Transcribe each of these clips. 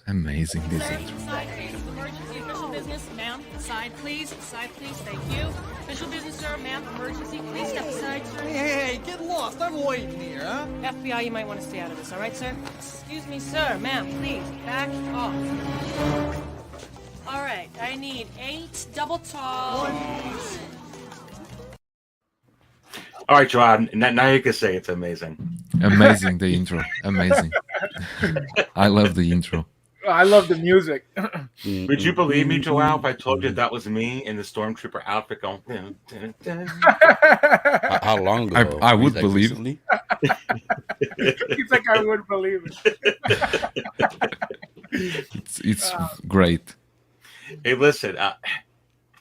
Amazing this intro. Side, please. Emergency official business, ma'am. Side, please. Side, please. Thank you. Official business, sir, ma'am. Emergency, please step aside, sir. Hey, get lost. I'm waiting here, huh? FBI, you might want to stay out of this, all right, sir? Excuse me, sir, ma'am. Please back off. All right, I need 8 double tall. All right, Joao. Now you can say it's amazing. Amazing the intro. Amazing. I love the intro. I love the music. Would you believe me, Joao, if I told you that was me in the Stormtrooper outfit going? Dun, dun, dun. How long ago? I would believe. Recently? He's like, I wouldn't believe it. It's great. Hey, listen.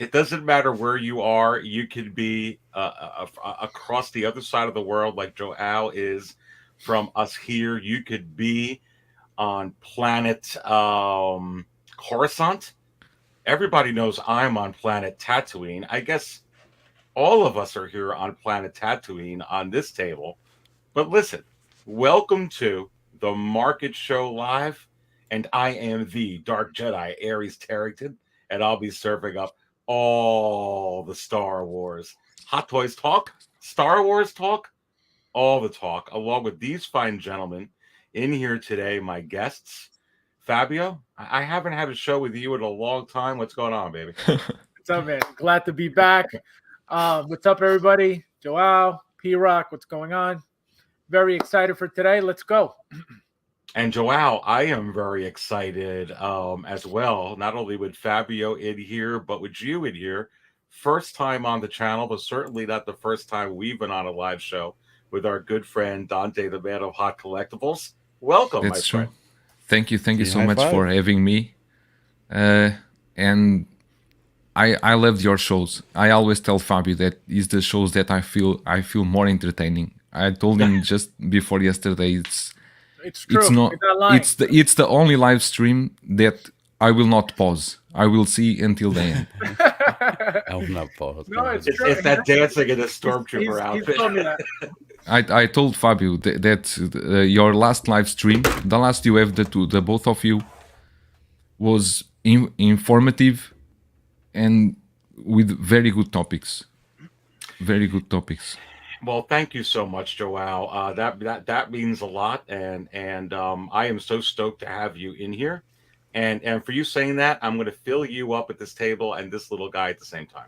It doesn't matter where you are. You could be across the other side of the world, like Joao is from us here. You could be on planet Coruscant. Everybody knows I'm on planet Tatooine. I guess all of us are here on planet Tatooine on this table. But listen, welcome to the Market Show Live, and I am the Dark Jedi Aries Terrington, and I'll be serving up all the Star Wars Hot Toys talk, Star Wars talk, all the talk, along with these fine gentlemen in here today, my guests. Fabio, I haven't had a show with you in a long time. What's going on, baby? What's up, man? Glad to be back. What's up, everybody? Joao, PRock, what's going on? Very excited for today. Let's go. And Joao, I am very excited as well, not only with Fabio in here, but with you in here. First time on the channel, but certainly not the first time we've been on a live show with our good friend Dante, the Man of Hot Collectibles. Welcome, That's my true. friend. Thank you so High much five. for having me. And I love your shows. I always tell Fabio that is the shows that I feel more entertaining. I told him just before yesterday. It's true. It's not. You're not lying. It's the only live stream that I will not pause. I will see until the end. I will not pause. No, it's It's, true. it's that dancing in a He's Stormtrooper outfit. told me that. I told Fabio that your last live stream, the last you have the both of you, was informative and with very good topics. Very good topics. Well, thank you so much, Joao. That means a lot, and I am so stoked to have you in here. And for you saying that, I'm going to fill you up at this table and this little guy at the same time.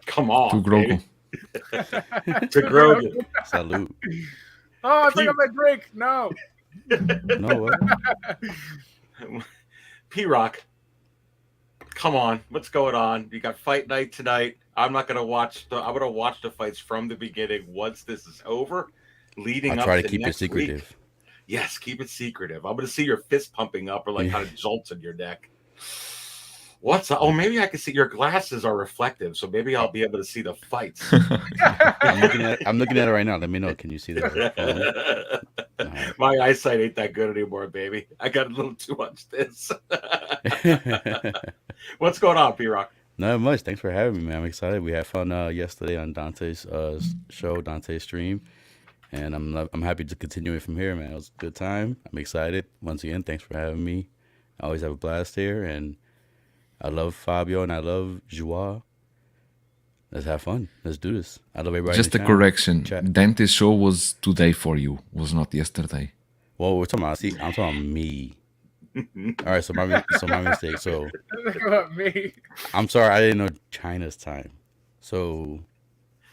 Come on, To Grogu. to Grogu. Salute. Oh, I think I'm a drink. No. No what? PRock. Come on, what's going on? You got fight night tonight. I'm not gonna watch I'm gonna watch the fights from the beginning once this is over, leading I'll up try to to keep it next secretive. week. Yes, keep it secretive. I'm gonna see your fist pumping up or like kind of jolts in your neck. What's oh, maybe I can see your glasses are reflective, so maybe I'll be able to see the fights. I'm looking at it right now. Let me know. Can you see that? My eyesight ain't that good anymore, baby. I got a little too much this. What's going on, PRock? Not much. Thanks for having me, man. I'm excited. We had fun yesterday on Dante's show, Dante's stream, and I'm happy to continue it from here, man. It was a good time. I'm excited. Once again, thanks for having me. I always have a blast here, and I love Fabio and I love Joao. Let's have fun. Let's do this. I love everybody. Just a in the channel. correction. Chat. Dante's show was today for you, was not yesterday. Well, we're talking about. See, I'm talking about me. All right, so my mistake. So Look at me. I'm sorry, I didn't know China's time. So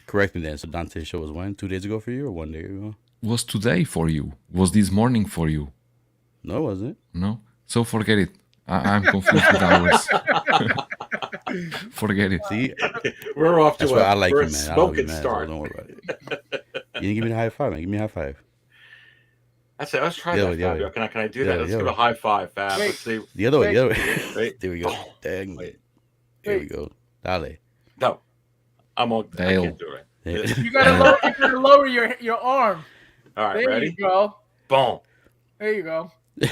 correct me then. So Dante's show was when? 2 days ago for you, or 1 day ago? Was today for you? Was this morning for you? No, it wasn't. No? So forget it. I'm confused with hours. Forget it. See, We're off to that's why I like we're you, a man. I love you, smoking man. So start. don't worry about it. You didn't give me the high five, man. Give me a high five. That's it. Let's try Yeah, that, yeah, Fabio. yeah. Can I do that? Yeah, Let's yeah. give a high five, Fab. Wait. Let's see. The other way, the other way. Wait. There we go. Dang. Wait. There we go. Dale. No, I Dale. can't do it. You gotta lower your arm. All right, There ready? you go. Boom. There you go. I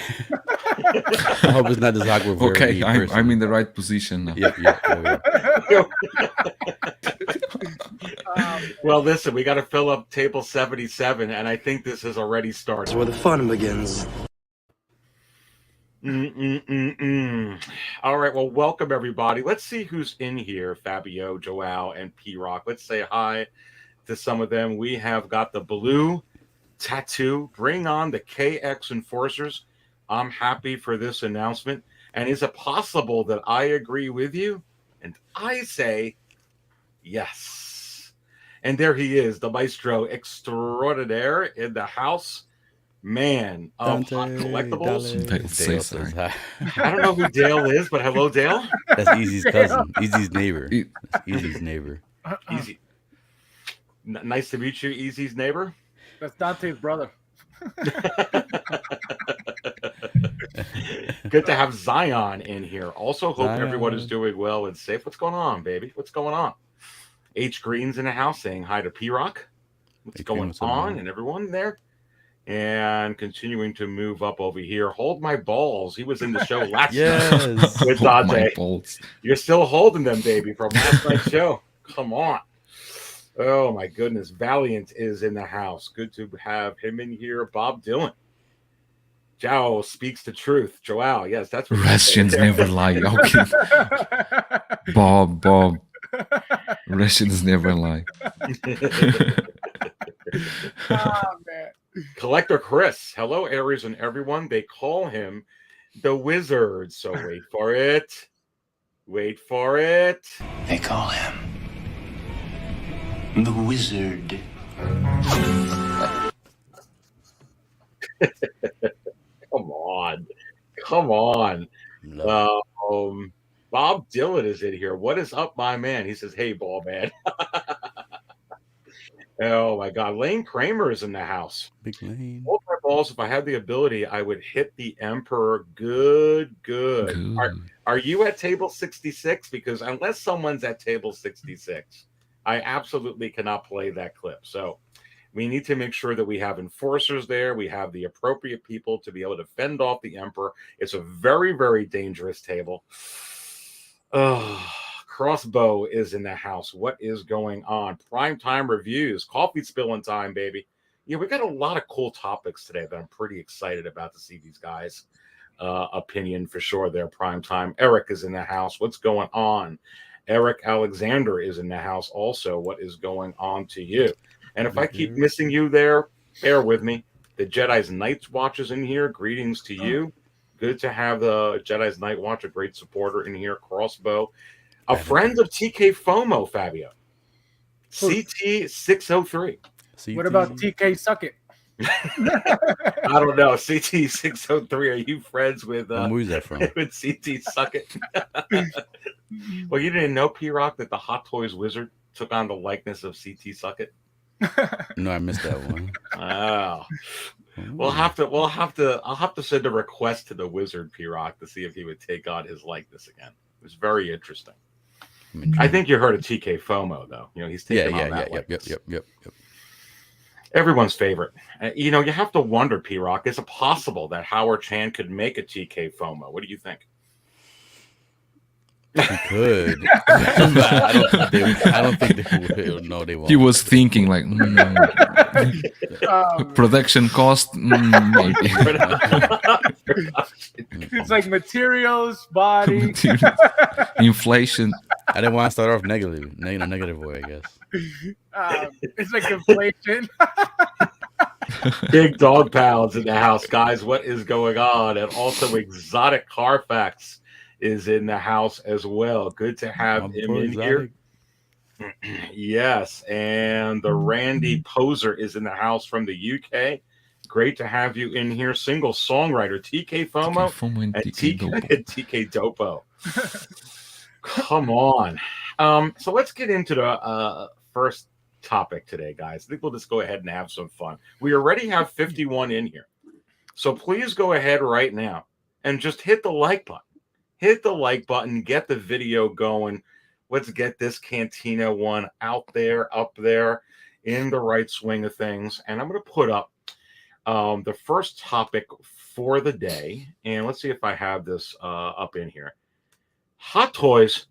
hope it's not this awkward for Okay, me I'm personally. in the right position now. Yep, there we go. Well, listen, we got to fill up table 77, and I think this has already started. Where the fun begins. All right, well, welcome everybody. Let's see who's in here. Fabio, Joao, and PRock. Let's say hi to some of them. We have got the blue tattoo. Bring on the KX Enforcers. I'm happy for this announcement. And is it possible that I agree with you? And I say yes. And there he is, the maestro extraordinaire in the house. Man of Hot Collectibles. Dale says says hi. hi. I don't know who Dale is, but hello, Dale. That's Easy's cousin. Easy's neighbor. It- Easy's neighbor. Easy. Nice to meet you, Easy's neighbor. That's Dante's brother. Good to have Zion in here. Also, hope Zion. everyone is doing well and safe. What's going on, baby? What's going on? H Green's in the house saying hi to PRock. What's H Green, going what's up, on? man? And everyone there. And continuing to move up over here. Hold my balls. He was in the show last Yes. night with Hold my Dante. balls. You're still holding them, baby, from last night's show. Come on. Oh, my goodness. Valiant is in the house. Good to have him in here. Bob Dylan. Joao speaks the truth. Joao, yes, that's what Russians never lie. Okay. Bob. Russians never lie. Oh, man. Collector Chris. Hello, Aries and everyone. They call him the Wizard. So wait for it. Wait for it. They call him the Wizard. Come on. Come on. Love Bob Dylan is in here. What is up, my man? He says, hey, ball man. Oh, my God. Lane Kramer is in the house. Big Lane. Hold my balls. If I had the ability, I would hit the Emperor. Good. Good. Are you at table 66? Because unless someone's at table 66, I absolutely cannot play that clip. So we need to make sure that we have enforcers there. We have the appropriate people to be able to fend off the Emperor. It's a very, very dangerous table. Oh, Crossbow is in the house. What is going on? Primetime reviews. Coffee spilling time, baby. Yeah, we got a lot of cool topics today that I'm pretty excited about to see these guys' opinion for sure. Their primetime. Eric is in the house. What's going on? Eric Alexander is in the house also. What is going on to you? And if I keep missing you there, bear with me. The Jedi's Night's Watch is in here. Greetings to you. Good to have the Jedi's Night Watch, a great supporter in here. Crossbow. A friend of TK FOMO, Fabio. CT603. What about TK Suck It? I don't know. CT603. Are you friends with What movie is that from? with CT Suck It? Well, you didn't know, PRock, that the Hot Toys Wizard took on the likeness of CT Suck It? No, I missed that one. Oh. I'll have to send a request to the Wizard, PRock, to see if he would take on his likeness again. It was very interesting. I think you heard of TK FOMO, though. You know, he's taking on that likeness. Yep. Everyone's favorite. You know, you have to wonder, PRock, is it possible that Howard Chan could make a TK FOMO? What do you think? He could. I don't think they will. No, they won't. He was thinking like production cost, maybe. It's like materials, body. Inflation. I didn't want to start off negative way, I guess. It's like inflation. Big dog pounds in the house, guys. What is going on? And also Exotic Carfax is in the house as well. Good to have him in here. Yes, and the Randy Poser is in the house from the UK. Great to have you in here. Single songwriter TK FOMO, and TK Dopo. Come on. So let's get into the first topic today, guys. I think we'll just go ahead and have some fun. We already have 51 in here. So please go ahead right now and just hit the like button. Hit the like button, get the video going. Let's get this Cantina one out there, up there, in the right swing of things. And I'm going to put up the first topic for the day. And let's see if I have this up in here. Hot Toys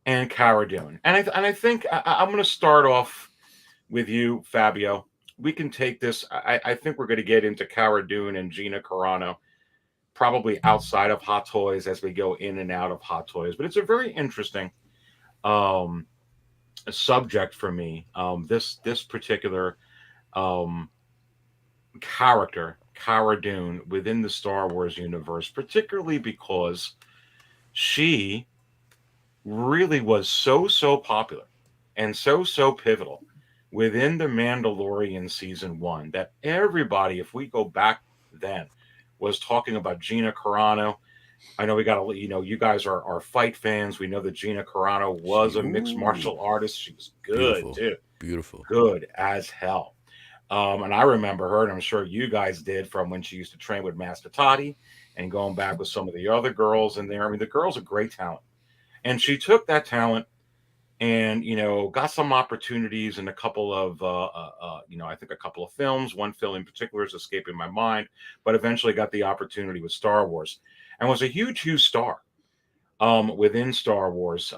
and Cara Dune. And I think I'm going to start off with you, Fabio. We can take this. I think we're going to get into Cara Dune and Gina Carano probably outside of Hot Toys as we go in and out of Hot Toys. But it's a very interesting subject for me. This particular character, Cara Dune, within the Star Wars universe, particularly because she really was so popular and so pivotal within the Mandalorian season 1 that everybody, if we go back then, was talking about Gina Carano. I know we got to, you guys are fight fans. We know that Gina Carano was a mixed martial artist. She was good too. Beautiful. Good as hell. And I remember her, and I'm sure you guys did, from when she used to train with Master Toddy and going back with some of the other girls in there. I mean, the girl's a great talent. And she took that talent and, got some opportunities in a couple of, I think a couple of films. One film in particular is escaping my mind, but eventually got the opportunity with Star Wars and was a huge star within Star Wars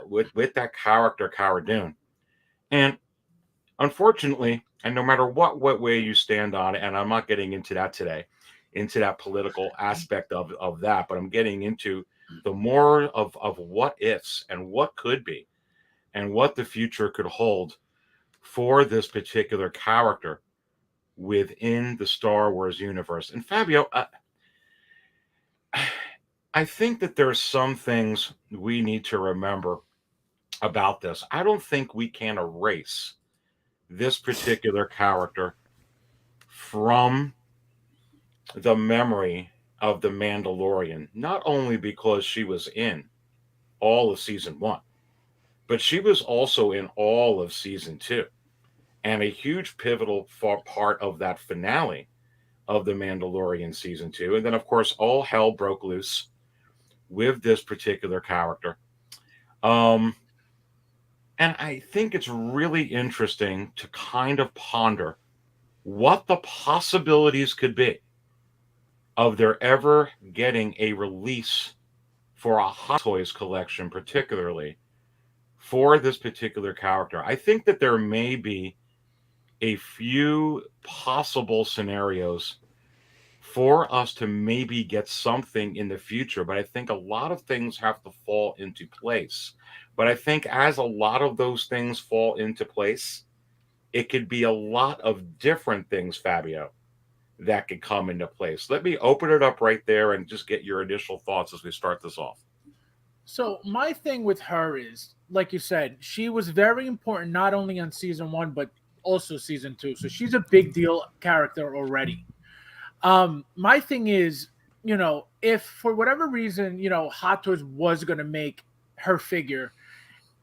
with that character, Cara Dune. And unfortunately, and no matter what way you stand on it, and I'm not getting into that today, into that political aspect of that, but I'm getting into the more of what ifs and what could be and what the future could hold for this particular character within the Star Wars universe. And Fabio, I think that there are some things we need to remember about this. I don't think we can erase this particular character from the memory of the Mandalorian, not only because she was in all of season 1, but she was also in all of season 2 and a huge pivotal part of that finale of the Mandalorian season 2. And then, of course, all hell broke loose with this particular character. And I think it's really interesting to kind of ponder what the possibilities could be of there ever getting a release for a Hot Toys collection, particularly for this particular character. I think that there may be a few possible scenarios for us to maybe get something in the future, but I think a lot of things have to fall into place. But I think as a lot of those things fall into place, it could be a lot of different things, Fabio, that could come into place. Let me open it up right there and just get your initial thoughts as we start this off. So my thing with her is, like you said, she was very important not only on season 1 but also season 2. So she's a big deal character already. My thing is, if for whatever reason, Hot Toys was going to make her figure,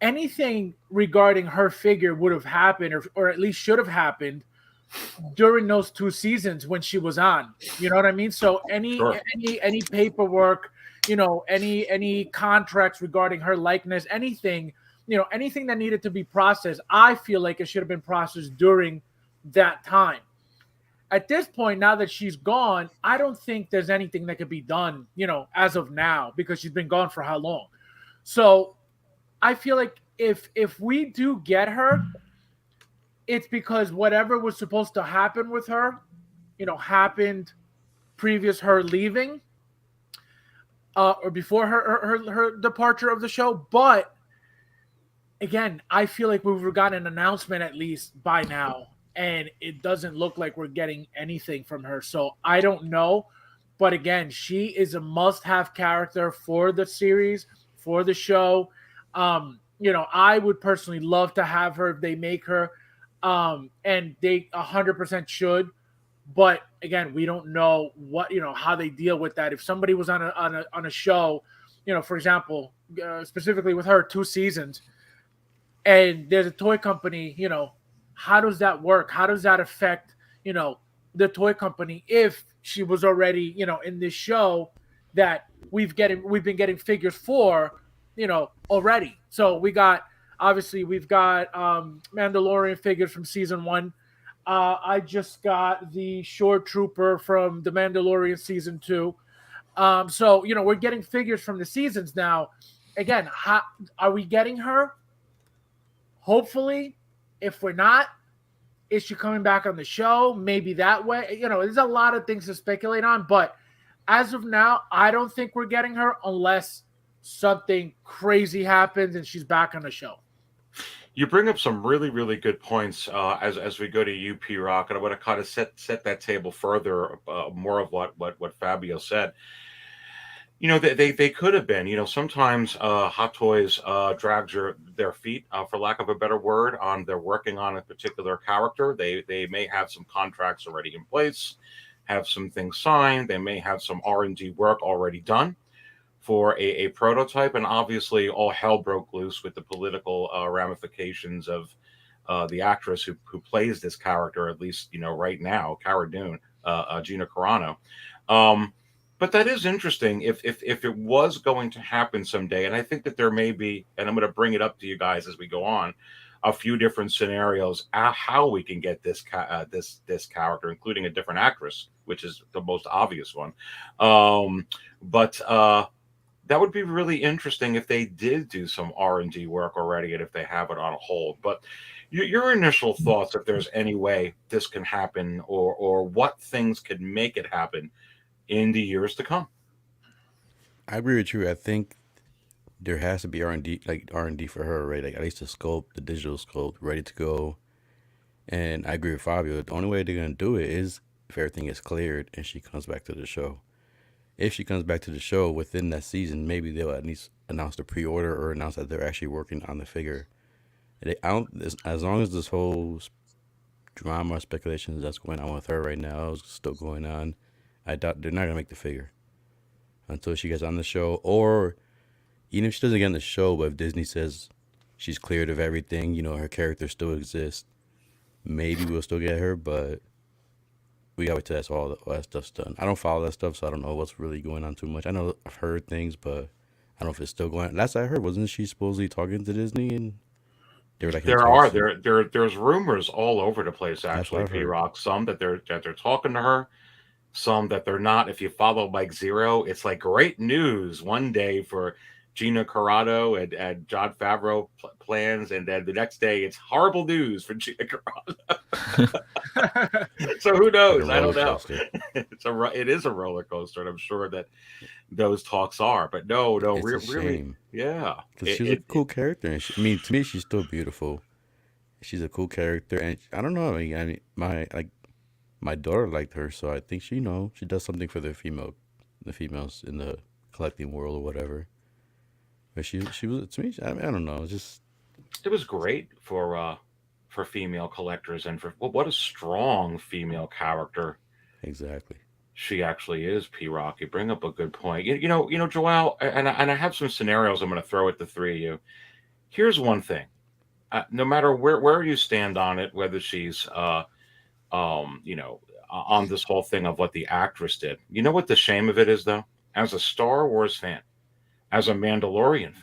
anything regarding her figure would have happened, or at least should have happened during those 2 seasons when she was on. You know what I mean? So any paperwork, any contracts regarding her likeness, anything that needed to be processed, I feel like it should have been processed during that time. At this point, now that she's gone, I don't think there's anything that could be done, as of now, because she's been gone for how long. So I feel like if we do get her, it's because whatever was supposed to happen with her, happened previous her leaving, or before her departure of the show. But again, I feel like we've gotten an announcement at least by now, and it doesn't look like we're getting anything from her. So I don't know. But again, she is a must-have character for the series, for the show. I would personally love to have her if they make her, and they 100% should. But again, we don't know what how they deal with that. If somebody was on a show, for example, specifically with her, 2 seasons, and there's a toy company, how does that work? How does that affect the toy company if she was already, in this show that we've been getting figures for, already. So we've got Mandalorian figures from season 1. I just got the Shore Trooper from the Mandalorian season 2. So we're getting figures from the seasons now. Again, are we getting her? Hopefully. If we're not, is she coming back on the show? Maybe that way. There's a lot of things to speculate on, but as of now, I don't think we're getting her unless something crazy happens and she's back on the show. You bring up some really, really good points as we go to you, PRock, and I want to kind of set that table further, more of what Fabio said. They could have been. Sometimes Hot Toys drags their feet, for lack of a better word, on they're working on a particular character. They may have some contracts already in place, have some things signed. They may have some R&D work already done for a prototype, and obviously all hell broke loose with the political ramifications of the actress who plays this character, at least right now, Cara Dune, Gina Carano. But that is interesting if it was going to happen someday, and I think that there may be, and I'm going to bring it up to you guys as we go on, a few different scenarios how we can get this character, including a different actress, which is the most obvious one. But that would be really interesting if they did do some R&D work already, and if they have it on a hold. But your initial thoughts, if there's any way this can happen, or what things could make it happen in the years to come. I agree with you. I think there has to be R&D for her, right? Like at least the sculpt, the digital sculpt, ready to go. And I agree with Fabio. The only way they're gonna do it is if everything is cleared and she comes back to the show. If she comes back to the show within that season, maybe they'll at least announce the pre-order or announce that they're actually working on the figure. As long as this whole drama, speculations that's going on with her right now is still going on, I doubt they're not gonna make the figure until she gets on the show, or even if she doesn't get on the show. But if Disney says she's cleared of everything, her character still exists, maybe we'll still get her. But we gotta wait till all that stuff's done. I don't follow that stuff, so I don't know what's really going on too much. I know I've heard things, but I don't know if it's still going on. Last I heard, wasn't she supposedly talking to Disney and they were like, there's rumors all over the place, actually, PRock. Some that they're talking to her, some that they're not. If you follow Mike Zero, it's like great news one day for Gina Carano and Jon Favreau plans, and then the next day it's horrible news for Gina Carano. So who knows? I don't know. It is a roller coaster, and I'm sure that those talks are. But no, really, yeah. Because she's a cool character, and to me, she's still beautiful. She's a cool character, and I don't know. I mean, my daughter liked her, so I think she does something for the females in the collecting world or whatever. But she was, to me, I don't know, it was great for female collectors, and for what a strong female character. Exactly. She actually is, PRock. You bring up a good point. Joao, and I have some scenarios I'm going to throw at the three of you. Here's one thing: no matter where you stand on it, whether she's on this whole thing of what the actress did. You know what the shame of it is, though? As a Star Wars fan, as a Mandalorian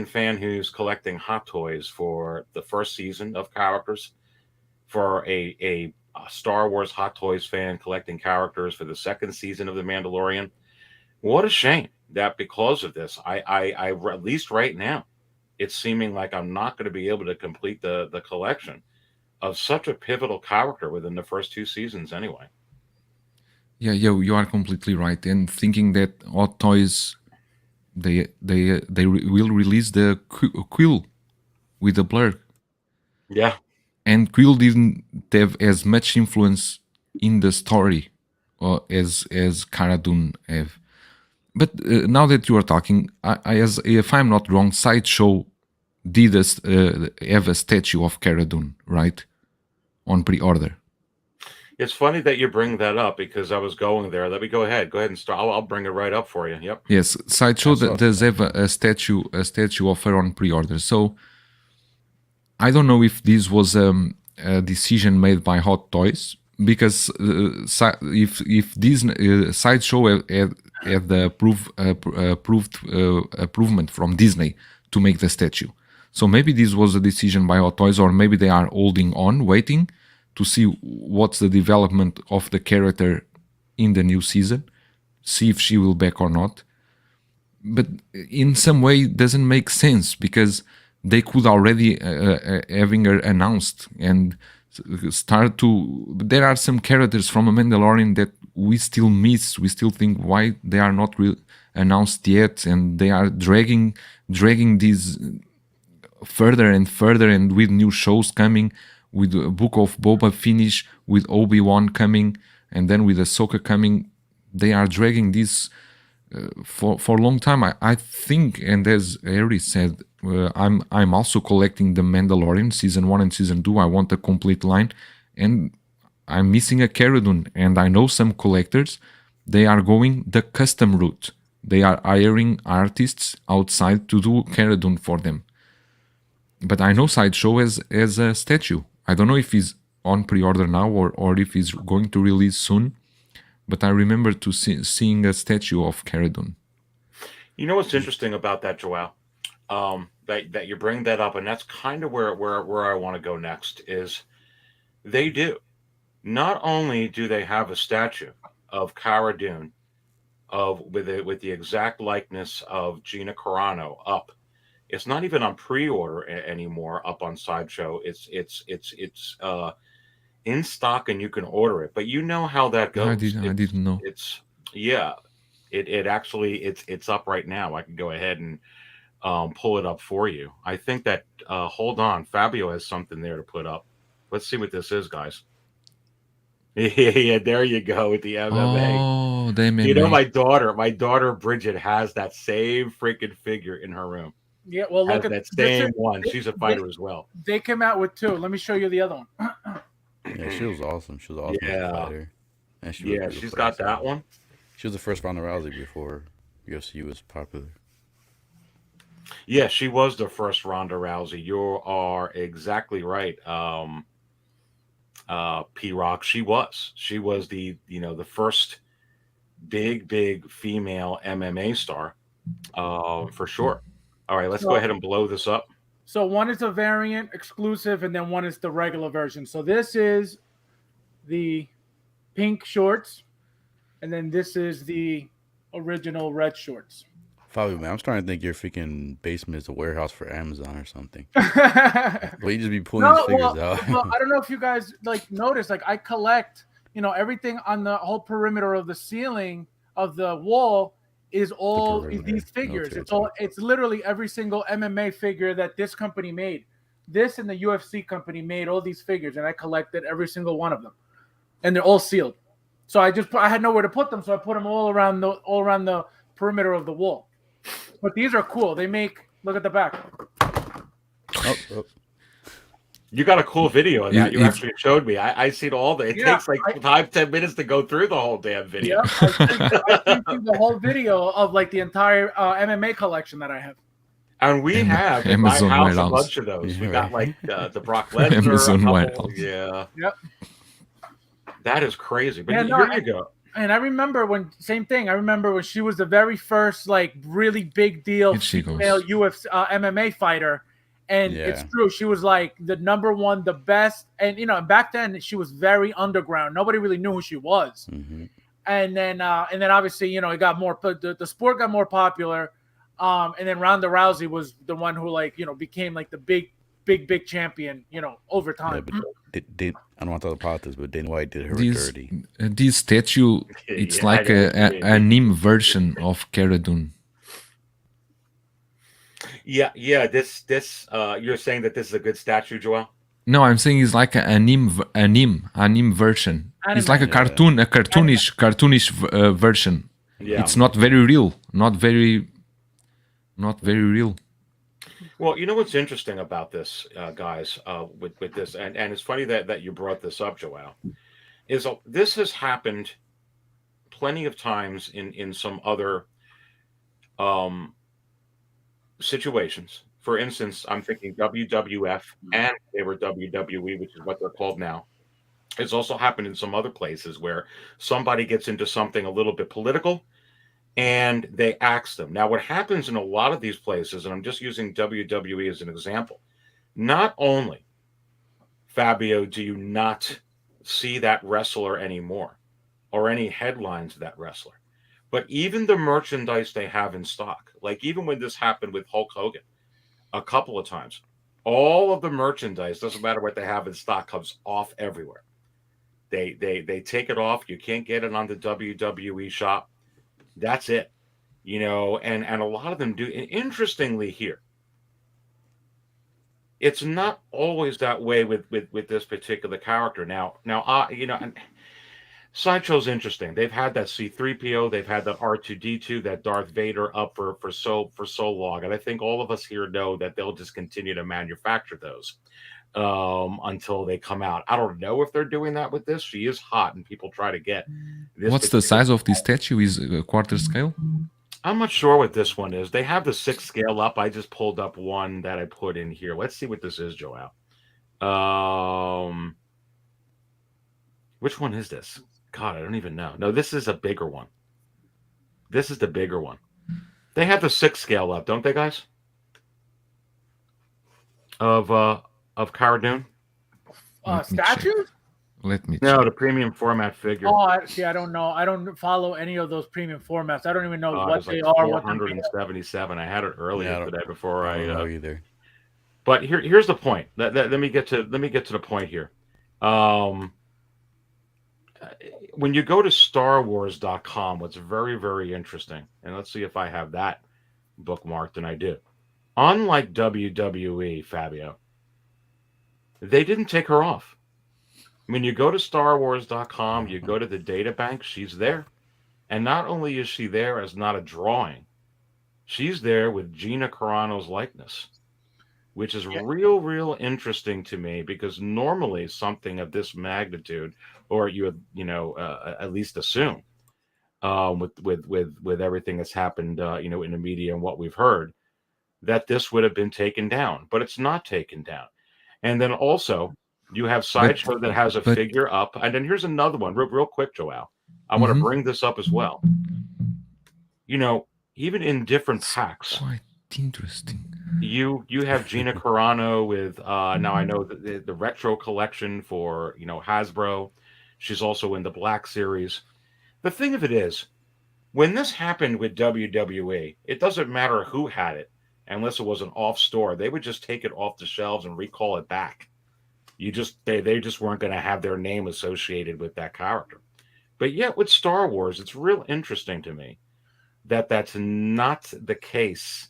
fan who's collecting Hot Toys for the first season of characters, for a Star Wars Hot Toys fan collecting characters for the second season of The Mandalorian, what a shame that because of this, I at least right now, it's seeming like I'm not going to be able to complete the collection of such a pivotal character within the first two seasons anyway. Yeah, you are completely right. And thinking that Hot Toys, they will release the Quill with the blur. Yeah. And Quill didn't have as much influence in the story as Cara Dune have. But now that you are talking, if I'm not wrong, Sideshow did have a statue of Cara Dune, right? On pre-order. It's funny that you bring that up because I was going there. Let me go ahead. Go ahead and start. I'll bring it right up for you. Yep. Yes, Sideshow does have a statue of her on pre-order. So I don't know if this was a decision made by Hot Toys because if Disney Sideshow had the approvement from Disney to make the statue, so maybe this was a decision by Hot Toys, or maybe they are holding on, waiting to see what's the development of the character in the new season, see if she will back or not. But in some way it doesn't make sense, because they could already having her announced and start to. There are some characters from a Mandalorian that we still miss. We still think why they are not announced yet, and they are dragging these further and further, and with new shows coming, with the Book of Boba finish, with Obi-Wan coming, and then with Ahsoka coming. They are dragging this for a long time. I think, and as Aries said, I'm also collecting the Mandalorian season 1 and season 2. I want a complete line, and I'm missing a Cara Dune. And I know some collectors, they are going the custom route. They are hiring artists outside to do Cara Dune for them. But I know Sideshow as a statue. I don't know if he's on pre-order now or if he's going to release soon. But I remember seeing a statue of Cara Dune. You know what's interesting about that, Joao? That you bring that up, and that's kind of where I want to go next. Is they do not only do they have a statue of Cara Dune, with the exact likeness of Gina Carano up. It's not even on pre-order anymore up on Sideshow. It's in stock and you can order it, but you know how that goes. I didn't know. It actually it's up right now. I can go ahead and pull it up for you. I think that hold on, Fabio has something there to put up. Let's see what this is, guys. Yeah, there you go with the MMA. Oh, the MMA. You know, my daughter Bridget has that same freaking figure in her room. Yeah, well, look at that same one. She's a fighter as well. They came out with 2. Let me show you the other one. Yeah, she was awesome. She was awesome. Yeah. Fighter. And She's got that one. She was the first Ronda Rousey before UFC was popular. Yeah, she was the first Ronda Rousey. You are exactly right. PRock. She was the first big female MMA star, for sure. All right, let's go ahead and blow this up. So one is a variant exclusive, and then one is the regular version. So this is the pink shorts, and then this is the original red shorts. Fabio, man, I'm starting to think your freaking basement is a warehouse for Amazon or something. Well, you just be pulling these figures out. Well, I don't know if you guys notice, I collect, everything on the whole perimeter of the ceiling of the wall is all these figures. It's literally every single MMA figure that this company made. This and the UFC company made all these figures, and I collected every single one of them, and they're all sealed. So I had nowhere to put them, so I put them all around the perimeter of the wall. But these are cool. They make, look at the back. Oh. You got a cool video of that. You actually showed me. I seen all the. It takes like 5-10 minutes to go through the whole damn video. Yeah, I sent you the whole video of the entire MMA collection that I have. And we have in my house a bunch of those. We got the Brock Lesnar. Yeah. Yep. That is crazy. But here you go. And I remember when she was the very first really big deal female UFC MMA fighter. And it's true. She was the number one, the best. And, back then she was very underground. Nobody really knew who she was. Mm-hmm. And then obviously, it got more, the sport got more popular. And then Ronda Rousey was the one who became the big champion, over time. Yeah, but I don't want to talk about politics, but Dana White did her dirty. This statue, it's like a Nim version of Cara Dune. Yeah. This you're saying that this is a good statue, Joao? No, I'm saying it's like a Nim version. It's like a cartoonish version. Yeah. It's not very real. Not very real. Well, you know what's interesting about this, guys, with this, and it's funny that you brought this up, Joao, is this has happened plenty of times in some other situations. For instance, I'm thinking WWF and they were WWE, which is what they're called now. It's also happened in some other places where somebody gets into something a little bit political and they axe them. Now, what happens in a lot of these places, and I'm just using WWE as an example, not only, Fabio, do you not see that wrestler anymore or any headlines of that wrestler, but even the merchandise they have in stock, like even when this happened with Hulk Hogan a couple of times, all of the merchandise, doesn't matter what they have in stock, comes off everywhere. They take it off. You can't get it on the WWE shop. That's it. And a lot of them do. And interestingly here, it's not always that way with this particular character. Now, and Sideshow's interesting. They've had that C-3PO, they've had that R2-D2, that Darth Vader up for so long, and I think all of us here know that they'll just continue to manufacture those until they come out. I don't know if they're doing that with this. She is hot, and people try to get this. What's the size of this statue? Is a quarter scale? I'm not sure what this one is. They have the 6 scale up. I just pulled up one that I put in here. Let's see what this is, Joao. Which one is this? God, I don't even know. No, this is a bigger one. This is the bigger one. They have the 6 scale up, don't they, guys? Of Cara Dune? Statues? Let me No, check. the premium format figure. Oh, I don't know. I don't follow any of those premium formats. I don't even know what It's like they are. What 477. I had it earlier today before I don't know either. But here's the point. Let me get to the point here. When you go to StarWars.com, what's very, very interesting, and let's see if I have that bookmarked, and I do. Unlike WWE, Fabio, they didn't take her off. I mean, you go to StarWars.com, you go to the data bank, she's there. And not only is she there as not a drawing, she's there with Gina Carano's likeness, which is real interesting to me, because normally something of this magnitude, or you would, at least assume, with everything that's happened, in the media and what we've heard, that this would have been taken down, but it's not taken down. And then also, you have Sideshow that has a figure up. And then here's another one, real quick, Joao. I want to bring this up as well. Even in different packs. Quite interesting. You have Gina Carano with, now I know the retro collection for, Hasbro. She's also in the Black Series. The thing of it is, when this happened with WWE, it doesn't matter who had it, unless it was an off store. They would just take it off the shelves and recall it back. They just weren't going to have their name associated with that character. But yet with Star Wars, it's real interesting to me that that's not the case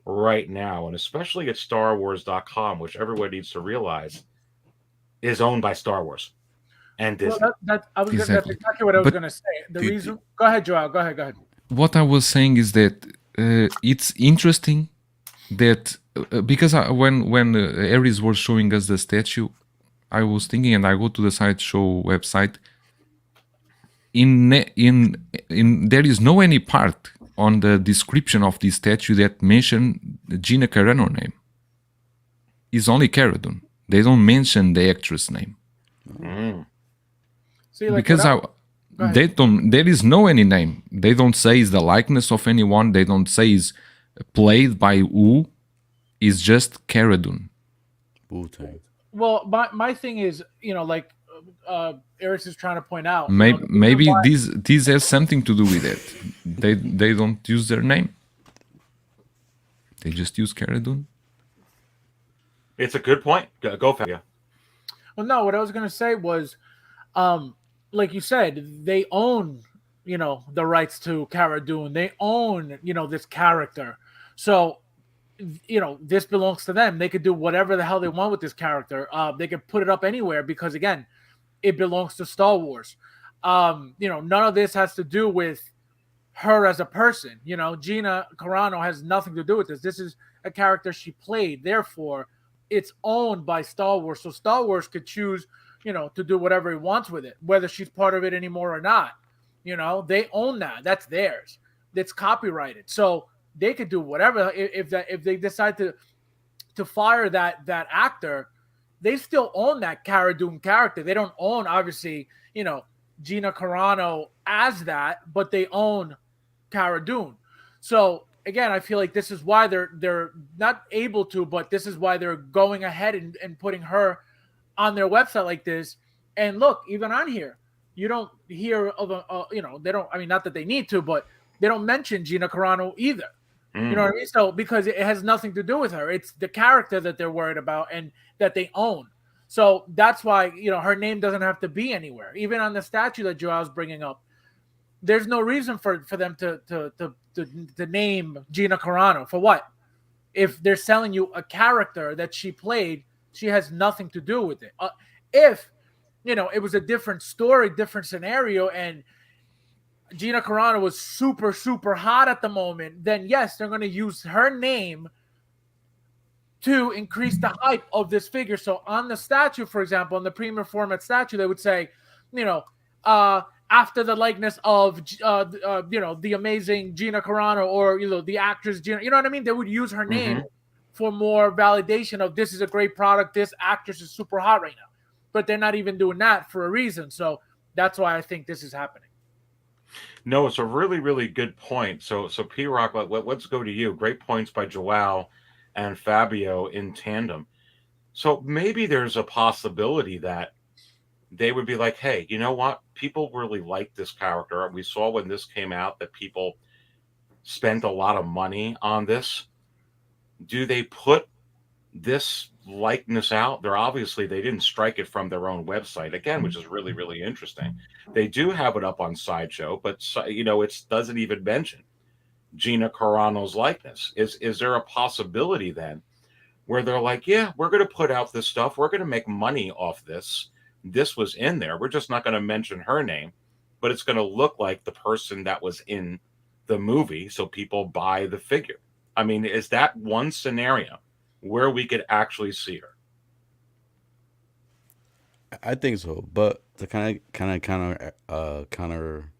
right now, and especially at StarWars.com, which everyone needs to realize is owned by Star Wars and Disney. Well, that's exactly what I was going to say. The reason. Go ahead, Joao. Go ahead. What I was saying is that it's interesting that because when Aries was showing us the statue, I was thinking, and I go to the Sideshow website. In there is no any part on the description of this statue that mention Gina Carano name. It's only Cara Dune. They don't mention the actress name. See, like because they don't. There is no any name. They don't say it's the likeness of anyone. They don't say it's played by who. It's just Cara Dune. Wu-Tang. Well, my thing is, Aries is trying to point out. Maybe this has something to do with it. They don't use their name. They just use Cara Dune. It's a good point. Go, Fabio. Well, no, what I was going to say was, like you said, they own, the rights to Cara Dune. They own, this character. So, this belongs to them. They could do whatever the hell they want with this character. They could put it up anywhere because, again, it belongs to Star Wars. None of this has to do with her as a person. Gina Carano has nothing to do with this. This is a character she played. Therefore, it's owned by Star Wars. So Star Wars could choose, to do whatever he wants with it, whether she's part of it anymore or not. They own that. That's theirs. It's copyrighted. So they could do whatever if they decide to fire that actor. they still own that Cara Dune character. They don't own, obviously, Gina Carano as that, but they own Cara Dune. So again, I feel like this is why they're not able to, but this is why they're going ahead and putting her on their website like this. And look, even on here, you don't hear of they don't. I mean, not that they need to, but they don't mention Gina Carano either. You know what I mean? So because it has nothing to do with her, it's the character that they're worried about and that they own. So that's why her name doesn't have to be anywhere, even on the statue that Joao's bringing up. There's no reason for them to name Gina Carano for what? If they're selling you a character that she played, she has nothing to do with it. If it was a different story, different scenario, and Gina Carano was super, super hot at the moment, then yes, they're going to use her name to increase the hype of this figure. So on the statue, for example, on the premium format statue, they would say, after the likeness of, the amazing Gina Carano, or, the actress Gina, you know what I mean? They would use her name for more validation of this is a great product. This actress is super hot right now. But they're not even doing that for a reason. So that's why I think this is happening. No, it's a really, really good point. So PRock, let's go to you. Great points by Joao and Fabio in tandem. So maybe there's a possibility that they would be like, hey, you know what? People really like this character. We saw when this came out that people spent a lot of money on this. Do they put this likeness out? They didn't strike it from their own website, again, which is really, really interesting. They do have it up on Sideshow, but it doesn't even mention Gina Carano's likeness. Is there a possibility then where they're like, yeah, we're going to put out this stuff, we're going to make money off this was in there, we're just not going to mention her name, but it's going to look like the person that was in the movie, so people buy the figure? I mean, is that one scenario where we could actually see her? I think so, but to kind of counter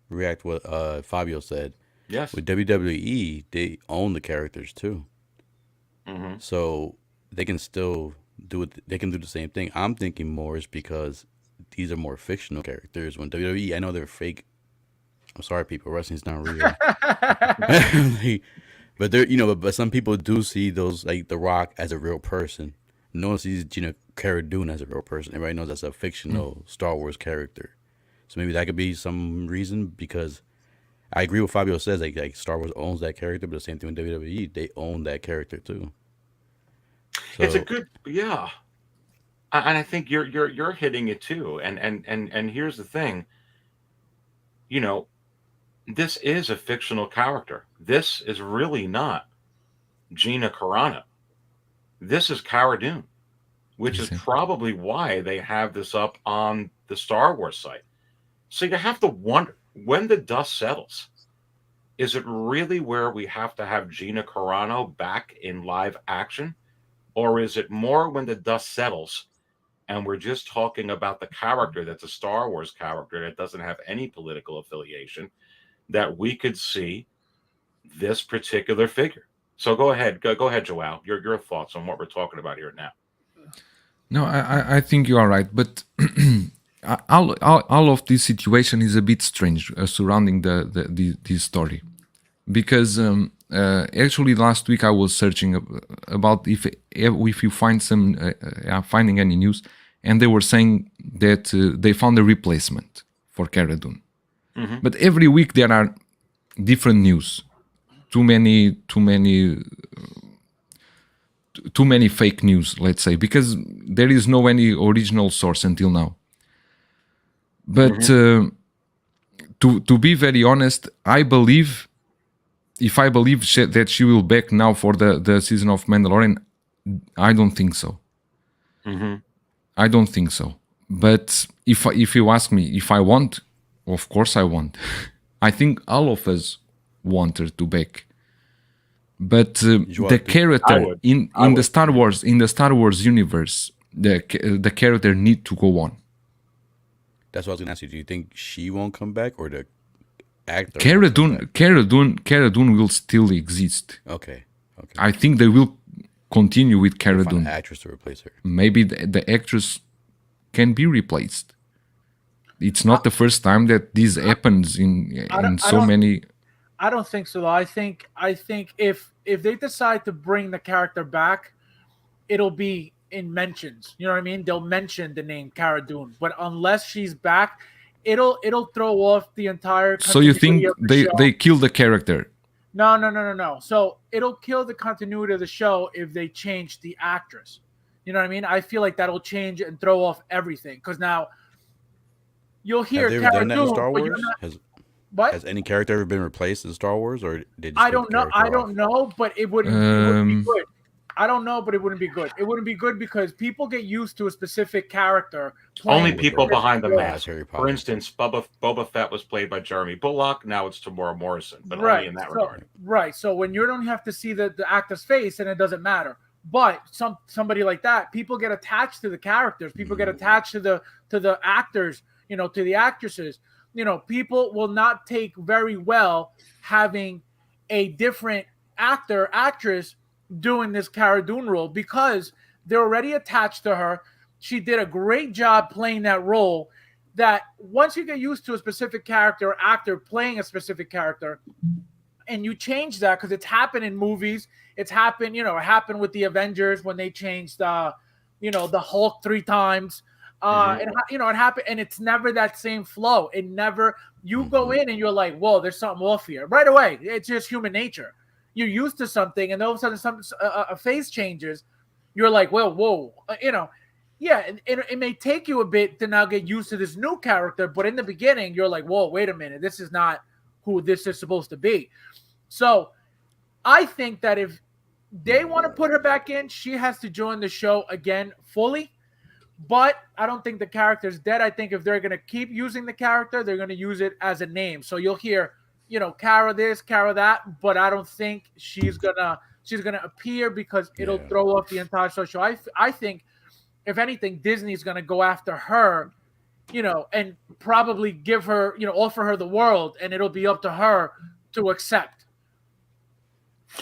react what Fabio said. Yes. With WWE, they own the characters too, so they can still do it. They can do the same thing. I'm thinking more is because these are more fictional characters. When WWE, I know they're fake. I'm sorry, people. Wrestling's not real. But they're but some people do see those, like The Rock, as a real person. No one sees Cara Dune as a real person. Everybody knows that's a fictional Star Wars character. So maybe that could be some reason, because I agree with Fabio says, like Star Wars owns that character, but the same thing with WWE, they own that character too. So, it's a good, yeah. And I think you're hitting it too. And here's the thing, this is a fictional character. This is really not Gina Carano. This is Cara Dune, which is probably why they have this up on the Star Wars site. So you have to wonder, when the dust settles, is it really where we have to have Gina Carano back in live action? Or is it more when the dust settles and we're just talking about the character that's a Star Wars character that doesn't have any political affiliation, that we could see this particular figure? So go ahead, Joao. Your thoughts on what we're talking about here now. No, I think you are right, but all of this situation is a bit strange surrounding this story, because actually last week I was searching about if you find finding any news, and they were saying that they found a replacement for Cara Dune. But every week there are different news. Too many fake news, let's say, because there is no any original source until now. But to be very honest, I believe that she will back now for the season of Mandalorian, I don't think so. I don't think so. But if you ask me if I want, of course I want. I think all of us want her to back. But the character in the Star Wars universe, the character need to go on. that's what I was gonna ask you. Do you think she won't come back, or the actor? Cara Dune will still exist. Okay. I think they will continue with Cara Find Dune. an actress to replace her. Maybe the actress can be replaced. It's not the first time that this happens in so many. I don't think so though. I think if they decide to bring the character back, it'll be in mentions. You know what I mean? They'll mention the name Cara Dune, but unless she's back, it'll throw off the entire. So you think continuity of the show. they kill the character? No. So it'll kill the continuity of the show if they change the actress. You know what I mean? I feel like that'll change and throw off everything because now you'll hear Have they ever Cara done that in Dune, Star but you're Wars? not- What? Has any character ever been replaced in Star Wars, or did I don't know. I don't know, but it wouldn't be good. I don't know, but it wouldn't be good. It wouldn't be good because people get used to a specific character. Only playing people behind the roles. mask. Harry Potter. For instance, Boba Fett was played by Jeremy Bullock. Now it's Tamora Morrison, but Right. only in that So- regard. Right. So when you don't have to see the actor's face, and it doesn't matter. But somebody like that, people get attached to the characters. People get attached to the actors. To the actresses. People will not take very well having a different actress doing this Cara Dune role because they're already attached to her. She did a great job playing that role. That once you get used to a specific character or actor playing a specific character, and you change that because it's happened in movies, it's happened. It happened with the Avengers when they changed, the Hulk 3 times. It happened, and it's never that same flow. It never. You go in and you're like, "Whoa, there's something off here." Right away, it's just human nature. You're used to something, and all of a sudden, a face changes. You're like, "Well, whoa," Yeah. It may take you a bit to now get used to this new character, but in the beginning, you're like, "Whoa, wait a minute, this is not who this is supposed to be." So, I think that if they want to put her back in, she has to join the show again fully. But I don't think the character's dead. I think if they're going to keep using the character, they're going to use it as a name. So you'll hear, Cara this, Cara that, but I don't think she's gonna appear because it'll throw off the entire show. I think, if anything, Disney's going to go after her, and probably give her, offer her the world, and it'll be up to her to accept.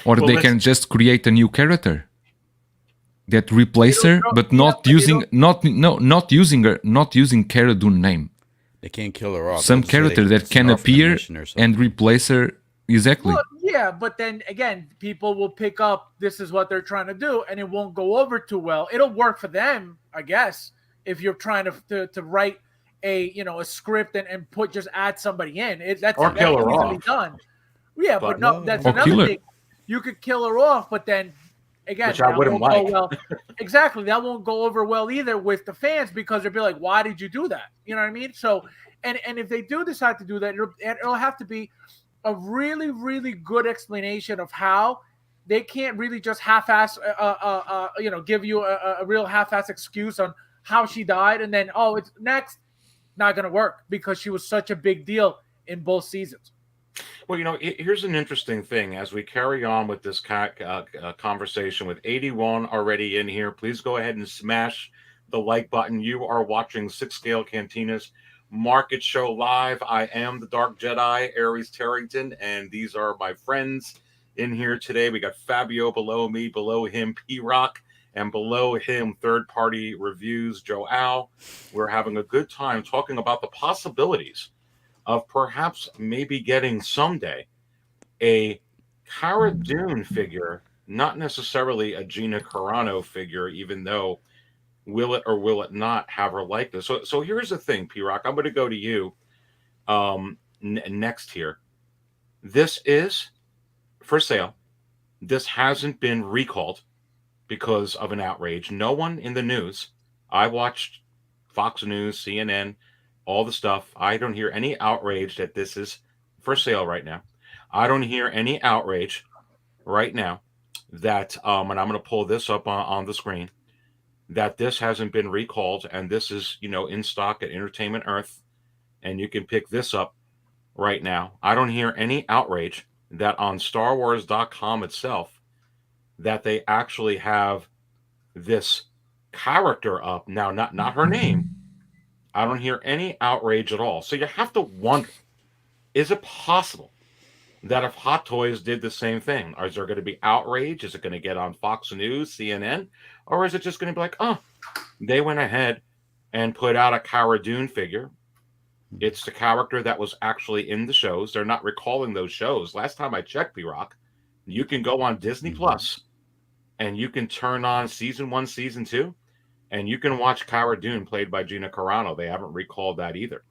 Or they can just create a new character that replace her, but not using Cara Dune name. They can't kill her off. Some They'll say character they that can can start from appear a mission or something. and replace her exactly. Well, yeah, but then again, people will pick up this is what they're trying to do, and it won't go over too well. It'll work for them, I guess, if you're trying to write a script and just add somebody in. That's kill her easily off. done. Yeah, but no, that's Or kill another her. thing. You could kill her off, but then again, Which I that wouldn't won't go like. well. Exactly, that won't go over well either with the fans because they'll be like, "Why did you do that?" You know what I mean? So, and if they do decide to do that, it'll have to be a really, really good explanation of how. They can't really just half-ass, give you a real half-ass excuse on how she died, and then it's next. Not going to work because she was such a big deal in both seasons. Well, here's an interesting thing as we carry on with this conversation with 81 already in here. Please go ahead and smash the like button. You are watching Six Scale Cantina's Market Show Live. I am the Dark Jedi Aries Terrington, and these are my friends in here today. We got Fabio below me, below him PRock, and below him third-party reviews Joao. We're having a good time talking about the possibilities of perhaps maybe getting someday a Cara Dune figure, not necessarily a Gina Carano figure, even though will it or will it not have her likeness. So here's the thing, PRock. I'm going to go to you next here. This is for sale. This hasn't been recalled because of an outrage. No one in the news. I watched Fox News, CNN, all the stuff. I don't hear any outrage that this is for sale right now. I don't hear any outrage right now that, and I'm going to pull this up on the screen, that this hasn't been recalled and this is, in stock at Entertainment Earth, and you can pick this up right now. I don't hear any outrage that on StarWars.com itself that they actually have this character up now, not her name. I don't hear any outrage at all. So you have to wonder, is it possible that if Hot Toys did the same thing? Or is there going to be outrage? Is it going to get on Fox News, CNN? Or is it just going to be like, oh, they went ahead and put out a Cara Dune figure. It's the character that was actually in the shows. They're not recalling those shows. Last time I checked, PRock, you can go on Disney Plus and you can turn on season 1, season 2, and you can watch Cara Dune played by Gina Carano. They haven't recalled that either.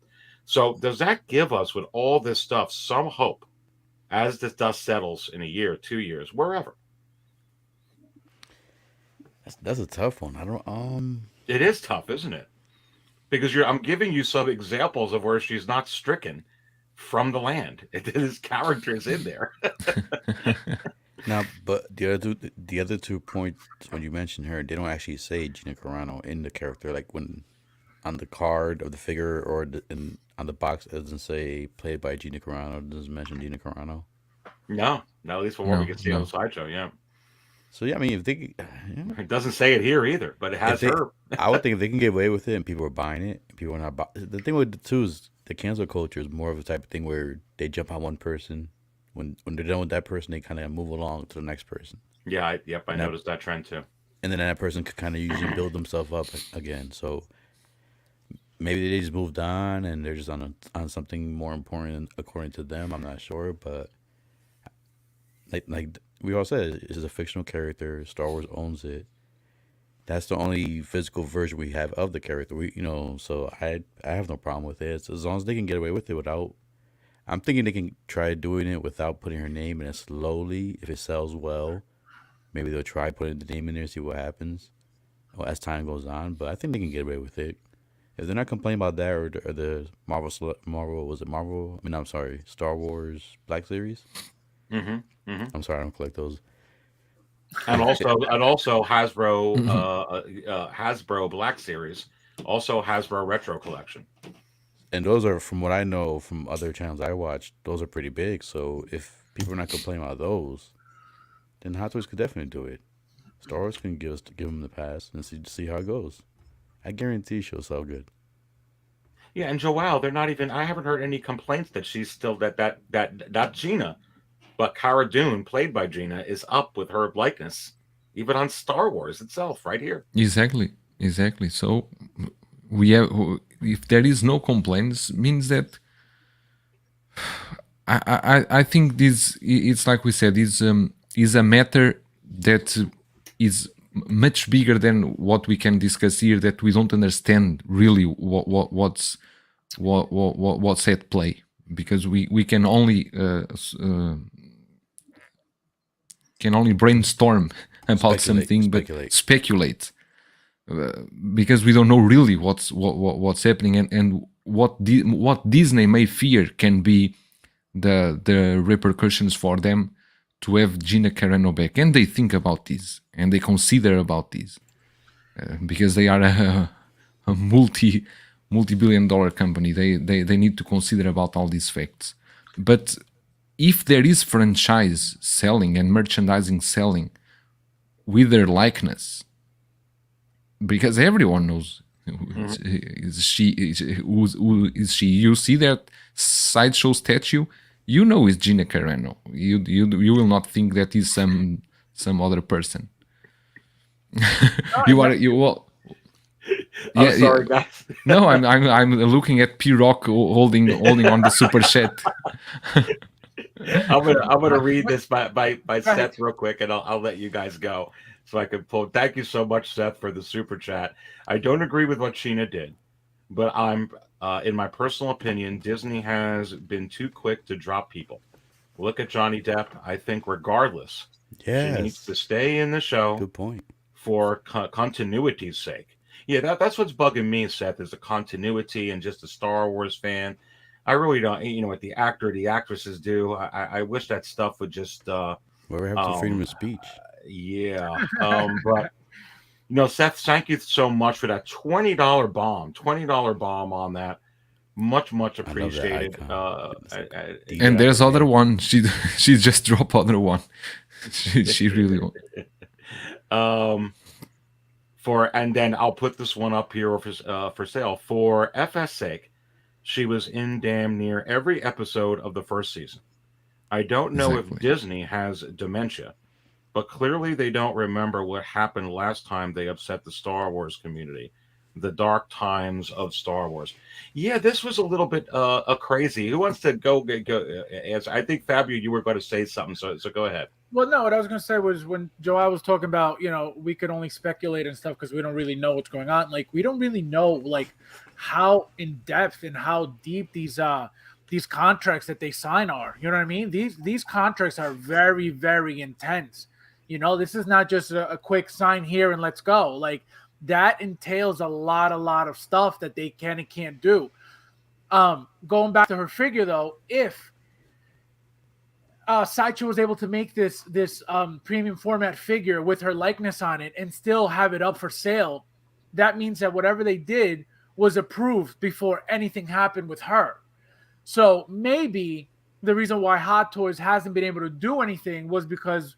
So does that give us, with all this stuff, some hope as the dust settles in a year, 2 years, wherever? That's a tough one. I don't. It is tough, isn't it? Because I'm giving you some examples of where she's not stricken from the land. His character is in there. Now, but the other 2 points when you mentioned her, they don't actually say Gina Carano in the character. Like when on the card of the figure or on the box, it doesn't say played by Gina Carano. It doesn't mention Gina Carano. No, at least from what we can see on the Sideshow, yeah. So yeah, I mean, if they, It doesn't say it here either, but it has her. I would think if they can get away with it and people are buying it, people are not. The thing with the 2 is the cancel culture is more of a type of thing where they jump on one person. When they're done with that person, they kind of move along to the next person. Yeah, I noticed that trend too. And then that person could kind of usually build themselves up again. So maybe they just moved on and they're just on something more important according to them. I'm not sure, but like we all said, it's a fictional character. Star Wars owns it. That's the only physical version we have of the character. So I have no problem with it. So as long as they can get away with it without. I'm thinking they can try doing it without putting her name in it slowly. If it sells well, maybe they'll try putting the name in there, see what happens as time goes on. But I think they can get away with it. If they're not complaining about that or the Star Wars Black Series. I'm sorry, I don't collect those. And also Hasbro Hasbro Black Series, also Hasbro Retro Collection. And those are, from what I know from other channels I watch, those are pretty big. So if people are not complaining about those, then Hot Toys could definitely do it. Star Wars can give them the pass and see how it goes. I guarantee she'll sell good. Yeah, and Joao, I haven't heard any complaints that she's still that not Gina, but Cara Dune, played by Gina, is up with her likeness, even on Star Wars itself, right here. Exactly. So we have, if there is no complaints, means that I think this, it's like we said, is a matter that is much bigger than what we can discuss here, that we don't understand really what's at play, because we can only brainstorm about something, but speculate. Because we don't know really what's happening, and what Disney may fear can be the repercussions for them to have Gina Carano back, and they think about this and they consider about this because they are a multi-billion-dollar company. They need to consider about all these facts. But if there is franchise selling and merchandising selling with their likeness, because everyone knows who is she. You see that Sideshow statue, you know it's Gina Carano. You will not think that is some other person. I'm sorry, guys. No, I'm looking at PRock holding on the super chat. I'm gonna read this by Seth real quick, and I'll let you guys go so I can pull. Thank you so much, Seth, for the super chat. I don't agree with what Sheena did, but I'm in my personal opinion, Disney has been too quick to drop people. Look at Johnny Depp. I think regardless, she needs to stay in the show. Good point. For continuity's sake. Yeah, that's what's bugging me, Seth, is the continuity, and just a Star Wars fan. I really don't, what the actor, the actresses do. I wish that stuff would just. Well, we have the freedom of speech. Yeah, but Seth, thank you so much for that $20 bomb on that. Much appreciated. And there's other one. She just dropped other one. she really. And then I'll put this one up here for sale. For FS sake, she was in damn near every episode of the first season. I don't know if Exactly. Disney has dementia, but clearly they don't remember what happened last time they upset the Star Wars community, the dark times of Star Wars. Yeah, this was a little bit crazy. Who wants to go answer? I think Fabio, you were going to say something, so go ahead. Well, no, what I was going to say was when Joao was talking about, we could only speculate and stuff because we don't really know what's going on. Like, we don't really know, like, how in depth and how deep these contracts that they sign are. You know what I mean? These contracts are very, very intense. This is not just a quick sign here and let's go. Like, that entails a lot of stuff that they can and can't do. Going back to her figure, though, if Sideshow was able to make this premium format figure with her likeness on it and still have it up for sale, that means that whatever they did was approved before anything happened with her. So maybe the reason why Hot Toys hasn't been able to do anything was because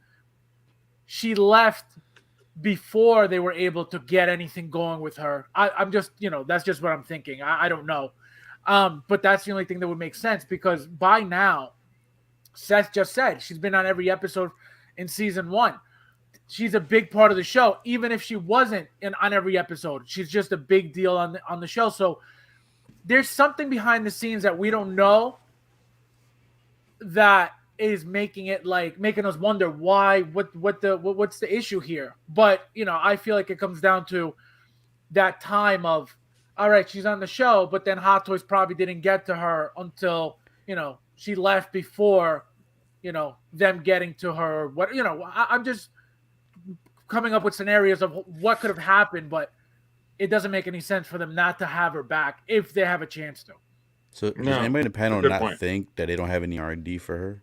she left before they were able to get anything going with her. I'm just, that's just what I'm thinking. I don't know. But that's the only thing that would make sense because by now, Seth just said she's been on every episode in season 1. She's a big part of the show, even if she wasn't on every episode. She's just a big deal on the show. So there's something behind the scenes that we don't know that is making us wonder why, what's the issue here. But I feel like it comes down to that time of, all right, she's on the show, but then Hot Toys probably didn't get to her until she left before them getting to her. I'm just coming up with scenarios of what could have happened, but it doesn't make any sense for them not to have her back if they have a chance to. So does anybody in the panel not think that they don't have any R&D for her?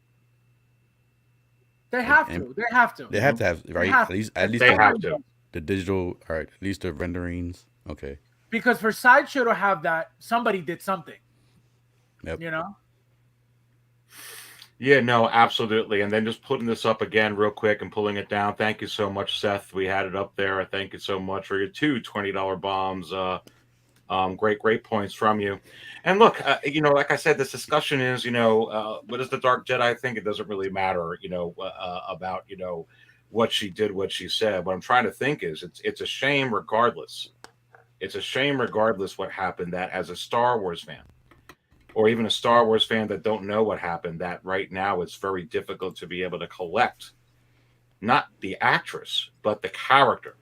They have to. They have to. They have to have, right? At least they have to. The digital, or at least the renderings. Okay. Because for Sideshow to have that, somebody did something. Yep. Yeah, no, absolutely. And then just putting this up again real quick and pulling it down. Thank you so much, Seth. We had it up there. Thank you so much for your 2 $20 bombs. Great points from you. And look, like I said, this discussion is, what does the Dark Jedi think? It doesn't really matter, about, what she did, what she said. What I'm trying to think is it's a shame regardless. It's a shame regardless what happened that as a Star Wars fan, or even a Star Wars fan that don't know what happened, that right now it's very difficult to be able to collect not the actress, but the character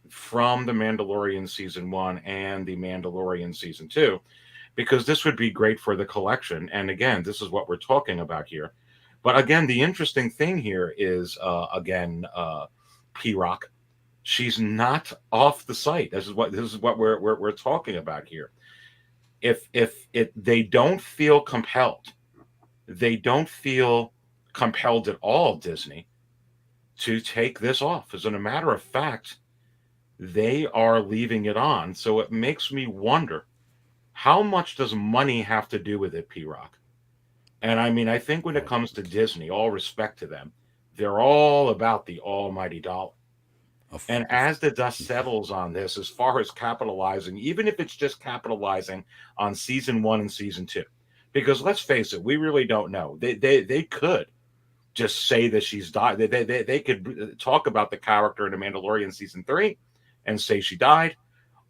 from The Mandalorian Season 1 and The Mandalorian Season 2, because this would be great for the collection. And again, this is what we're talking about here. But again, the interesting thing here is, PRock. She's not off the site. This is what we're talking about here. If they don't feel compelled at all, Disney, to take this off. As a matter of fact, they are leaving it on. So it makes me wonder, how much does money have to do with it, PRock? And I mean, I think when it comes to Disney, all respect to them, they're all about the almighty dollar. And as the dust settles on this, as far as capitalizing, even if it's just capitalizing on season 1 and season 2, because let's face it, we really don't know. They could just say that she's died. They could talk about the character in The Mandalorian season 3 and say she died,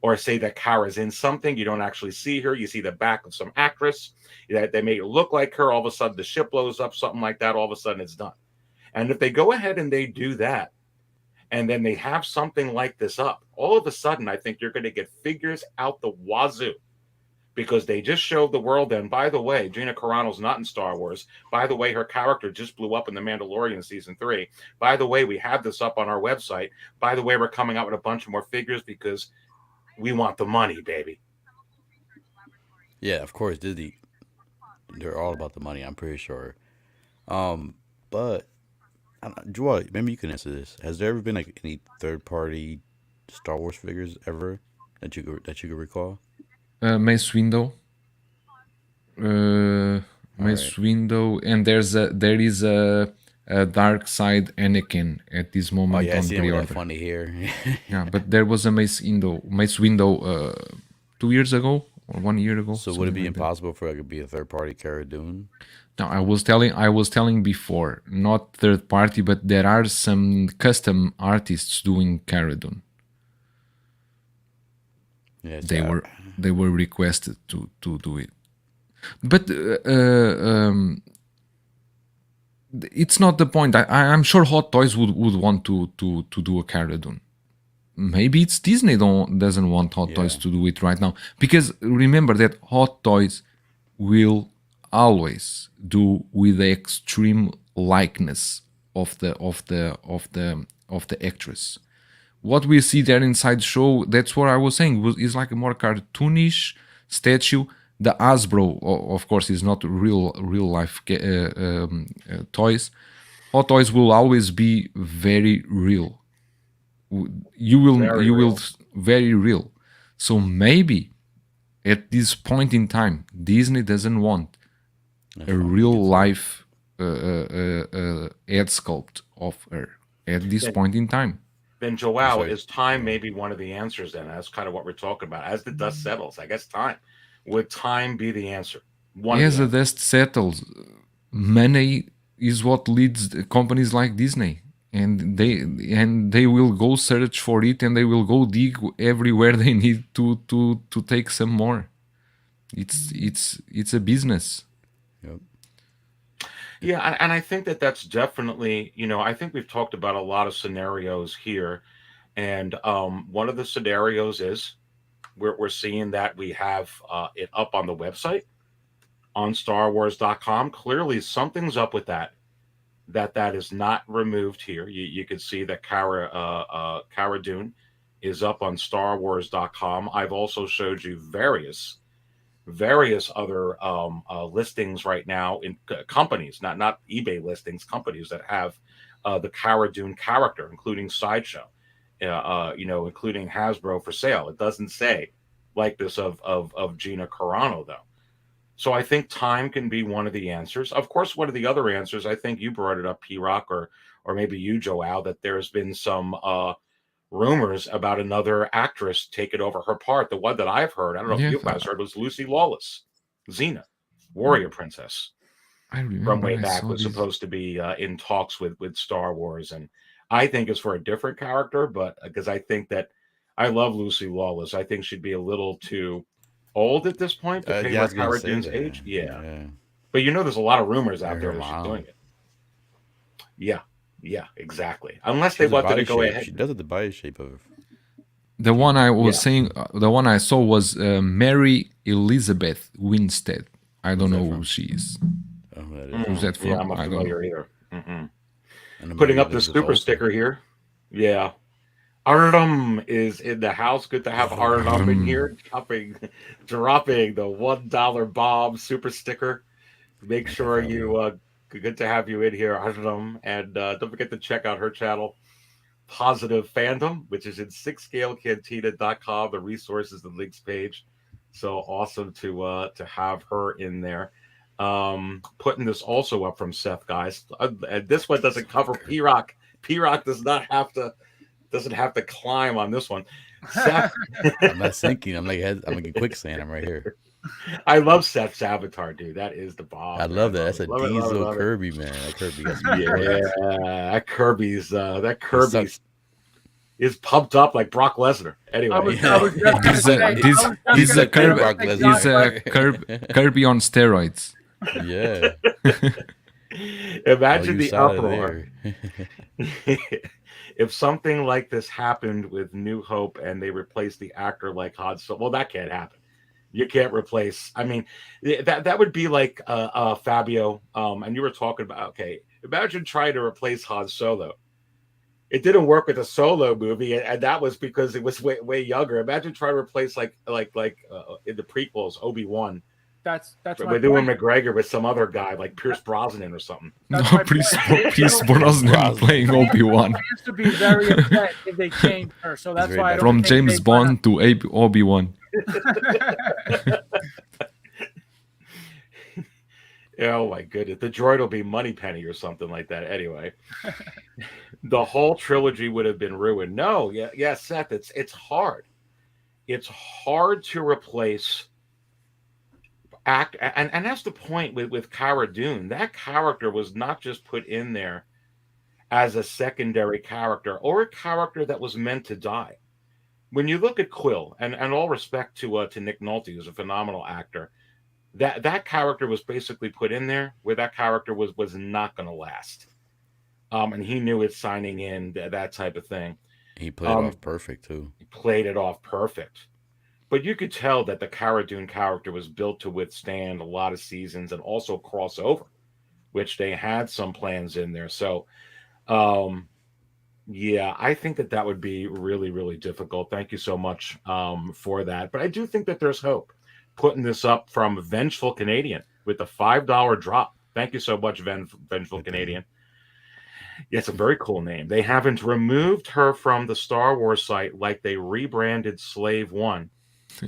or say that Cara's in something. You don't actually see her. You see the back of some actress that they make it look like her. All of a sudden, the ship blows up, something like that. All of a sudden, it's done. And if they go ahead and they do that, and then they have something like this up, all of a sudden, I think you're going to get figures out the wazoo, because they just showed the world. And by the way, Gina Carano's not in Star Wars. By the way, her character just blew up in The Mandalorian season 3. By the way, we have this up on our website. By the way, we're coming out with a bunch of more figures because we want the money, baby. Yeah, of course, Disney. They're all about the money, I'm pretty sure. But Joao, maybe you can answer this. Has there ever been like any third-party Star Wars figures ever that you could recall? Mace Windu. Mace Windu, and there is a Dark Side Anakin at this moment on pre-order. Funny here. Yeah, but there was a Mace Windu 2 years ago or 1 year ago. So would it be impossible for it to be a third-party Cara Dune? No, I was telling before, not third party, but there are some custom artists doing Cara Dune. Yeah, They were requested to do it, but it's not the point. I'm sure Hot Toys would want to do a Cara Dune. Maybe it's Disney doesn't want Hot Toys to do it right now, because remember that Hot Toys will always do with the extreme likeness of the actress. What we see there in Sideshow, that's what I was saying, is like a more cartoonish statue. The Hasbro, of course, is not real life toys. Hot Toys will always be very real. You will very real. So maybe at this point in time, Disney doesn't want a real life head sculpt of her at this point in time. Then Joao, is time maybe one of the answers? Then that's kind of what we're talking about. As the dust settles, I guess time. Would time be the answer? As the dust settles, money is what leads companies like Disney, and they will go search for it, and they will go dig everywhere they need to take some more. It's a business. Yep. Yeah, and I think that's definitely, I think we've talked about a lot of scenarios here, and one of the scenarios is we're seeing that we have it up on the website on StarWars.com. Clearly, something's up with that is not removed here. You can see that Cara Dune is up on StarWars.com. I've also showed you various other listings right now in companies, not eBay listings, companies that have the Cara Dune character, including Sideshow, including Hasbro for sale. It doesn't say like this of Gina Carano though. So I think time can be one of the answers. Of course, one of the other answers, I think you brought it up, PRock, or maybe you, Joao, that there's been some rumors about another actress taking over her part. The one that I've heard, I don't know if you guys heard, was Lucy Lawless, Xena, warrior princess. I remember from way back was supposed to be in talks with Star Wars, and I think it's for a different character, but because I think that I love Lucy Lawless, I think she'd be a little too old at this point to pay her Cara Dune's age. Yeah, but there's a lot of rumors out there that she's doing it. Yeah, exactly. Unless they wanted to go ahead. She does it the body shape of. The one I was saying, the one I saw was Mary Elizabeth Winstead. I don't know who she is. Who's that from? Yeah, I'm not familiar either. Putting up the super sticker here. Yeah. Artem is in the house. Good to have Artem in here. Dropping the $1 bomb super sticker. Make sure you good to have you in here, Artem. And don't forget to check out her channel, Positive Fandom, which is in 6scalecantina.com, the resources and links page. So awesome to have her in there. Putting this also up from Seth, guys. And this one doesn't cover PRock. PRock doesn't have to climb on this one. Seth, I'm not sinking. I'm like a quicksand. I'm right here. I love Seth's avatar, dude. That is the bomb. I love that. That's a diesel Kirby, man. That Kirby. That Kirby's is pumped up like Brock Lesnar. Anyway, he's a Kirby on steroids. Yeah. Imagine the uproar. If something like this happened with New Hope and they replaced the actor like Han Solo, well, that can't happen. You can't replace. I mean, that would be like Fabio. And you were talking about, imagine trying to replace Han Solo. It didn't work with the Solo movie, and that was because it was way younger. Imagine trying to replace like in the prequels, Obi-Wan. That's we're doing McGregor with some other guy like Pierce Brosnan or something. Pierce Brosnan playing Obi-Wan. I used to be very upset if they changed her, so that's why I don't from James Bond to Obi-Wan. Oh my goodness, the droid will be Moneypenny or something like that. Anyway, the whole trilogy would have been ruined. No, Seth, it's hard. It's hard to replace. act, and that's the point with Cara Dune. That character was not just put in there as a secondary character or a character that was meant to die. When you look at Quill, and all respect to Nick Nolte, who's a phenomenal actor, that character was basically put in there where that character was not going to last, and he knew it signing in, that type of thing. He played it off perfect too. He played it off perfect, but you could tell that the Cara Dune character was built to withstand a lot of seasons and also crossover, which they had some plans in there. So, yeah, I think that would be really, really difficult. Thank you so much for that. But I do think that there's hope. Putting this up from Vengeful Canadian with the $5 drop. Thank you so much, Vengeful Canadian. Yeah, it's a very cool name. They haven't removed her from the Star Wars site like they rebranded Slave One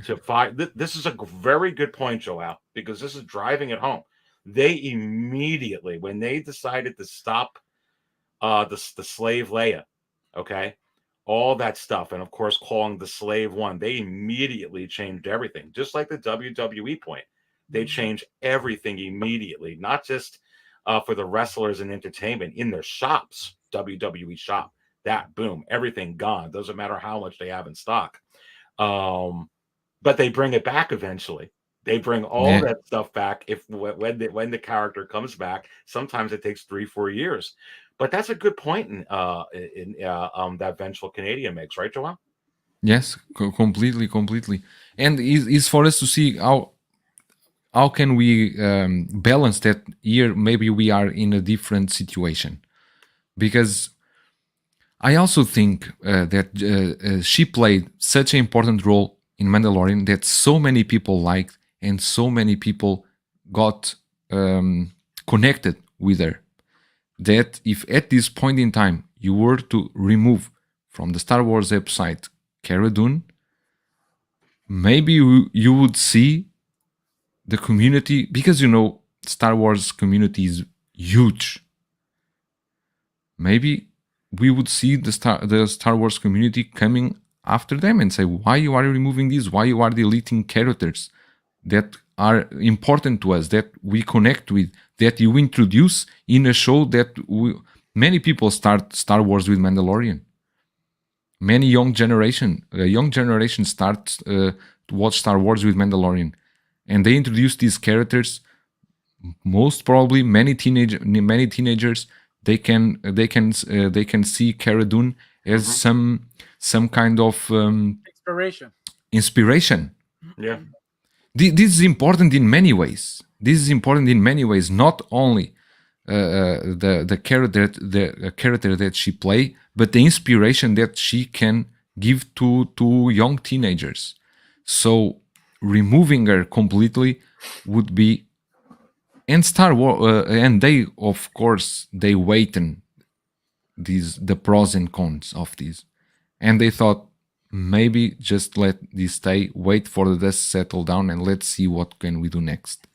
to 5. This is a very good point, Joao, because this is driving it home. They immediately, when they decided to stop the Slave Leia, okay, all that stuff, and of course calling the Slave One, they immediately changed everything. Just like the WWE point, they changed everything immediately, not just for the wrestlers and entertainment in their shops, WWE shop. That boom, everything gone. Doesn't matter how much they have in stock, but they bring it back eventually. They bring all that stuff back when the character comes back. Sometimes it takes 3-4 years. But that's a good point in that Vengeful Canadian makes, right, Joao? Yes, completely. And it's for us to see how can we balance that here. Maybe we are in a different situation, because I also think that she played such an important role in Mandalorian that so many people liked and so many people got connected with her, that if at this point in time you were to remove from the Star Wars website Cara Dune, maybe you would see the community, because Star Wars community is huge. Maybe we would see the Star Wars community coming after them and say, why you are removing this? Why you are deleting characters that are important to us, that we connect with, that you introduce in a show that many people start Star Wars with Mandalorian. Many young generation starts to watch Star Wars with Mandalorian, and they introduce these characters. Most probably, many teenagers they can see Cara Dune as some kind of inspiration. Yeah. This is important in many ways. Not only the character that she play, but the inspiration that she can give to young teenagers. So removing her completely would be, and Star Wars, and they of course they weighed the pros and cons of this, and they thought, maybe just let this stay, wait for the dust settle down, and let's see what can we do next.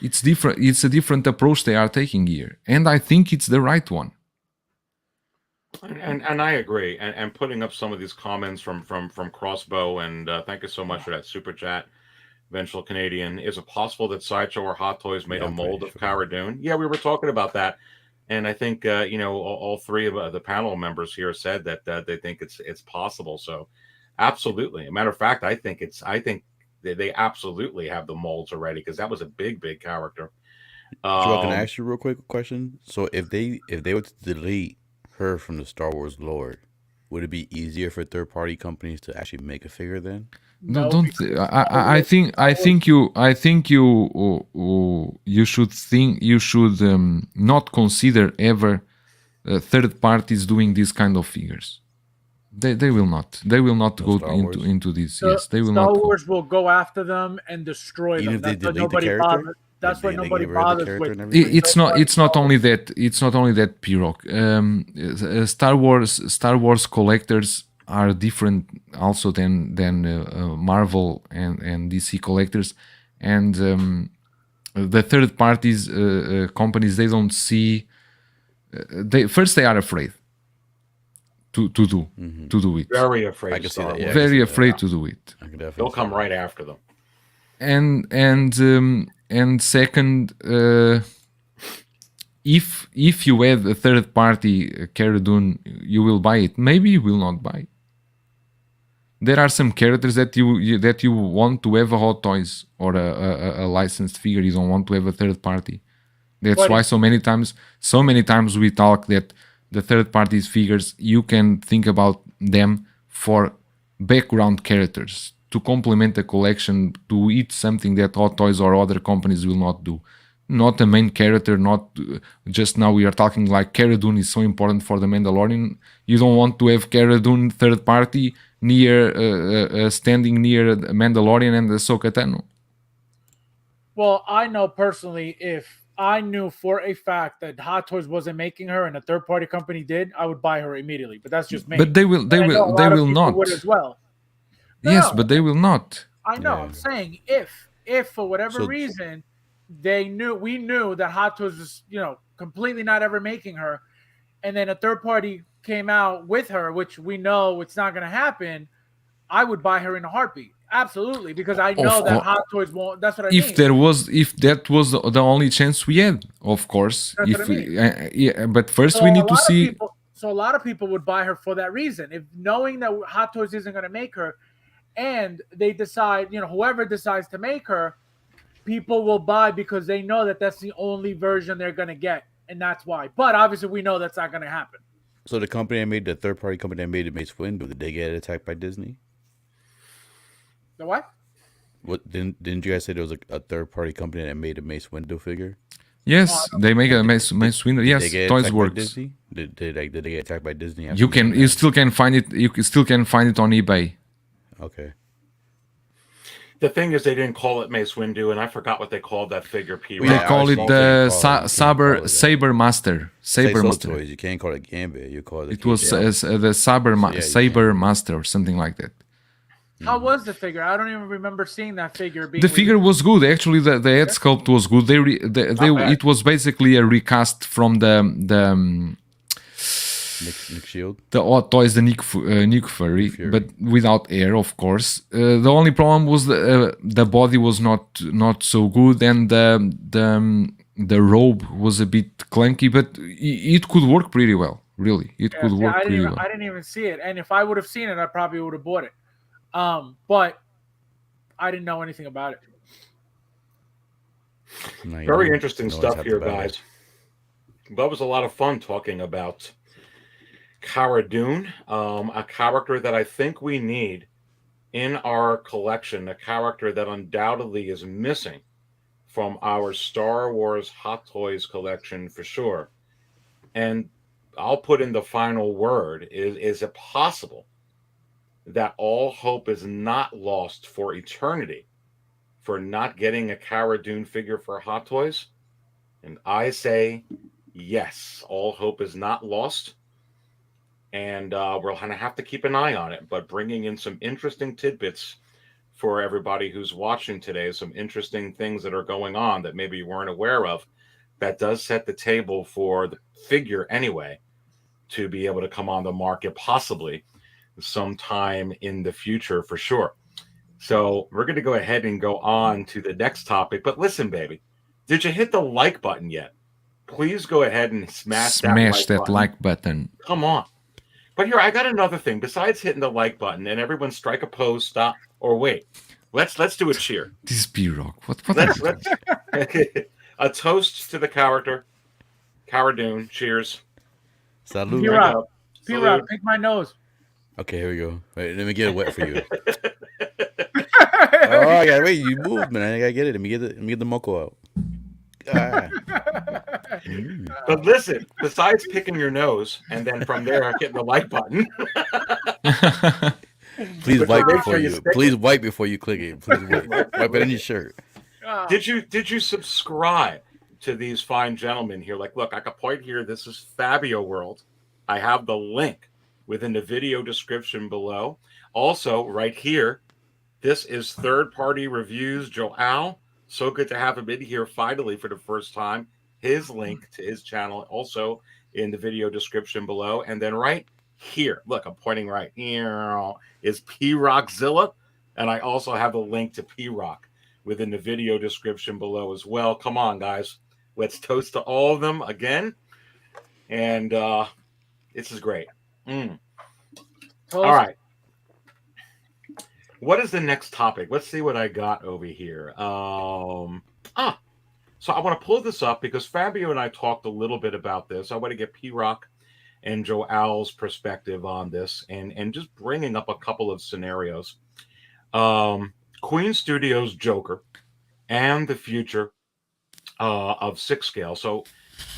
It's different. It's a different approach they are taking here, and I think it's the right one. And I agree. And putting up some of these comments from Crossbow, and thank you so much for that super chat, Vengeful Canadian. Is it possible that Sideshow or Hot Toys made a mold of Cara Dune? Yeah, we were talking about that. And I think all three of the panel members here said that they think it's possible. So, absolutely. As a matter of fact, I think they absolutely have the molds already, because that was a big character. Joao, can I ask you a real quick question? So, if they were to delete her from the Star Wars lore, would it be easier for third-party companies to actually make a figure then? No, don't. I think you should not consider ever third parties doing these kind of figures. They will not. They will not go into this. Yes, they will not. Star Wars will go after them and destroy them. Even if they delete the character. That's why nobody bothers with. It's not only that. It's not only that, PRock. Star Wars collectors are different also than Marvel and DC collectors, and the third parties companies, they don't see. They are afraid to do it. Very afraid. I can see that. Very afraid to do it. They'll come right after them. and second, if you have a third party Cara Dune, you will buy it. Maybe you will not buy. There are some characters that you want to have a Hot Toys or a licensed figure. You don't want to have a third party. That's why so many times we talk that the third parties figures, you can think about them for background characters to complement the collection, to eat something that Hot Toys or other companies will not do. Not a main character, not just now we are talking like Cara Dune is so important for the Mandalorian. You don't want to have Cara Dune third party near standing near the Mandalorian and the Ahsoka Tano. Well, I know personally, if I knew for a fact that Hot Toys wasn't making her and a third party company did, I would buy her immediately. But that's just me. But they will not. Would as well. Yes, but they will not. I know. Yeah. I'm saying if for whatever reason we knew that Hot Toys was, completely not ever making her, and then a third party came out with her, which we know it's not going to happen, I would buy her in a heartbeat. Absolutely, because I know that Hot Toys won't. That's what I mean. If that was the only chance we had, of course. That's what I mean. But first we need to see. So a lot of people would buy her for that reason. If knowing that Hot Toys isn't going to make her, and they decide, whoever decides to make her, people will buy because they know that that's the only version they're going to get, and that's why. But obviously, we know that's not going to happen. So the company that made the third party company that made Mace Windu, did they get attacked by Disney? The what? What didn't you guys say there was a third party company that made a Mace Windu figure? Yes, they make a Mace Windu. Yes, Toys Works. Did they get attacked by Disney? You still can find it. You still can find it on eBay. Okay. The thing is, they didn't call it Mace Windu, and I forgot what they called that figure. They call it the Saber Master. Saber Master. Toys. You can't call it Gambit. You call it. It was the Saber Master or something like that. How was the figure? I don't even remember seeing that figure. The figure was good. Actually, the head sculpt was good. It was basically a recast from the Nick Shield, the Hot Toys, the Nick Fury, but without hair, of course. The only problem was the body was not so good, and the robe was a bit clunky, but it could work pretty well. Really, it could work pretty well. I didn't even see it, and if I would have seen it, I probably would have bought it. But I didn't know anything about it. Very interesting stuff here, guys. That was a lot of fun talking about Cara Dune, a character that I think we need in our collection, a character that undoubtedly is missing from our Star Wars Hot Toys collection for sure. And I'll put in the final word. Is it possible that all hope is not lost for eternity for not getting a Cara Dune figure for Hot Toys? And I say yes, all hope is not lost. And we're going to have to keep an eye on it, but bringing in some interesting tidbits for everybody who's watching today, some interesting things that are going on that maybe you weren't aware of, that does set the table for the figure anyway to be able to come on the market possibly sometime in the future for sure. So we're going to go ahead and go on to the next topic. But listen, baby, did you hit the like button yet? Please go ahead and smash that like button. Come on. But here, I got another thing. Besides hitting the like button, and everyone strike a pose, stop, or wait. Let's do a cheer. This is PRock. What let's a toast to the character, Cara Dune. Cheers. Salud. PRock, pick my nose. Okay, here we go. Wait, let me get it wet for you. Oh, yeah, wait, you moved, man. I gotta get it. Let me get the moco out. But listen, besides picking your nose and then from there hitting the like button, please wipe before you. Please wipe before you click it. Please wipe it in your shirt. Did you subscribe to these fine gentlemen here? Like, look, I can point here. This is Fabio World. I have the link within the video description below. Also, right here, this is third-party reviews. Joao, so good to have him in here finally for the first time. His link to his channel also in the video description below. And then right here, look, I'm pointing right here, is PRockZilla. And I also have a link to PRock within the video description below as well. Come on, guys. Let's toast to all of them again. And this is great. All right. What is the next topic? Let's see what I got over here. So I want to pull this up because Fabio and I talked a little bit about this. I want to get PRock and Joao's perspective on this and just bringing up a couple of scenarios. Queen Studios Joker and the future of 6 scale. So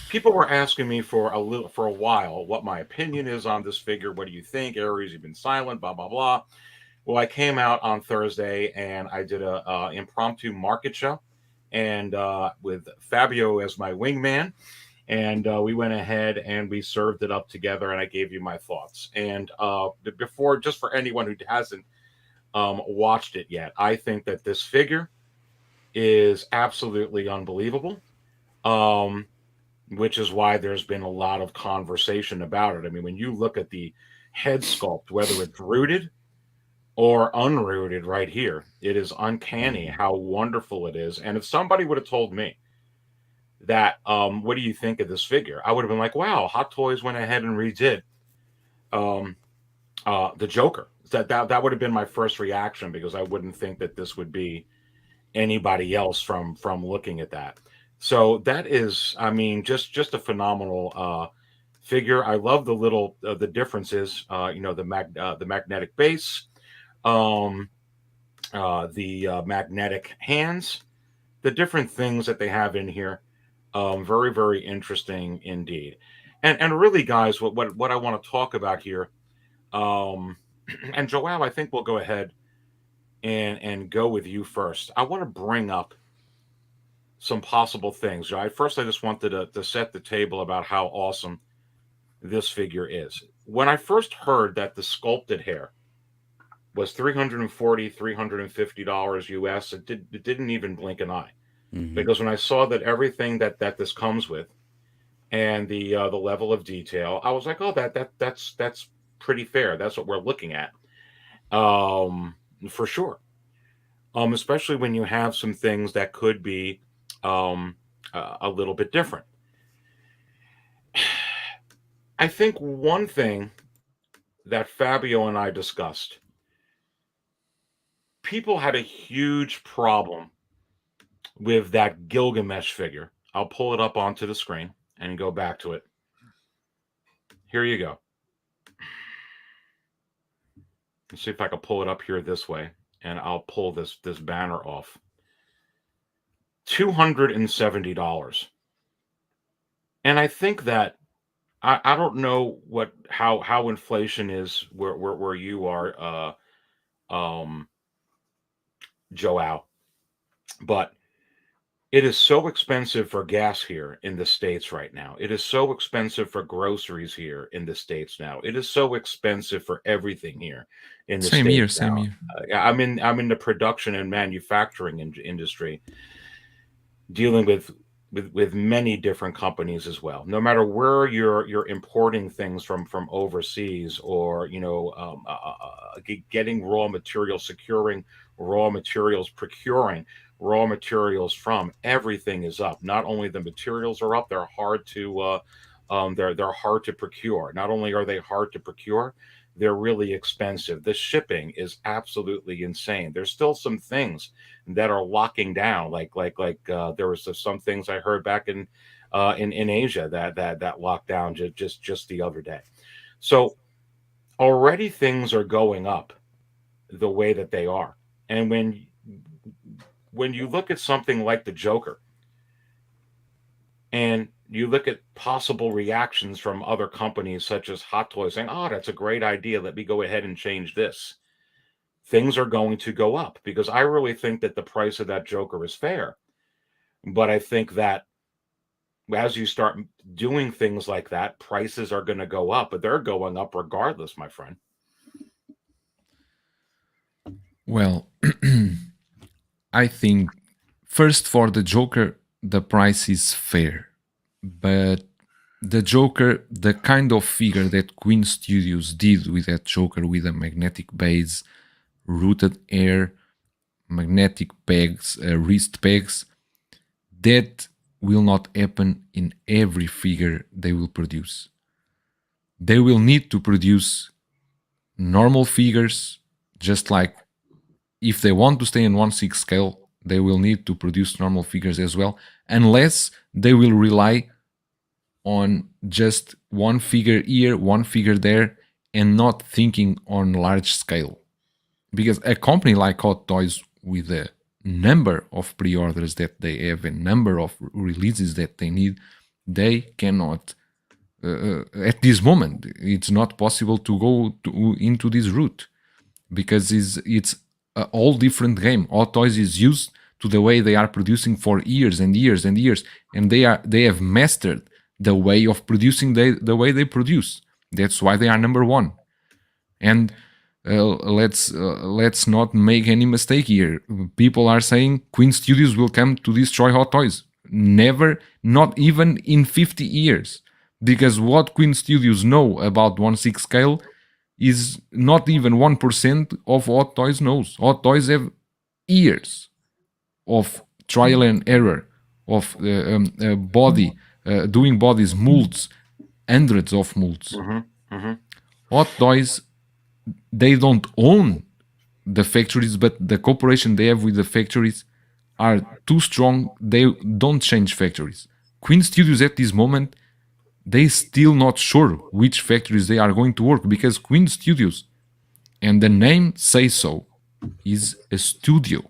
people were asking me for a while what my opinion is on this figure. What do you think? Aries, you've been silent, blah, blah, blah. Well, I came out on Thursday and I did a impromptu market show and with Fabio as my wingman. And we went ahead and we served it up together and I gave you my thoughts. And before, just for anyone who hasn't watched it yet, I think that this figure is absolutely unbelievable, which is why there's been a lot of conversation about it. I mean, when you look at the head sculpt, whether it's rooted or unrooted right here, it is uncanny how wonderful it is. And if somebody would have told me that, what do you think of this figure? I would have been like, wow, Hot Toys went ahead and redid the Joker. That would have been my first reaction because I wouldn't think that this would be anybody else from looking at that. So that is, I mean, just a phenomenal figure. I love the little the differences, the magnetic base, the magnetic hands, the different things that they have in here. Very, very interesting indeed. And really, guys, what I want to talk about here, and Joao, I think we'll go ahead and go with you first. I want to bring up some possible things. First, I just wanted to set the table about how awesome this figure is. When I first heard that the sculpted hair was $340, $350 US, it didn't even blink an eye. Mm-hmm. Because when I saw that everything that this comes with and the level of detail, I was like, oh, that's pretty fair. That's what we're looking at, for sure. Especially when you have some things that could be a little bit different. I think one thing that Fabio and I discussed, people had a huge problem with that Gilgamesh figure. I'll pull it up onto the screen and go back to it. Here you go. Let's see if I can pull it up here this way, and I'll pull this banner off. $270. And I think that I don't know how inflation is where you are, Joao, but it is so expensive for gas here in the States right now. It is so expensive for groceries here in the States now. It is so expensive for everything here in the States. Same here. I'm in the production and manufacturing industry, dealing with many different companies as well. No matter where you're importing things from overseas, or getting raw materials, securing raw materials, procuring raw materials from, everything is up. Not only the materials are up, they're hard to they're hard to procure. Not only are they hard to procure, they're really expensive. The shipping is absolutely insane. There's still some things that are locking down, like there was some things I heard back in Asia that locked down just the other day. So already things are going up the way that they are. And when you look at something like the Joker and you look at possible reactions from other companies such as Hot Toys saying, oh, that's a great idea, let me go ahead and change this, things are going to go up, because I really think that the price of that Joker is fair. But I think that as you start doing things like that, prices are going to go up, but they're going up regardless, my friend. Well, I think first, for the Joker, the price is fair. But the Joker, the kind of figure that Queen Studios did with that Joker, with a magnetic base, rooted hair, magnetic pegs, wrist pegs. That will not happen in every figure they will produce. They will need to produce normal figures, just like if they want to stay in 1/6 scale, they will need to produce normal figures as well, unless they will rely on just one figure here, one figure there, and not thinking on large scale. Because a company like Hot Toys, with a number of pre-orders that they have, a number of releases that they need, they cannot at this moment it's not possible to go into this route, because it's a all different game. Hot Toys is used to the way they are producing for years and years and years, and they have mastered the way of producing the way they produce. That's why they are number one. And let's not make any mistake here. People are saying Queen Studios will come to destroy Hot Toys. Never, not even in 50 years. Because what Queen Studios know about 1/6 scale is not even 1% of what Toys knows. Hot Toys have years of trial and error, of doing bodies, molds, hundreds of molds. Hot Toys, they don't own the factories, but the cooperation they have with the factories are too strong. They don't change factories. Queen Studios at this moment, they still not sure which factories they are going to work, because Queen Studios, and the name says so, is a studio.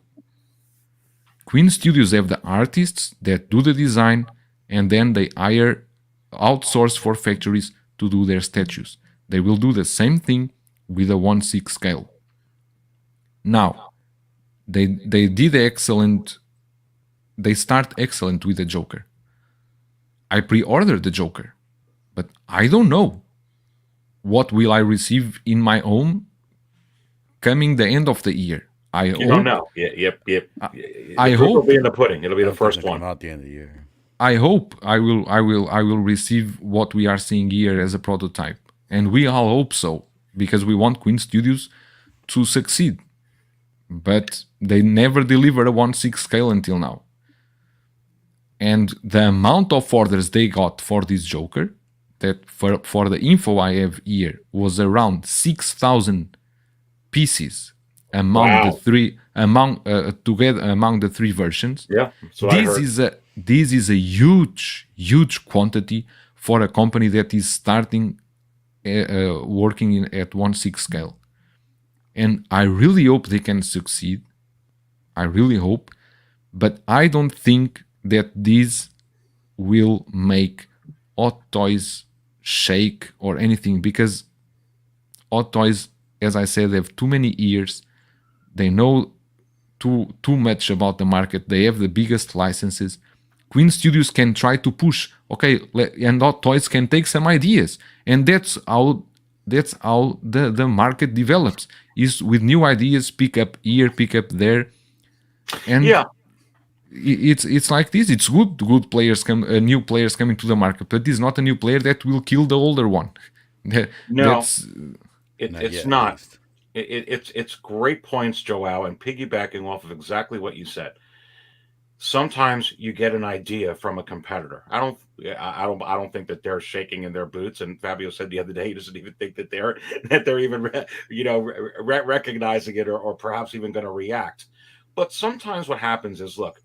Queen Studios have the artists that do the design, and then they outsource for factories to do their statues. They will do the same thing with a 1/6 scale. Now, they did excellent. They start excellent with the Joker. I pre-ordered the Joker, but I don't know what will I receive in my home coming the end of the year. You don't know. Yep. I Proof will hope be in the pudding. It'll be the first one. Come out the end of the year. I hope I will receive what we are seeing here as a prototype, and we all hope so, because we want Queen Studios to succeed. But they never delivered a 1/6 scale until now. And the amount of orders they got for this Joker, that for the info I have here, was around 6,000 pieces among Wow. the three, together among the three versions. Yeah. So I heard. This is a huge quantity for a company that is starting working at 1/6 scale. And I really hope they can succeed. I really hope. But I don't think that this will make Hot Toys shake or anything, because Hot Toys, as I said, they have too many ears. They know too much about the market. They have the biggest licenses. Queen Studios can try to push, okay, and Hot Toys can take some ideas, and that's how the market develops, is with new ideas, pick up here, pick up there, and Yeah. it's like this. It's good players new players coming to the market, but this is not a new player that will kill the older one. No. That's, It's not. It's great points, Joao, and piggybacking off of exactly what you said. Sometimes you get an idea from a competitor. I don't think that they're shaking in their boots. And Fabio said the other day he doesn't even think that they're even recognizing it or perhaps even going to react. But sometimes what happens is, look,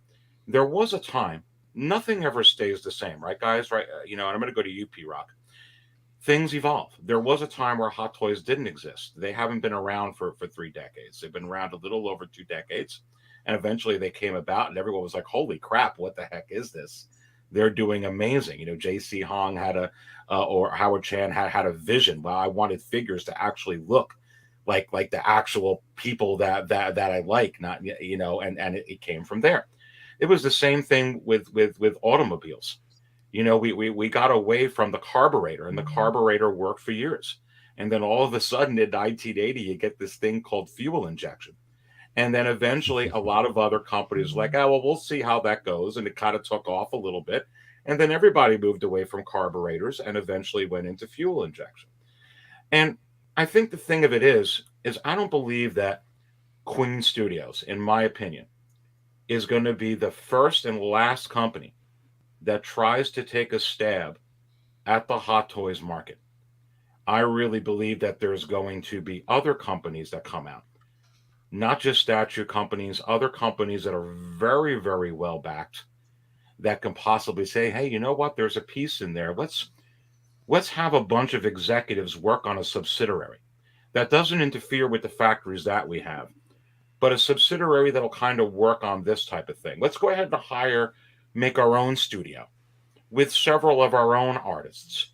there was a time. Nothing ever stays the same, right, guys? Right? And I'm going to go to you, PRock. Things evolve. There was a time where Hot Toys didn't exist. They haven't been around for 3 decades. They've been around a little over 2 decades. And eventually they came about and everyone was like, holy crap, what the heck is this? They're doing amazing. JC Hong had or Howard Chan had a vision. Well, I wanted figures to actually look like the actual people that I like, not, and it came from there. It was the same thing with automobiles. We got away from the carburetor, and the carburetor worked for years. And then all of a sudden in 1980, you get this thing called fuel injection. And then eventually a lot of other companies were like, oh, well, we'll see how that goes. And it kind of took off a little bit. And then everybody moved away from carburetors and eventually went into fuel injection. And I think the thing of it is I don't believe that Queen Studios, in my opinion, is going to be the first and last company that tries to take a stab at the Hot Toys market. I really believe that there's going to be other companies that come out, not just statue companies, other companies that are very, very well backed that can possibly say, hey, you know what? There's a piece in there. Let's have a bunch of executives work on a subsidiary that doesn't interfere with the factories that we have, but a subsidiary that'll kind of work on this type of thing. Let's go ahead and make our own studio with several of our own artists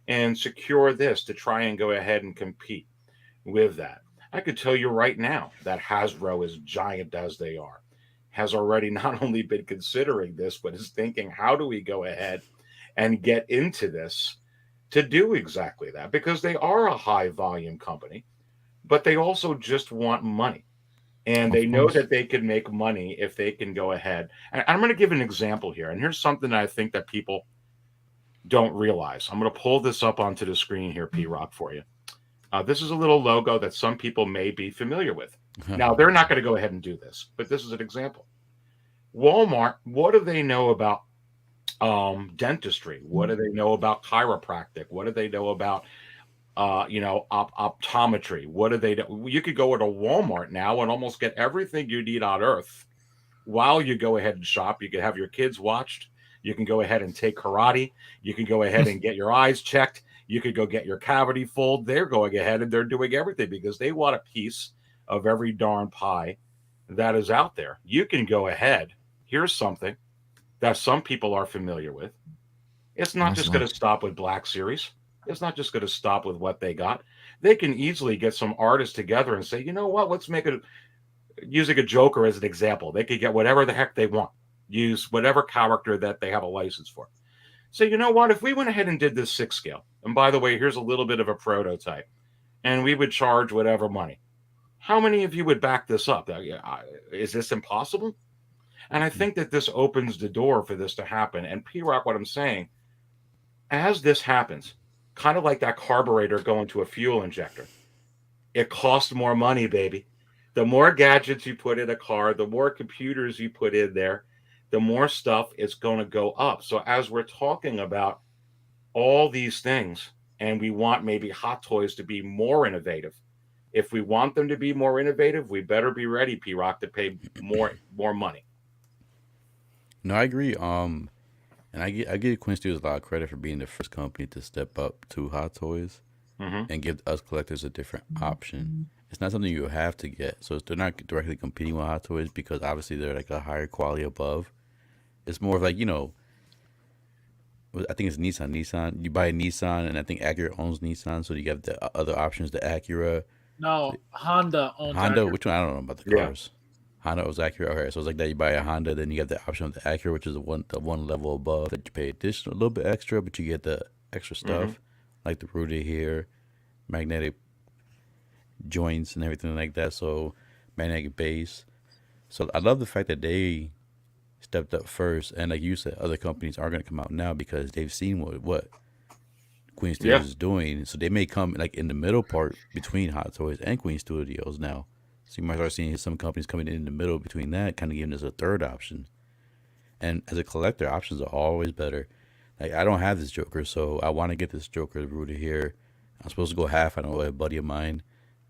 and secure this to try and go ahead and compete with that. I could tell you right now that Hasbro, as giant as they are, has already not only been considering this, but is thinking, how do we go ahead and get into this to do exactly that? Because they are a high volume company, but they also just want money. And they know that they can make money if they can go ahead. And I'm going to give an example here. And here's something that I think that people don't realize. I'm going to pull this up onto the screen here, PRock, for you. This is a little logo that some people may be familiar with. Now, they're not going to go ahead and do this, but this is an example. Walmart, what do they know about dentistry? What do they know about chiropractic? What do they know about optometry? What do they do? You could go to Walmart now and almost get everything you need on earth while you go ahead and shop. You can have your kids watched. You can go ahead and take karate. You can go ahead and get your eyes checked. You could go get your cavity filled. They're going ahead and they're doing everything because they want a piece of every darn pie that is out there. You can go ahead. Here's something that some people are familiar with. It's not just going to stop with Black Series. It's not just going to stop with what they got. They can easily get some artists together and say, you know what, let's make it, using a Joker as an example. They could get whatever the heck they want. Use whatever character that they have a license for. So you know what, if we went ahead and did this 6 scale, and by the way, here's a little bit of a prototype, and we would charge whatever money, how many of you would back this up? Is this impossible? And I think that this opens the door for this to happen. And PRock, what I'm saying, as this happens, kind of like that carburetor going to a fuel injector, it costs more money, baby. The more gadgets you put in a car, the more computers you put in there, the more stuff is going to go up. So as we're talking about all these things, and we want maybe Hot Toys to be more innovative, if we want them to be more innovative, we better be ready, PRock, to pay more money. No, I agree. And I give Queen Studios a lot of credit for being the first company to step up to Hot Toys and give us collectors a different option. It's not something you have to get, so they're not directly competing with Hot Toys because obviously they're like a higher quality above. It's more of like, I think it's Nissan. You buy a Nissan, and I think Acura owns Nissan, so you have the other options, the Acura. No, Honda owns Honda, Acura. which one? I don't know about the cars. Yeah. Honda owns Acura. Okay, so it's like that. You buy a Honda, then you have the option of the Acura, which is the one level above that you pay additional, a little bit extra, but you get the extra stuff like the rooted here, magnetic joints and everything like that. So magnetic base. So I love the fact that they stepped up first, and like you said, other companies are going to come out now because they've seen what Queen Studios is doing. So they may come like in the middle part between Hot Toys and Queen Studios now. So you might start seeing some companies coming in the middle between that, kind of giving us a third option. And as a collector, options are always better. Like, I don't have this Joker, so I want to get this Joker rooted here. I'm supposed to go half. I know a buddy of mine,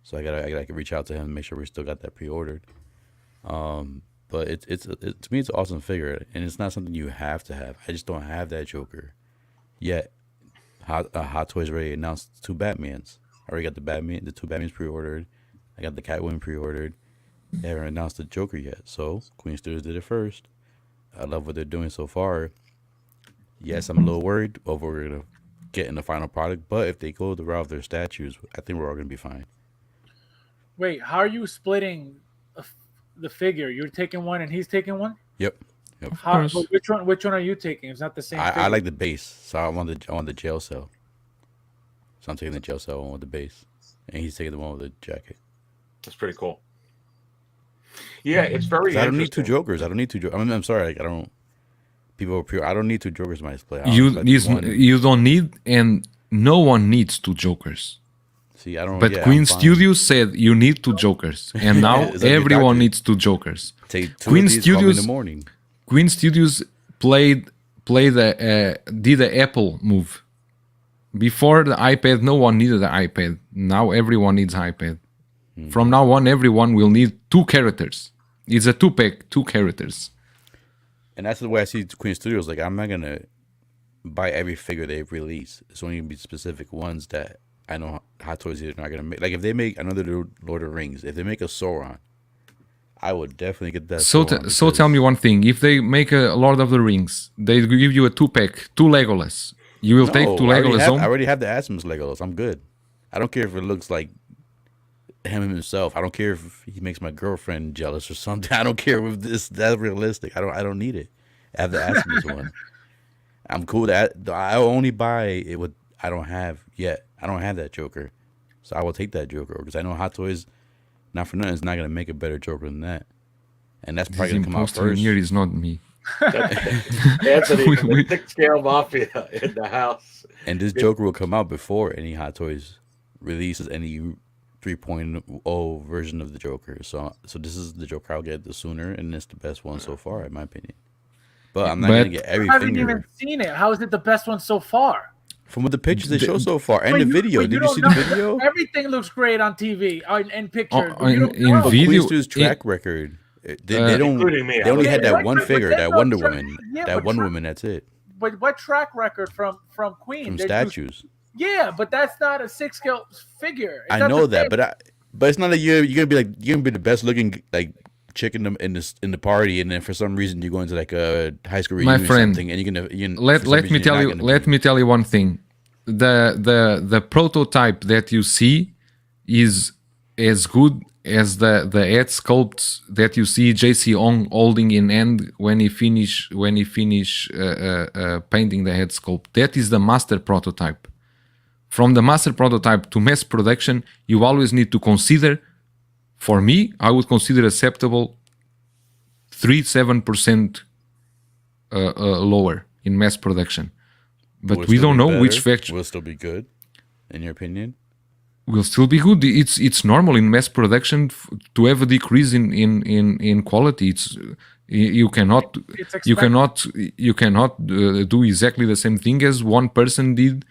so I gotta reach out to him and make sure we still got that pre-ordered. But it's to me, it's an awesome figure, and it's not something you have to have. I just don't have that Joker yet. Hot Toys already announced 2 Batmans. I already got the 2 Batmans pre-ordered. I got the Catwoman pre-ordered. They haven't announced the Joker yet, so Queen Studios did it first. I love what they're doing so far. Yes, I'm a little worried over what we're gonna get in the final product, but if they go the route of their statues, I think we're all gonna be fine. Wait, how are you splitting the figure? You're taking one and he's taking one? Yep. How, which one are you taking? It's not the same. I like the base, so I want the jail cell. So I'm taking the jail cell one with the base, and he's taking the one with the jacket. That's pretty cool. Yeah, it's very. I don't need 2 Jokers. I mean, I'm sorry. Like, I don't. People are pure. I don't need 2 Jokers in my display. You don't need, and no one needs 2 Jokers. See, I don't. But yeah, Queen I'm fine. Studios said you need 2 Jokers, and now It's like your everyone doctor. needs 2 Jokers. Take 2 Queen of these, call me in the Studios, morning. Queen Studios did the Apple move. Before the iPad, no one needed the iPad. Now everyone needs iPad. From now on, everyone will need 2 characters. It's a 2-pack, 2 characters. And that's the way I see Queen Studios. Like, I'm not gonna buy every figure they release. It's only gonna be specific ones that I know Hot Toys are not gonna make. Like, if they make another Lord of the Rings, if they make a Sauron, I would definitely get that. So, so tell me one thing: if they make a Lord of the Rings, they give you a 2-pack, 2 Legolas. You will take 2 Legolas home. I already have the Asmus Legolas. I'm good. I don't care if it looks like him himself. I don't care if he makes my girlfriend jealous or something. I don't care if this that's realistic. I don't need it. I have the Asmus one. I'm cool. I only buy it with I don't have yet. I don't have that Joker, so I will take that Joker because I know Hot Toys, not for nothing, is not gonna make a better Joker than that, and that's probably gonna come out Imposter in first. here is not me. Anthony, the 6-scale mafia in the house. And this Joker will come out before any Hot Toys releases any 3.0 version of the Joker. So this is the Joker I'll get the sooner, and it's the best one so far, in my opinion. But I'm not gonna get every I haven't finger. even seen it. How is it the best one so far? From what the pictures they show so far, and But the video. but Did you don't see the know. video? Everything looks great on TV and pictures. but you in don't know. video- Queen Studios' track record. They don't. Including me. They only had that But- one but figure, there's that no Wonder track- Woman. yeah, That but Wonder track- Woman. That's it. But what track record from Queen? From They're statues. Yeah, but that's not a 6-scale figure. It's I not know the that, same. but it's not like you're gonna be the best looking like chick in the party, and then for some reason you go into like a high school My reunion or friend, something, and let me tell you one thing. The prototype that you see is as good as the head sculpts that you see JC Ong holding in hand when he finish painting the head sculpt. That is the master prototype. From the master prototype to mass production, you always need to consider. For me, I would consider acceptable 3-7% lower in mass production. But we don't know which factory will still be good, in your opinion. Will still be good. It's normal in mass production to have a decrease in quality. You cannot do exactly the same thing as one person did.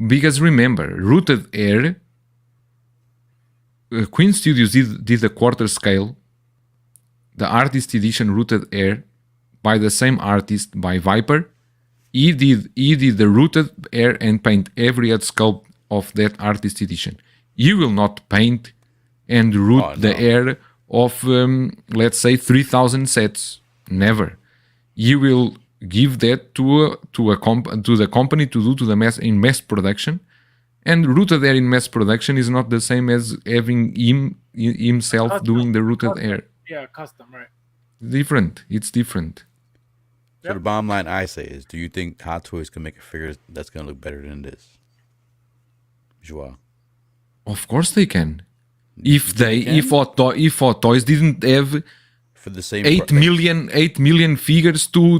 Because remember, Rooted Air, Queen Studios did a quarter scale, the artist edition Rooted Air, by the same artist, by Viper. He did the Rooted Air and paint every head sculpt of that artist edition. You will not paint and root the air of let's say 3,000 sets. Never. You will give that to the company to do in mass production. And Rooted Air in mass production is not the same as having himself Custom. doing the Rooted Air. Yeah, custom, right? It's different. So the bottom line I say is, do you think Hot Toys can make a figure that's gonna look better than this? Joao. Of course they can. If Hot Toys didn't have for the same 8 million figures to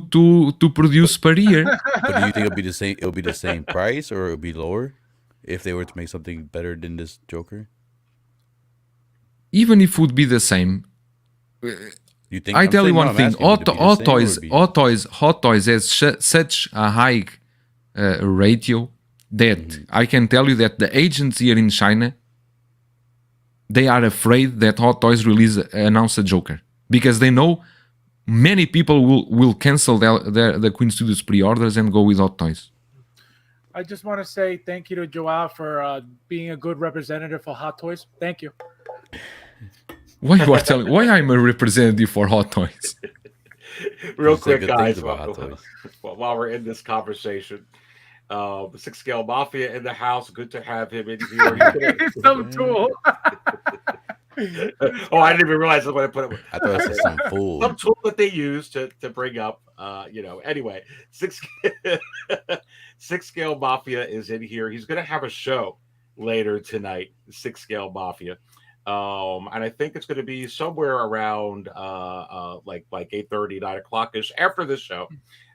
produce per year. But do you think it'll be the same? It'll be the same price, or it'll be lower if they were to make something better than this Joker? Even if it would be the same, you think? I tell you one thing: Hot Toys has such a high ratio that I can tell you that the agents here in China, they are afraid that Hot Toys announce a Joker, because they know many people will cancel the Queen Studios pre-orders and go with Hot Toys. I just want to say thank you to Joao for being a good representative for Hot Toys. Thank you. Why I'm a representative for Hot Toys? Real quick, guys, while we're in this conversation, the 6-scale Mafia in the house. Good to have him in here. Some tool. Oh, I didn't even realize that's what I put it. I thought it was some fool. Some tool that they use to bring up. Anyway, 6-scale Mafia is in here. He's going to have a show later tonight. 6-scale Mafia. And I think it's going to be somewhere around like 8:30, 9 o'clock ish after this show.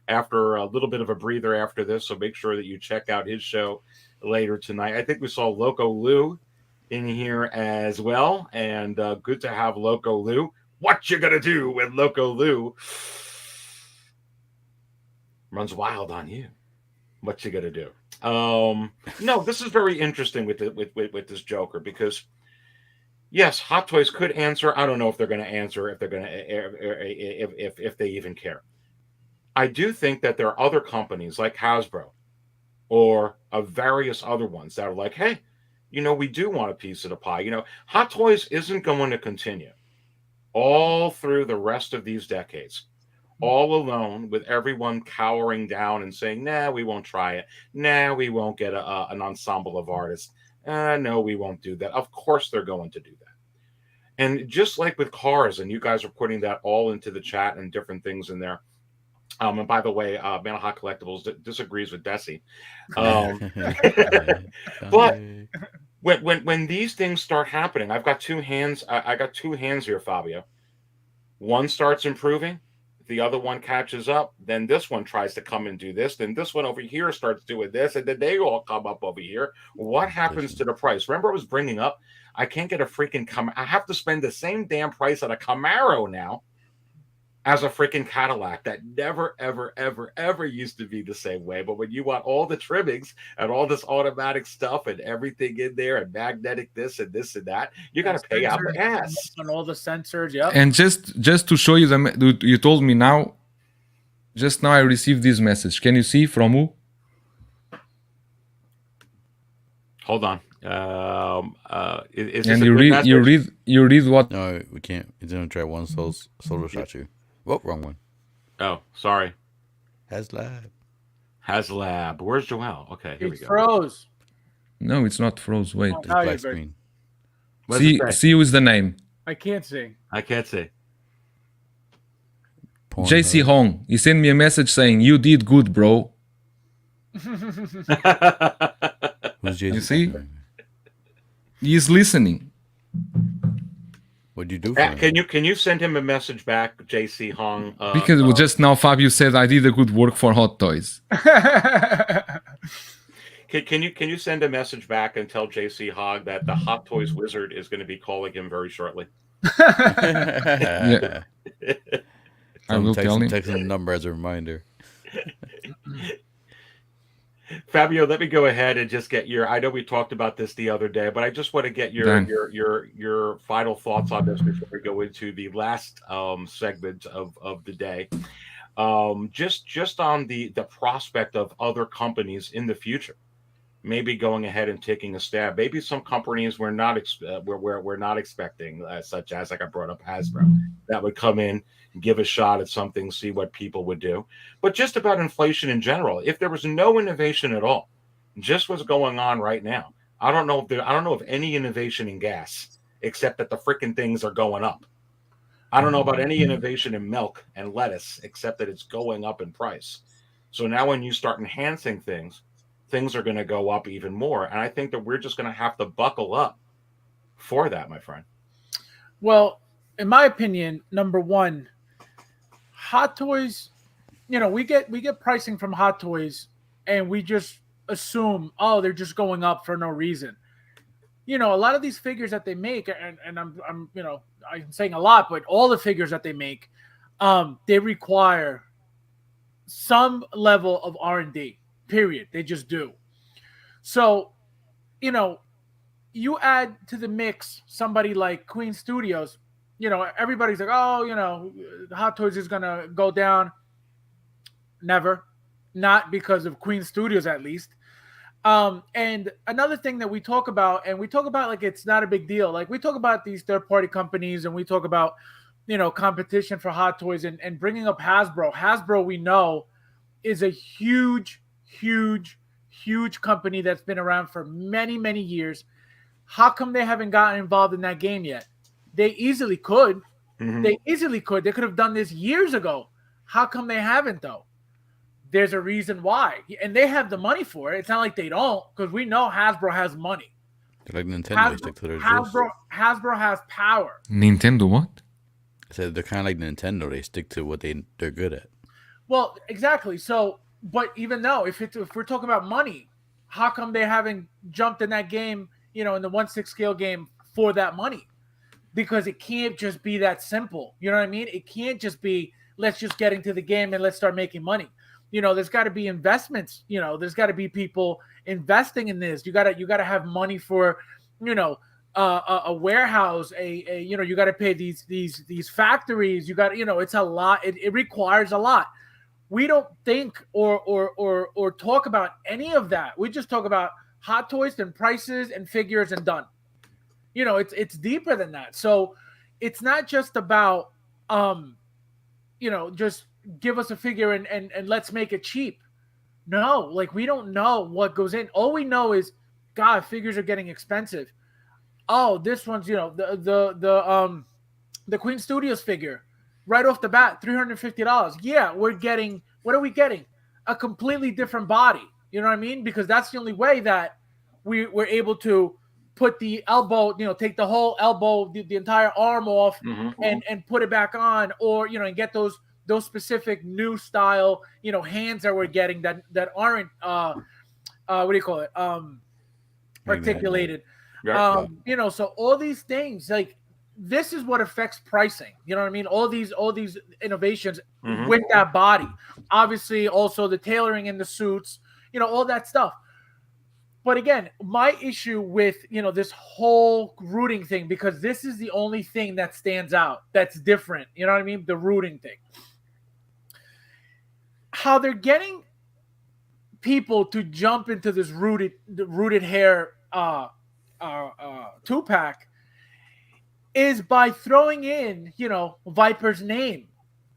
After a little bit of a breather after this, so make sure that you check out his show later tonight. I think we saw Loco Lou in here as well, and good to have Loco Lou. What you gonna do when Loco Lou runs wild on you? What you gonna do? No, this is very interesting with this Joker, because yes, Hot Toys could answer. I don't know if they're going to answer, if they're going to, if they even care. I do think that there are other companies like Hasbro or various other ones that are like, hey, we do want a piece of the pie. Hot Toys isn't going to continue all through the rest of these decades, all alone, with everyone cowering down and saying, nah, we won't try it. Nah, we won't get an ensemble of artists. No, we won't do that. Of course they're going to do that. And just like with cars, and you guys are putting that all into the chat and different things in there. And by the way, Man of Hot Collectibles disagrees with Desi. But when these things start happening, I've got two hands. I got two hands here, Fabio. One starts improving, the other one catches up. Then this one tries to come and do this. Then this one over here starts doing this, and then they all come up over here. What happens to the price? Remember, I was bringing up, I can't get a freaking I have to spend the same damn price on a Camaro now as a freaking Cadillac. That never, ever, ever, ever used to be the same way. But when you want all the trimmings and all this automatic stuff and everything in there and magnetic this and that, you got to pay out the ass. And all the sensors, yep. And just to show you, you told me now, just now I received this message. Can you see from who? Hold on. Is and you read what? No, we can't. It's gonna try one solo shot you. Whoa, wrong one. Oh, sorry. HasLab. Where's Joao? Okay, here we go. Froze. No, it's not froze. Wait. It's black screen. See who is the name. I can't see. I can't see. JC Hong. He sent me a message saying, "You did good, bro." Who's JC? You see? He's listening. What'd you do for him? Can you send him a message back, JC Hong? Because just now Fabio said I did a good work for Hot Toys. Can you send a message back and tell JC Hogg that the Hot Toys wizard is going to be calling him very shortly? Yeah. I will tell him. Text him the number as a reminder. Fabio, let me go ahead and just get I know we talked about this the other day, but I just want to get your final thoughts on this before we go into the last segment of the day. Just on the prospect of other companies in the future, maybe going ahead and taking a stab. Maybe some companies we're not expecting, such as, like I brought up, Hasbro, that would come in, give a shot at something, see what people would do. But just about inflation in general, if there was no innovation at all, just what's going on right now, I don't know of any innovation in gas, except that the freaking things are going up. I don't know about any innovation in milk and lettuce, except that it's going up in price. So now when you start enhancing things are going to go up even more. And I think that we're just going to have to buckle up for that, my friend. Well, in my opinion, number one, Hot Toys, we get pricing from Hot Toys and we just assume, oh, they're just going up for no reason. A lot of these figures that they make, and I'm saying a lot, but all the figures that they make, they require some level of R&D. Period. They just do. So, you add to the mix somebody like Queen Studios, everybody's like, oh, Hot Toys is going to go down. Never. Not because of Queen Studios, at least. And another thing that we talk about, like it's not a big deal. Like we talk about these third-party companies and we talk about, competition for Hot Toys and bringing up Hasbro. Hasbro, we know, is a huge company that's been around for many, many years. How come they haven't gotten involved in that game yet? They easily could. Mm-hmm. They could have done this years ago. How come they haven't, though? There's a reason why. And they have the money for it. It's not like they don't, because we know Hasbro has money. They're like Nintendo. They stick to their Hasbro has power. Nintendo what? I said they're kind of like Nintendo. They stick to what they're good at. Well, exactly. So, but even though if we're talking about money, how come they haven't jumped in that game, in the 1/6 scale game for that money? Because it can't just be that simple. You know what I mean? It can't just be, let's just get into the game and let's start making money. There's got to be investments. There's got to be people investing in this. You got to have money for, a warehouse, you got to pay these factories. You got, it's a lot. It requires a lot. We don't think or talk about any of that. We just talk about Hot Toys and prices and figures and done. It's deeper than that. So it's not just about, just give us a figure and let's make it cheap. No, like we don't know what goes in. All we know is, God, figures are getting expensive. Oh, this one's, the Queen Studios figure right off the bat, $350. Yeah, what are we getting? A completely different body. You know what I mean? Because that's the only way that we're able to put the elbow, take the whole elbow, the entire arm off and put it back on, or, and get those specific new style, hands that we're getting that aren't, what do you call it? Articulated. So all these things, like, this is what affects pricing. You know what I mean? All these innovations with that body. Obviously, also the tailoring in the suits, all that stuff. But again, my issue with, this whole rooting thing, because this is the only thing that stands out, that's different. You know what I mean? The rooting thing. How they're getting people to jump into this rooted hair 2-pack is by throwing in, Viper's name,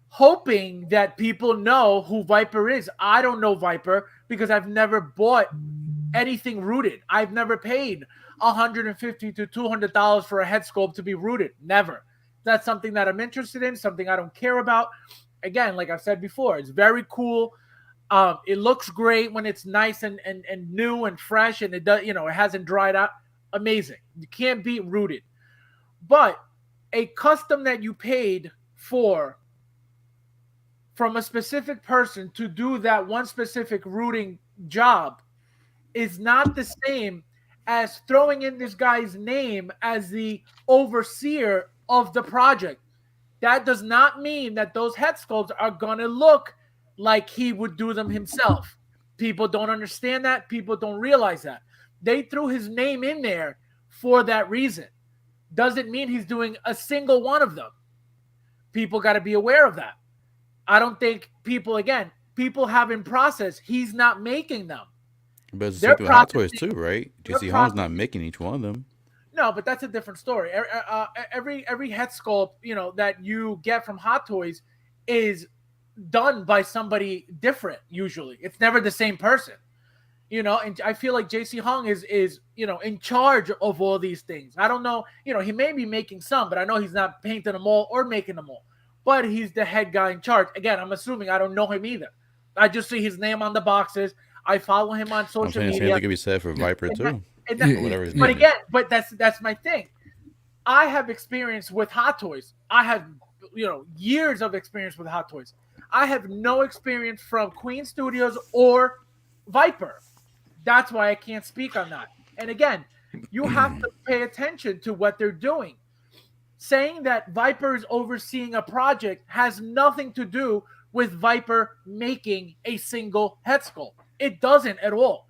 hoping that people know who Viper is. I don't know Viper because I've never bought anything rooted. I've never paid $150 to $200 for a head sculpt to be rooted. Never. That's something that I'm interested in, something I don't care about. Again, like I've said before, it's very cool. It looks great when it's nice and new and fresh, and it does, it hasn't dried out. Amazing. You can't beat rooted. But a custom that you paid for from a specific person to do that one specific rooting job is not the same as throwing in this guy's name as the overseer of the project. That does not mean that those head sculpts are going to look like he would do them himself. People don't understand that. People don't realize that. They threw his name in there for that reason. Doesn't mean he's doing a single one of them. People got to be aware of that. I don't think people have in process. He's not making them. But it's the same thing with Hot Toys too, right? JC Holmes not making each one of them. No, but that's a different story. Every head sculpt, that you get from Hot Toys is done by somebody different. Usually, it's never the same person. And I feel like JC Hung is in charge of all these things. I don't know, he may be making some, but I know he's not painting them all or making them all. But he's the head guy in charge. Again, I'm assuming I don't know him either. I just see his name on the boxes. I follow him on social media. Same thing can be said for Viper too. But that's my thing. I have experience with Hot Toys. I have years of experience with Hot Toys. I have no experience from Queen Studios or Viper. That's why I can't speak on that. And again, you have to pay attention to what they're doing. Saying that Viper is overseeing a project has nothing to do with Viper making a single head sculpt. It doesn't at all.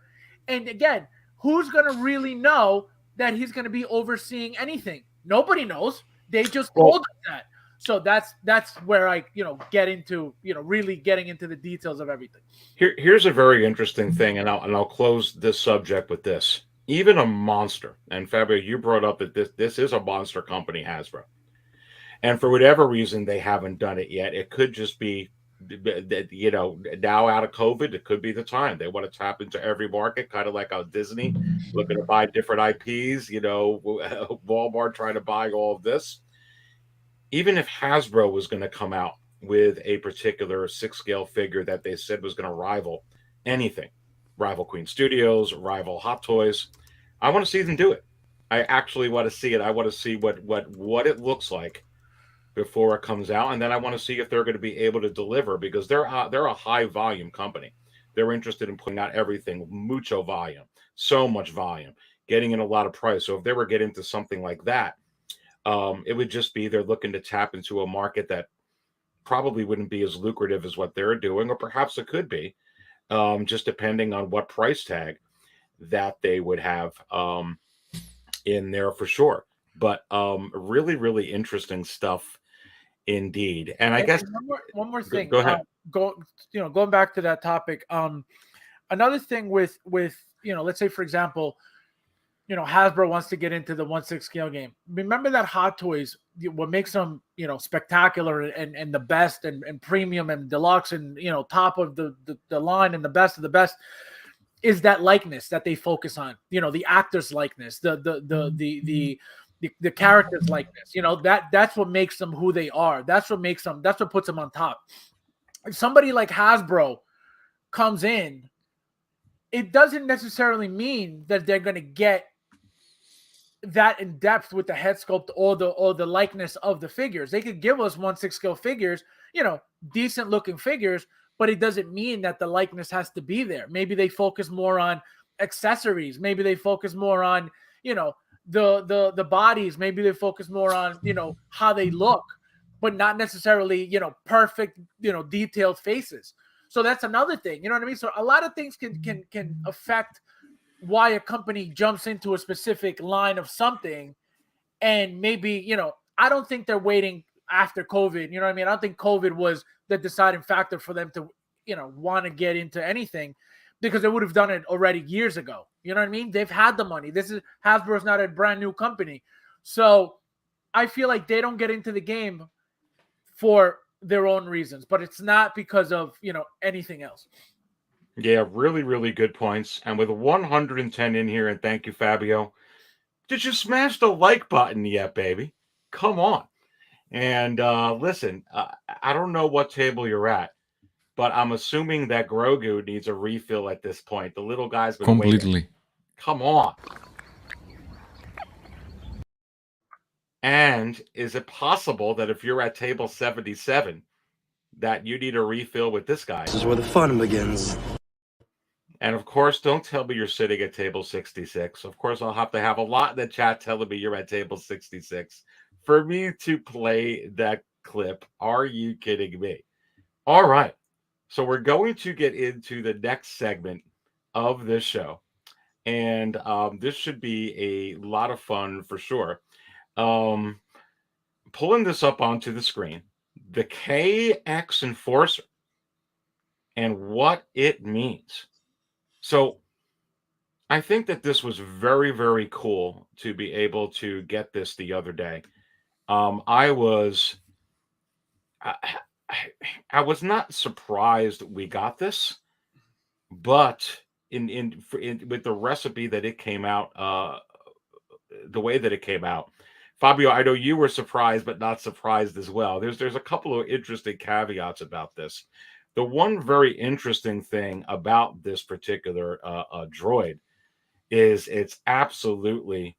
And again, who's going to really know that he's going to be overseeing anything? Nobody knows. They just told us that. So that's where I, get into, really getting into the details of everything. Here's a very interesting thing, and I'll close this subject with this. Even a monster, and Fabio, you brought up that this is a monster company, Hasbro, and for whatever reason they haven't done it yet. It could just be now out of COVID, it could be the time they want to tap into every market, kind of like how Disney looking to buy different IPs. Walmart trying to buy all of this. Even if Hasbro was going to come out with a particular 6-scale figure that they said was going to rival anything, rival Queen Studios, rival Hot Toys, I want to see them do it. I actually want to see it. I want to see what it looks like before it comes out, and then I want to see if they're going to be able to deliver, because they're a high volume company. They're interested in putting out everything, mucho volume. so much volume, getting in a lot of price. So if they were getting into something like that, it would just be they're looking to tap into a market that probably wouldn't be as lucrative as what they're doing, or perhaps it could be, just depending on what price tag that they would have in there for sure. But really, really interesting stuff indeed. And I And guess one more thing. go ahead. Going back to that topic. Another thing with let's say, for example, Hasbro wants to get into the 1/6 scale game. Remember that Hot Toys, what makes them, spectacular and the best and premium and deluxe and, top of the line and the best of the best is that likeness that they focus on, the actor's likeness, the character's likeness, that's what makes them who they are. That's what puts them on top. If somebody like Hasbro comes in, it doesn't necessarily mean that they're going to get that in depth with the head sculpt or the likeness of the figures. They could give us 1/6 scale figures, decent looking figures, but it doesn't mean that the likeness has to be there. Maybe they focus more on accessories. Maybe they focus more on, the bodies. Maybe they focus more on, how they look, but not necessarily, perfect, detailed faces. So that's another thing. You know what I mean? So a lot of things can affect why a company jumps into a specific line of something. And maybe, I don't think they're waiting after COVID. You know what I mean? I don't think COVID was the deciding factor for them to, want to get into anything, because they would have done it already years ago. You know what I mean? They've had the money. Hasbro's not a brand new company. So I feel like they don't get into the game for their own reasons, but it's not because of, anything else. Yeah, really, really good points. And with 110 in here, and thank you, Fabio. Did you smash the like button yet, baby? Come on. And listen, I don't know what table you're at, but I'm assuming that Grogu needs a refill at this point. The little guy's been waiting. Completely. Come on. And is it possible that if you're at table 77, that you need a refill with this guy? This is where the fun begins. And of course, don't tell me you're sitting at table 66. Of course, I'll have to have a lot in the chat telling me you're at table 66 for me to play that clip. Are you kidding me? All right. So we're going to get into the next segment of this show. And this should be a lot of fun for sure. Pulling this up onto the screen, the KX Enforcer and what it means. So I think that this was very, very cool to be able to get this the other day. I was not surprised we got this, but with the recipe that it came out, the way that it came out, Fabio, I know you were surprised, but not surprised as well. There's a couple of interesting caveats about this. The one very interesting thing about this particular droid is it's absolutely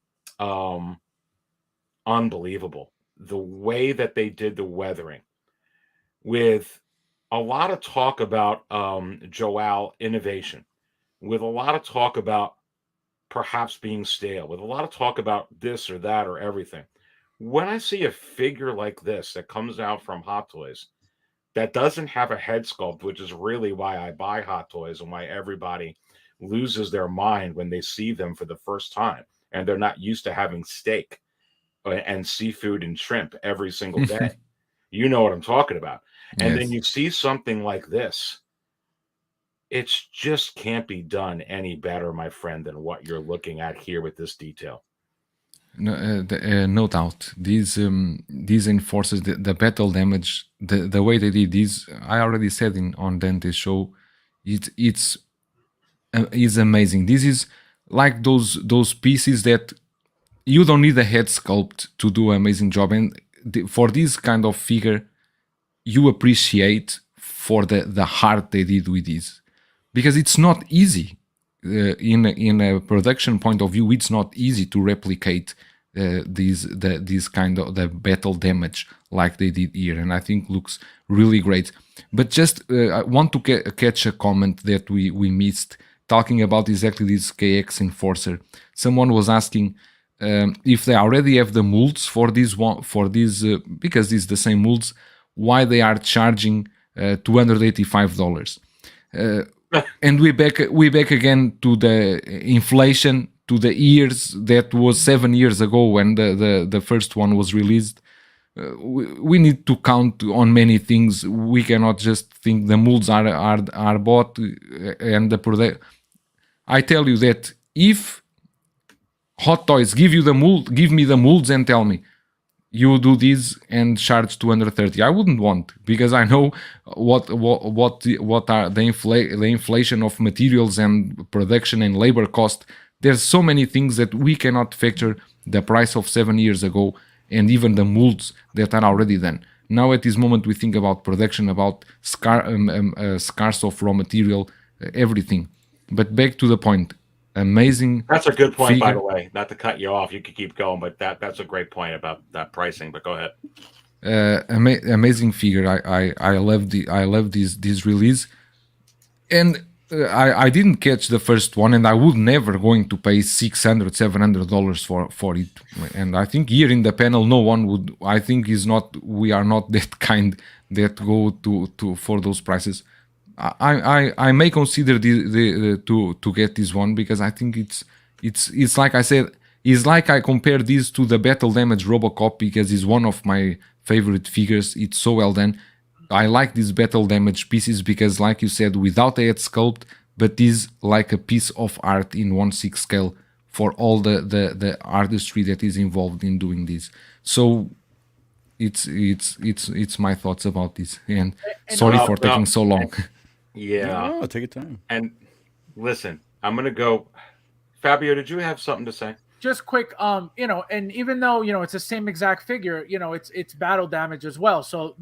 unbelievable. The way that they did the weathering, with a lot of talk about Joao innovation, with a lot of talk about perhaps being stale, with a lot of talk about this or that or everything. When I see a figure like this that comes out from Hot Toys, that doesn't have a head sculpt, which is really why I buy Hot Toys and why everybody loses their mind when they see them for the first time, and they're not used to having steak and seafood and shrimp every single day. You know what I'm talking about. And then you see something like this. It just can't be done any better, my friend, than what you're looking at here with this detail. No doubt. These enforces the battle damage, the way they did this. I already said on Dante's show, it's amazing. This is like those pieces that you don't need a head sculpt to do an amazing job, and for this kind of figure, you appreciate for the heart they did with this, because it's not easy. In a production point of view, it's not easy to replicate this kind of the battle damage like they did here, and I think looks really great. But just I want to catch a comment that we missed talking about exactly this KX Enforcer. Someone was asking if they already have the molds for this one, because it's the same molds, why they are charging $285. And we back again to the inflation, to the years that was 7 years ago when the first one was released. We need to count on many things. We cannot just think the molds are bought and the product. I tell you that if Hot Toys give me the molds and tell me you do this and charge 230, I wouldn't want, because I know what are the inflation of materials and production and labor cost. There's so many things that we cannot factor the price of 7 years ago, and even the molds that are already done. Now at this moment we think about production, about scarce of raw material, everything. But back to the point, amazing. That's a good point, by figure. the way. Not to cut you off, you could keep going, but that's a great point about that pricing. But go ahead. Amazing figure. I love this release, and I didn't catch the first one, and I would never going to pay $600-$700 for it. And I think here in the panel, no one would. I think we are not that kind that go to for those prices. I may consider to get this one, because I think it's like I said, it's like I compare this to the Battle Damage Robocop, because it's one of my favorite figures. It's so well done. I like these Battle Damage pieces because, like you said, without a head sculpt, but is like a piece of art in 1/6 scale for all the artistry that is involved in doing this. So it's my thoughts about this, and sorry for taking so long. Yeah. No, take your time. And listen, I'm going to go. Fabio, did you have something to say? Just quick, and even though it's the same exact figure, it's battle damage as well. So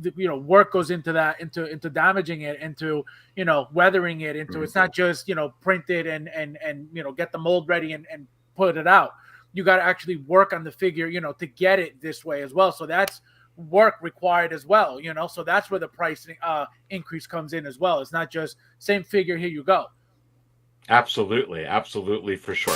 work goes into that, into damaging it, into weathering it, into it's not just printed and get the mold ready and put it out. You got to actually work on the figure, to get it this way as well. So that's work required as well. So that's where the price increase comes in as well. It's not just same figure, here you go. Absolutely, for sure.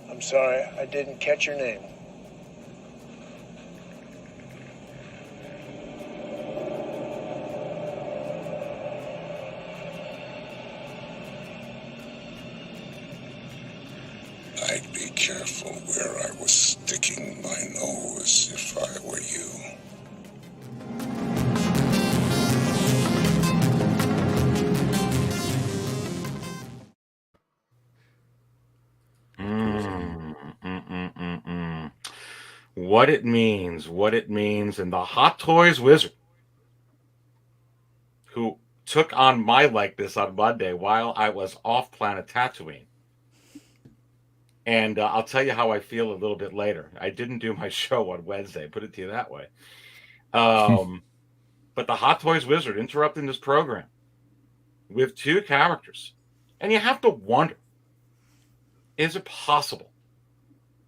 I'm sorry, I didn't catch your name. I'd be careful where I was sticking my nose if I were you. What it means, and the Hot Toys wizard who took on my likeness on Monday while I was off planet Tatooine. And I'll tell you how I feel a little bit later. I didn't do my show on Wednesday, put it to you that way. But the Hot Toys wizard interrupting this program with two characters. And you have to wonder, is it possible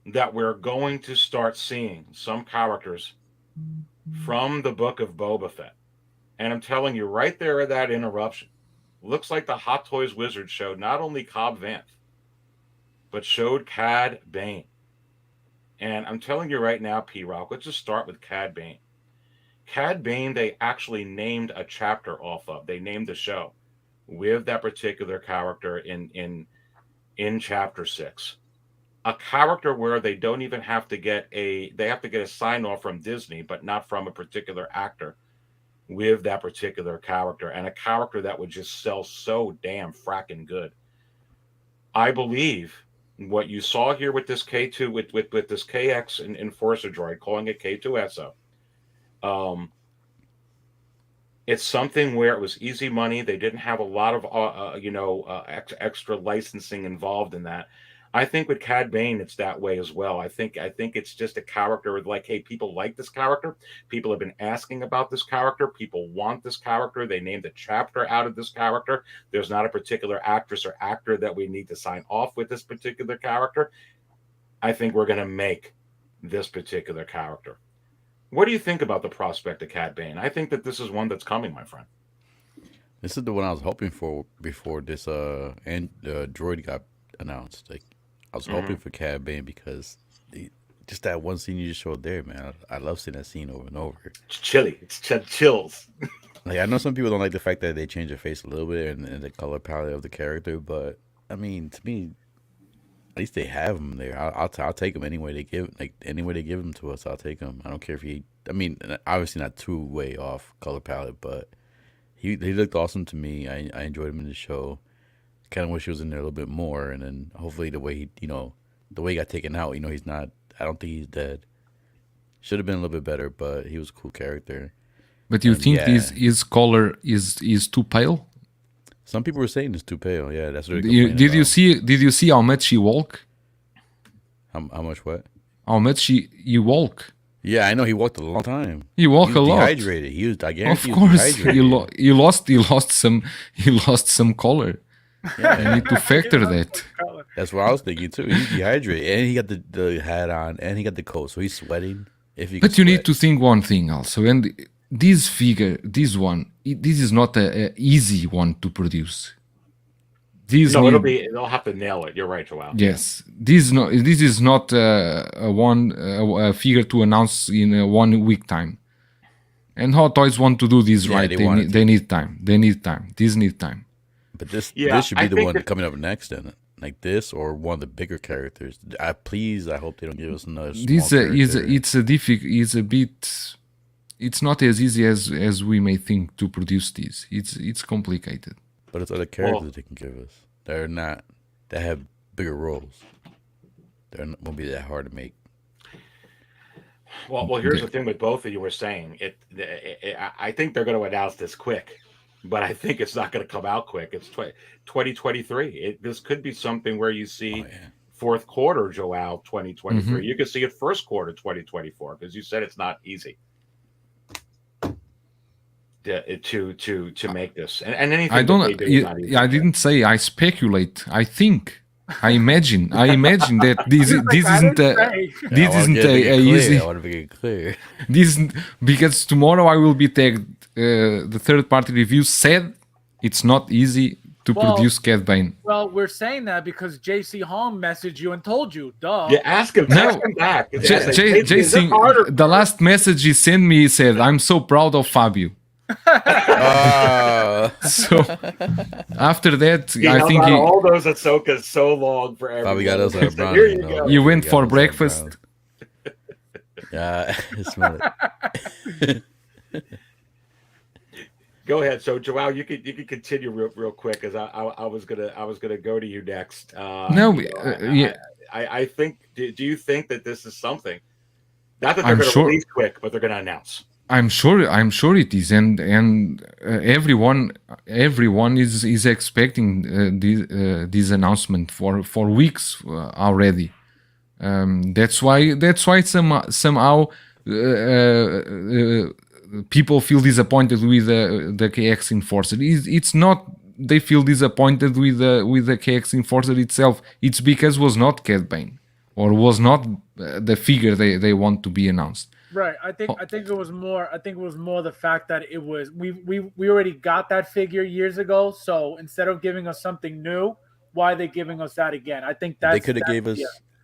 that we're going to start seeing some characters from the book of Boba Fett? And I'm telling you, right there at that interruption, looks like the Hot Toys wizard showed not only Cobb Vanth, but showed Cad Bane. And I'm telling you right now, PRock, let's just start with Cad Bane. Cad Bane, they actually named a chapter off of. They named the show with that particular character in chapter 6. A character where they don't even have to get they have to get a sign off from Disney, but not from a particular actor with that particular character, and a character that would just sell so damn fracking good. I believe what you saw here with this K2, with this KX Enforcer droid, calling it K2SO, it's something where it was easy money. They didn't have a lot of extra licensing involved in that. I think with Cad Bane, it's that way as well. I think it's just a character with like, hey, people like this character. People have been asking about this character. People want this character. They named a chapter out of this character. There's not a particular actress or actor that we need to sign off with this particular character. I think we're going to make this particular character. What do you think about the prospect of Cad Bane? I think that this is one that's coming, my friend. This is the one I was hoping for before this droid got announced. Like I was hoping for Cad Bane because just that one scene you just showed there, man. I love seeing that scene over and over. It's chilly. It's chills. Like I know some people don't like the fact that they change their face a little bit and the color palette of the character, but I mean, to me, at least they have him there. I'll take him anyway they give him to us. I'll take him. I don't care if he. I mean, obviously not too way off color palette, but he looked awesome to me. I enjoyed him in the show. Kind of wish he was in there a little bit more, and then hopefully the way he got taken out. He's not. I don't think he's dead. Should have been a little bit better, but he was a cool character. But you think his color is too pale? Some people were saying it's too pale. Yeah, that's what. Did you see how much he walk? How much what? How much he walk? Yeah, I know he walked a long time. He walked a lot. Dehydrated. He was. I guarantee of course, he lost some color. Yeah, you need to factor that. That's what I was thinking too. He's dehydrated, and he got the hat on, and he got the coat, so he's sweating. But you need to think one thing also, and this is not a easy one to produce. They'll have to nail it. You're right, Joao. Yes, this is not a figure to announce in a 1 week time. And Hot Toys want to do this right. They need time. This need time. But this should be the one coming up next, then, like this or one of the bigger characters. I hope they don't give us another. It's not as easy as we may think to produce this. It's complicated. But it's other characters they can give us. That have bigger roles. They won't be that hard to make. Well, here's the thing with both of you were saying. I think they're going to announce this quick, but I think it's not going to come out quick. It's 2023. This could be something where you see fourth quarter, Joao, 2023. Mm-hmm. You could see it first quarter 2024 because you said it's not easy to make this. And anything I don't. I didn't say. I speculate. I think. I imagine that this isn't a easy. I want to be clear. This because tomorrow I will be tagged. The third party review said it's not easy to produce Cad Bane. Well, we're saying that because JC Hong messaged you and told you. Duh. Yeah, ask him back. JC, the last message he sent me, he said, "I'm so proud of Fabio." So after that, I think all those Ahsokas so long for everyone. Got us our Here you go. You went for breakfast. Yeah, smell it. Go ahead. So Joao, you could continue real quick because I was gonna go to you next. I think. Do you think that this is something? Not that they're going to release quick, but they're going to announce. I'm sure it is, and everyone is expecting this announcement for weeks already. That's why somehow people feel disappointed with the KX Enforcer. It's not they feel disappointed with the KX Enforcer itself. It's because it was not Cad Bane or was not the figure they want to be announced. Right. I think it was more. I think it was more the fact that it was we already got that figure years ago. So instead of giving us something new, why are they giving us that again? I think that they could have gave us.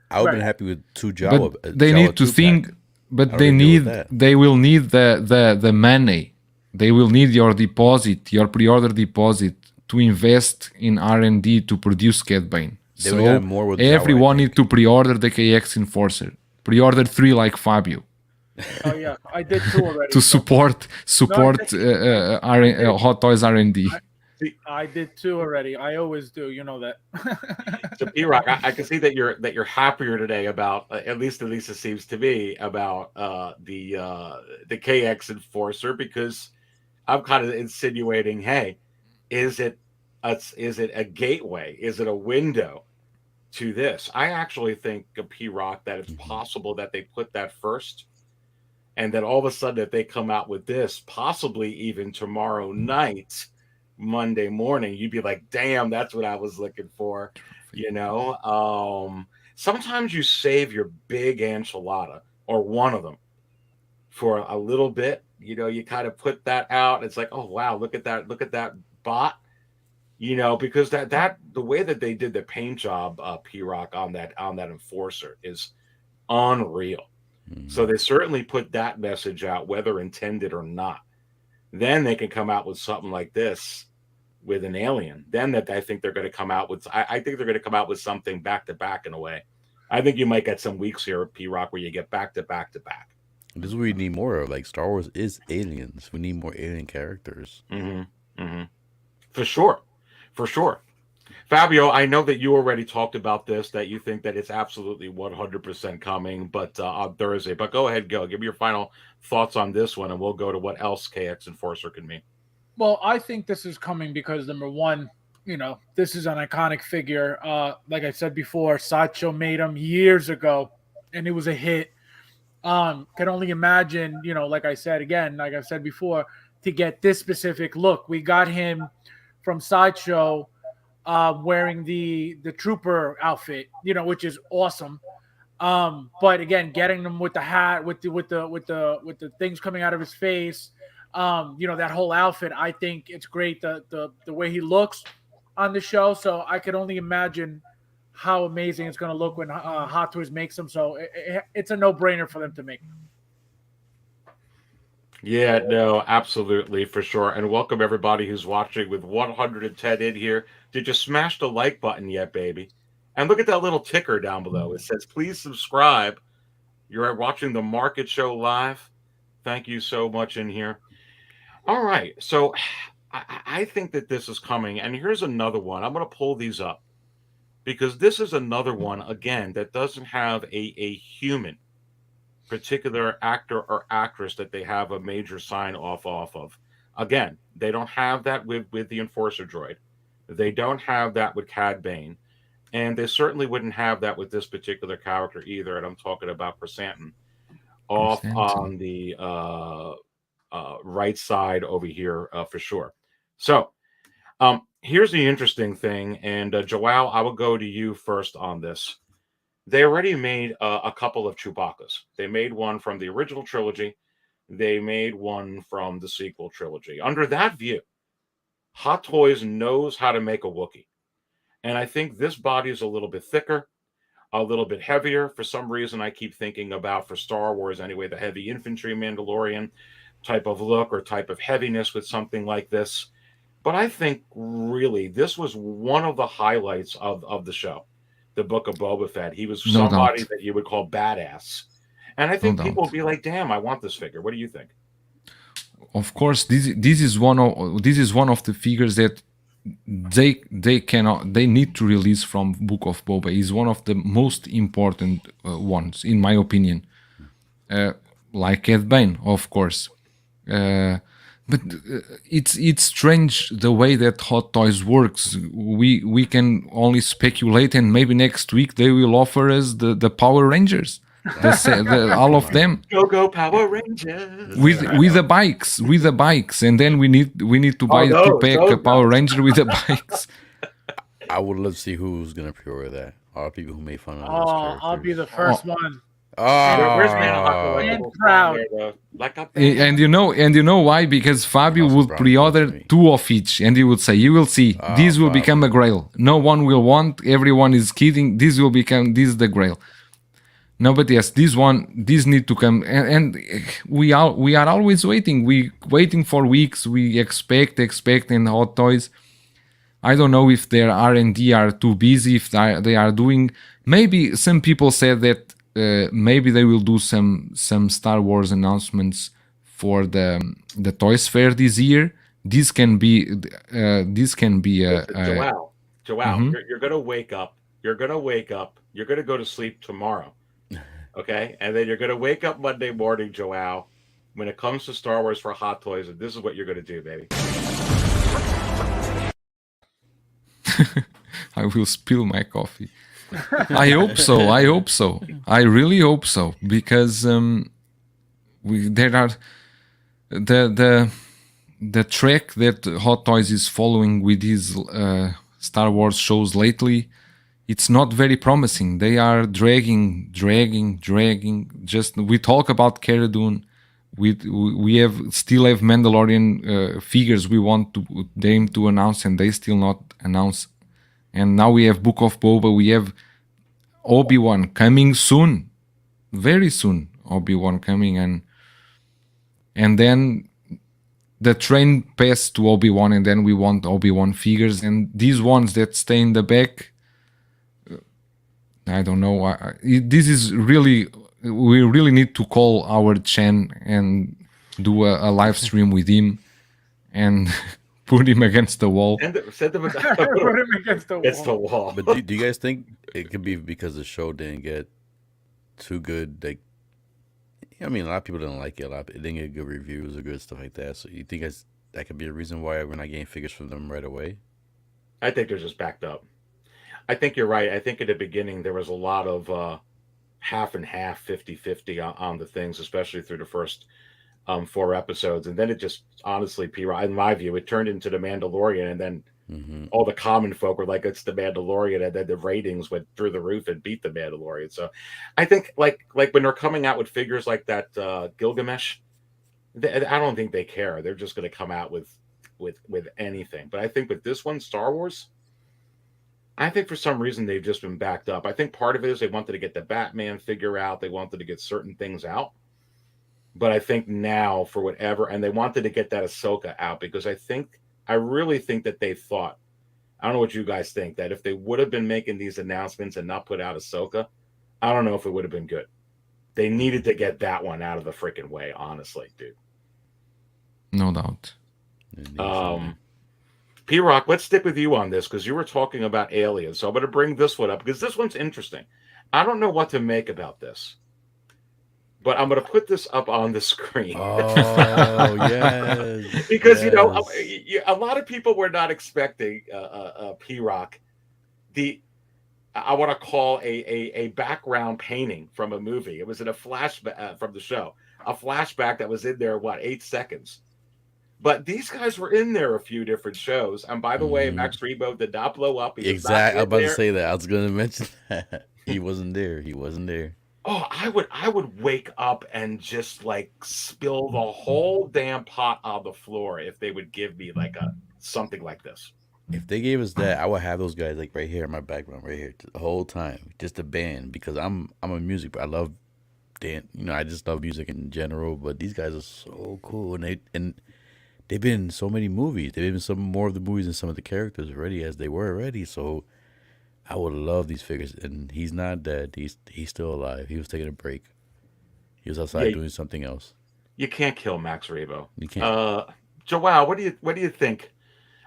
I would have been happy with two Jawa. But they need to think. But they will need the money. They will need your deposit, your pre-order deposit, to invest in R&D to produce Cad Bane. So everyone need to pre-order the KX Enforcer. Pre-order 3 like Fabio. Oh yeah, I did 2 already. To support Hot Toys R&D. I did 2 already. I always do. You know that. So PRock, I can see that you're happier today about at least it seems to me about the KX Enforcer, because I'm kind of insinuating, hey, is it a gateway? Is it a window to this. I actually think, PRock, that it's possible that they put that first, and then all of a sudden that they come out with this, possibly even tomorrow night, Monday morning, you'd be like, damn, that's what I was looking for. You know, sometimes you save your big enchilada or one of them for a little bit. You know, you kind of put that out. It's like, oh wow, look at that bot. You know, because that the way that they did the paint job, PRock, on that enforcer is unreal. So they certainly put that message out, whether intended or not. Then they can come out with something like this with an alien. Then that I think they're going to come out with. I think they're going to come out with something back to back in a way. I think you might get some weeks here, PRock, where you get back to back to back. This is what we need more of. Like, Star Wars is aliens. We need more alien characters. For sure. For sure. Fabio, I know that you already talked about this, that you think that it's absolutely 100% coming, but on Thursday. But go ahead, give me your final thoughts on this one, and we'll go to what else KX Enforcer can mean. Well, I think this is coming because, number one, you know, this is an iconic figure. Like I said before, Sideshow made him years ago, and it was a hit. Can only imagine, you know, like I said before, to get this specific look. We got him from Sideshow wearing the trooper outfit, you know, which is awesome. But again, getting them with the hat, with the things coming out of his face, you know, that whole outfit, I think it's great. The way he looks on the show. So I could only imagine how amazing it's going to look when Hot Toys makes them. So it's a no-brainer for them to make. Yeah, no, absolutely, for sure. And welcome everybody who's watching with 110 in here. Did you smash the like button yet, baby? And look at that little ticker down below. It says, please subscribe. You're watching the Market Show live. Thank you so much in here. All right, so I think that this is coming. And here's another one. I'm going to pull these up because this is another one, again, that doesn't have a human particular actor or actress that they have a major sign off of. Again, they don't have that with the Enforcer droid. They don't have that with Cad Bane. And they certainly wouldn't have that with this particular character either. And I'm talking about Chrysanthemum off on the right side over here for sure. So here's the interesting thing. And Joao, I will go to you first on this. They already made a couple of Chewbacca's. They made one from the original trilogy. They made one from the sequel trilogy. Under that view, Hot Toys knows how to make a Wookiee. And I think this body is a little bit thicker, a little bit heavier. For some reason, I keep thinking about, for Star Wars anyway, the heavy infantry Mandalorian type of look or type of heaviness with something like this. But I think really this was one of the highlights of the show. The Book of Boba Fett. He was somebody that you would call badass. And I think people would be like, damn, I want this figure. What do you think? Of course, this is one of the figures that they need to release from Book of Boba. Is one of the most important ones, in my opinion. Like Cad Bane, of course. But it's strange the way that Hot Toys works. We can only speculate, and maybe next week they will offer us the Power Rangers, all of them. Go Power Rangers with the bikes, and then we need to buy to pack a Power Ranger with the bikes. I would love to see who's gonna pre-order that. All the people who made fun of those characters. I'll be the first one. Where's Man of Hot Collectibles? Proud. And you know why? Because Fabio would pre-order 2 of each, and he would say, "You will see, this will become a Grail. No one will want. Everyone is kidding. This is the Grail." No, but yes, this need to come, and we are always waiting. We waiting for weeks. We expect, and Hot Toys. I don't know if their R&D are too busy. If they are doing, maybe some people said that. Maybe they will do some Star Wars announcements for the Toys Fair this year. This can be Joao, you're gonna wake up. You're gonna go to sleep tomorrow, okay? And then you're gonna wake up Monday morning, Joao. When it comes to Star Wars for Hot Toys, and this is what you're gonna do, baby. I will spill my coffee. I hope so. I hope so. I really hope so, because there are the track that Hot Toys is following with these Star Wars shows lately. It's not very promising. They are dragging. Just we talk about Cara Dune. We still have Mandalorian figures we want them to announce, and they still not announce. And now we have Book of Boba. We have Obi-Wan coming soon, very soon. Obi-Wan coming, and then the train passed to Obi-Wan, and then we want Obi-Wan figures, and these ones that stay in the back. I don't know. This is really, we really need to call our Chen and do a live stream with him and put him against the wall. Send them Put him against the It's the wall. wall. But do you guys think it could be because the show didn't get too good? Like, I mean, a lot of people didn't like it. It didn't get good reviews or good stuff like that. So you think that could be a reason why we're not getting figures from them right away? I think they're just backed up. I think you're right. I think at the beginning there was a lot of half and half, 50-50 on the things, especially through the first 4 episodes. And then it just, honestly, in my view, it turned into The Mandalorian. And then all the common folk were like, it's The Mandalorian. And then the ratings went through the roof and beat The Mandalorian. So I think like when they're coming out with figures like that Gilgamesh, I don't think they care. They're just going to come out with anything. But I think with this one, Star Wars, I think for some reason they've just been backed up. I think part of it is they wanted to get the Batman figure out. They wanted to get certain things out. But I think now, for whatever, and they wanted to get that Ahsoka out because I really think that they thought, I don't know what you guys think, that if they would have been making these announcements and not put out Ahsoka, I don't know if it would have been good. They needed to get that one out of the freaking way, honestly, dude. No doubt. PRock, let's stick with you on this because you were talking about aliens. So I'm going to bring this one up because this one's interesting. I don't know what to make about this, but I'm going to put this up on the screen. Oh, yes. Because, you know, a lot of people were not expecting PRock. I want to call a background painting from a movie. It was in a flashback from the show, a flashback that was in there, 8 seconds. But these guys were in there a few different shows. And by the way, Max Rebo did not blow up. Exactly. I was about to say that. I was going to mention that. He wasn't there. He wasn't there. Oh, I would wake up and just like spill the whole damn pot on the floor if they would give me like something like this. If they gave us that, I would have those guys like right here in my background, right here, the whole time, just a band. Because I'm a music, but I love dance. You know, I just love music in general. But these guys are so cool, and they've been in so many movies. They've been in some more of the movies than some of the characters already, as they were already. So I would love these figures. And he's not dead. He's still alive. He was taking a break. He was outside doing something else. You can't kill Max Rebo. You can't. Joao, what do you think?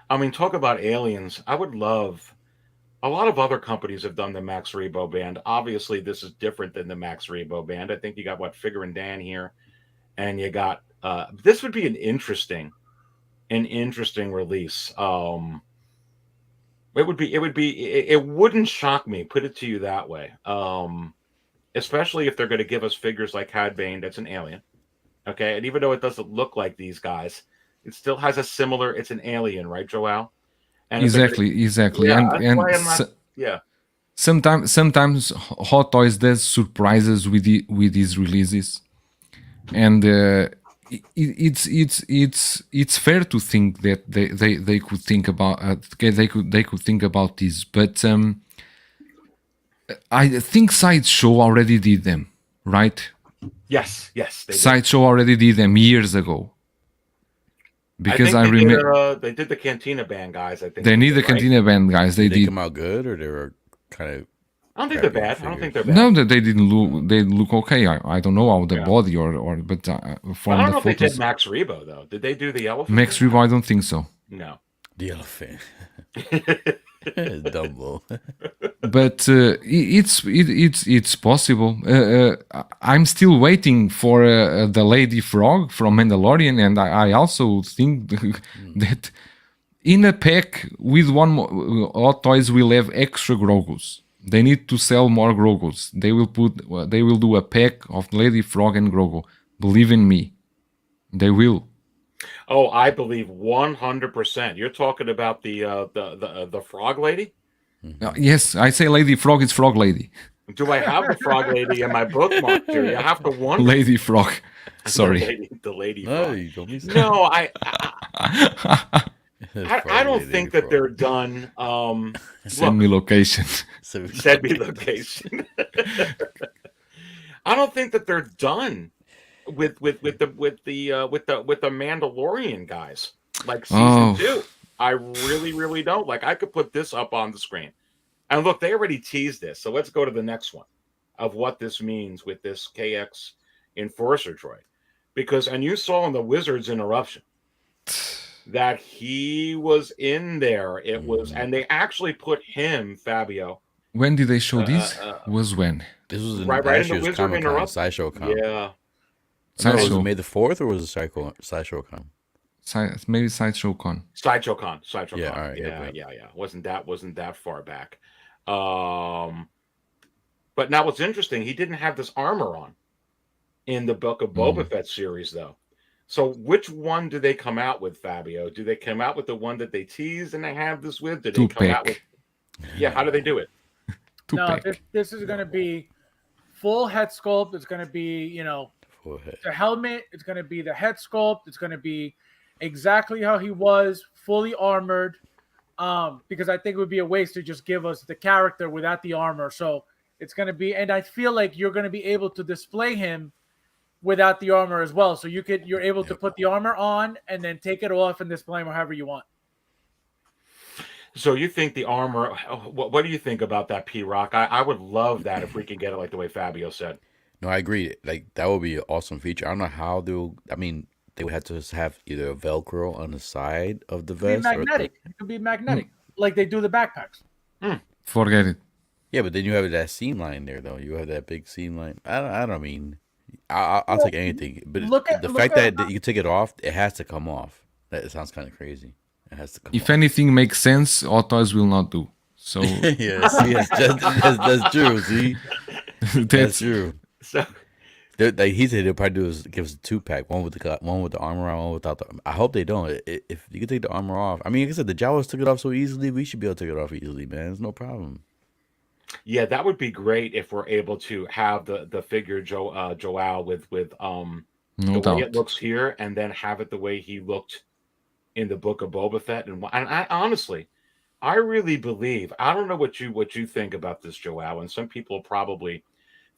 I mean, talk about aliens. I would love. A lot of other companies have done the Max Rebo band. Obviously, this is different than the Max Rebo band. I think you got Figure and Dan here, and you got. This would be an interesting release. It wouldn't shock me, put it to you that way. Especially if they're going to give us figures like Cad Bane, that's an alien. Okay. And even though it doesn't look like these guys, it still has it's an alien, right, Joao? And exactly. Yeah, And sometimes Hot Toys does surprises with these releases. And it's fair to think that they could think about they could think about this, but I think Sideshow already did them, right? Yes, Sideshow already did them years ago. Because I remember they did the Cantina Band guys. I think they need the Cantina Band guys. They did come out good, or they were kind of. I don't think they're bad. I don't think they're bad. No, that they didn't look. They look okay. I don't know how the body but from I don't the know photos. if they did Max Rebo though. Did they do the elephant? Max Rebo, I don't think so. No. The elephant. Dumbo. But it's possible. I'm still waiting for the Lady Frog from Mandalorian, and I also think that in a pack with one more Hot Toys we'll have extra Grogus. They need to sell more Grogos. They will do a pack of Lady Frog and Grogo. Believe in me. They will. Oh, I believe 100%. You're talking about the frog lady? Yes, I say Lady Frog is Frog Lady. Do I have the frog lady in my bookmark here? You have to wonder. Lady Frog. Sorry. The lady No, frog. you don't be No, I don't think that they're done. Send me location. Send me location. I don't think that they're done with the Mandalorian guys, like season 2. I really don't. Like, I could put this up on the screen, and look, they already teased this. So let's go to the next one of what this means with this KX Enforcer droid, and you saw in the Wizards interruption that he was in there. It was, and they actually put him, Fabio. When did they show this? Was when? This was in right last in the year's Wizard Comic-Con, interrupt. Sideshow Con. Yeah. No, was it May the 4th or was it Sideshow Con? Maybe Sideshow Con. Sideshow Con. Yeah, Con. all right. Yeah. Wasn't that far back. But now what's interesting, he didn't have this armor on in the Book of Boba Fett series, though. So which one do they come out with, Fabio? Do they come out with the one that they teased and they have this with? Do they come out with? Yeah, how do they do it? No, this is going to be full head sculpt. It's going to be, the helmet. It's going to be the head sculpt. It's going to be exactly how he was, fully armored. Because I think it would be a waste to just give us the character without the armor. So it's going to be, and I feel like you're going to be able to display him without the armor as well. So you're able to put the armor on and then take it off and display him however you want. So you think the armor? What do you think about that, PRock? I would love that if we could get it like the way Fabio said. No, I agree. Like, that would be an awesome feature. I don't know how they would have to have either a Velcro on the side of the vest. It could be magnetic, like they do the backpacks. Forget it. Yeah, but then you have that seam line there, though. You have that big seam line. I mean, I'll take anything. But the fact that you take it off, it has to come off. That sounds kind of crazy. It has to come if off. anything makes sense, Hot Toys will not do. So yeah, see, that's true. See, that's true. So, like he said, they'll probably do is give us a 2-pack, one with the armor on, one without the. I hope they don't. If you can take the armor off, I mean, like I said, the Jawas took it off so easily. We should be able to take it off easily, man. There's no problem. yeah, that would be great if we're able to have the figure Joao with no the doubt. way it looks here, and then have it the way he looked in the Book of Boba Fett. And I honestly, I really believe. I don't know what you think about this, Joao, and some people probably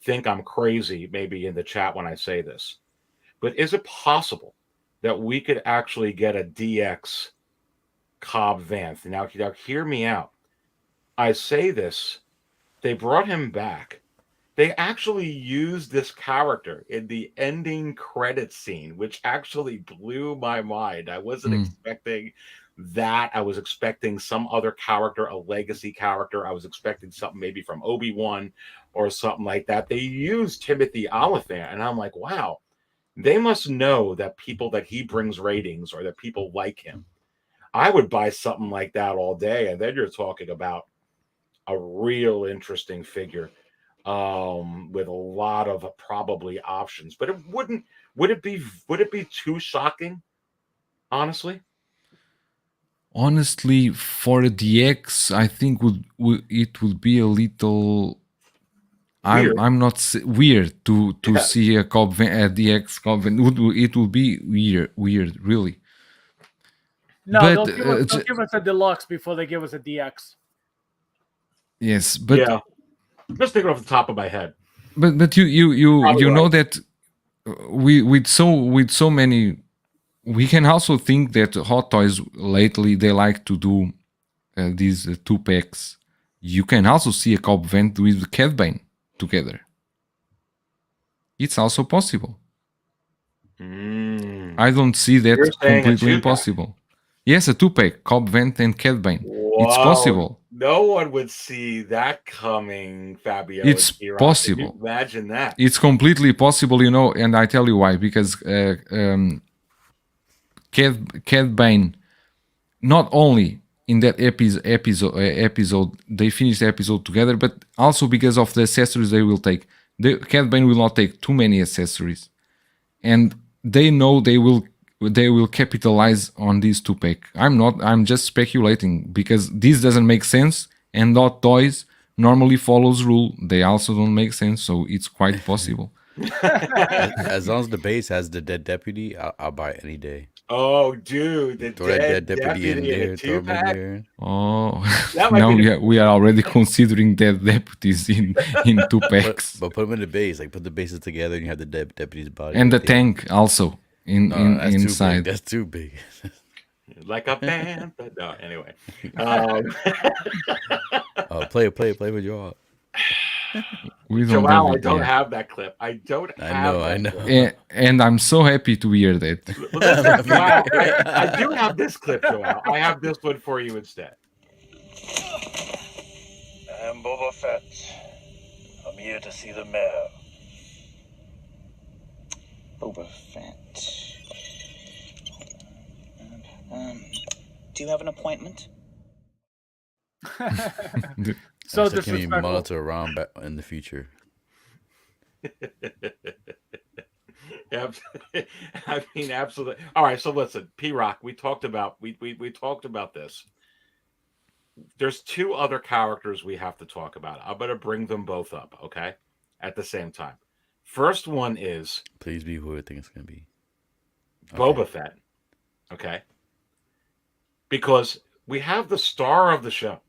think I'm crazy, maybe in the chat when I say this, but is it possible that we could actually get a DX Cobb Vanth? Now hear me out. I say this. They brought him back. They actually used this character in the ending credit scene, which actually blew my mind. I wasn't expecting that. I was expecting some other character, a legacy character. I was expecting something maybe from Obi-Wan or something like that. They used Timothy Oliphant, and I'm like, wow, they must know that he brings ratings or that people like him. I would buy something like that all day. And then you're talking about a real interesting figure with a lot of probably options. But would it be too shocking, honestly? Honestly, for a DX, I think it would be a little. Weird. I'm not weird to see a DX Cobb Vanth. It will be weird, really. No, But, they'll give us a deluxe before they give us a DX. Yes, but yeah, just thinking off the top of my head. But you know that with so many, we can also think that Hot Toys lately they like to do these 2-packs. You can also see a Cobb Vanth with Cad Bane together. It's also possible. I don't see that completely impossible. Yes, a 2-pack, Cobb Vanth and Cad Bane. Whoa, it's possible. No one would see that coming, Fabio. It's possible. Imagine that. It's completely possible, and I tell you why. Because Cad Bane, not only in that episode they finish the episode together, but also because of the accessories they will take. The Cad Bane will not take too many accessories, and they know they will capitalize on these 2-pack. I'm just speculating because this doesn't make sense, and Dot Toys normally follows rule. They also don't make sense, so it's quite possible. As long as the base has the dead deputy, I'll buy it any day. Oh, dude, the Throw that dead dead deputy in there, a throw him in 2-pack. there. Oh, That might now be we are already considering dead deputies in 2-packs. But put them in the base, like put the bases together, and you have the dead deputy's body. And the right there. tank also That's inside. That's too big. Like a band, but no. Anyway, Play with Joao. We don't Joao, have I it don't yet. have that clip. I don't have. I know. that clip. And I'm so happy to hear that. Joao, I do have this clip, Joao. I have this one for you instead. I'm Boba Fett. I'm here to see the mayor. Boba Fett. Do you have an appointment? So Can you disrespectful. monitor around back in the future? I mean, absolutely. All right, so listen, PRock, we talked about this. There's 2 other characters we have to talk about. I'm going to bring them both up, okay, at the same time. First one is Please be who I think it's gonna be. Boba Fett, okay, because we have the star of the show.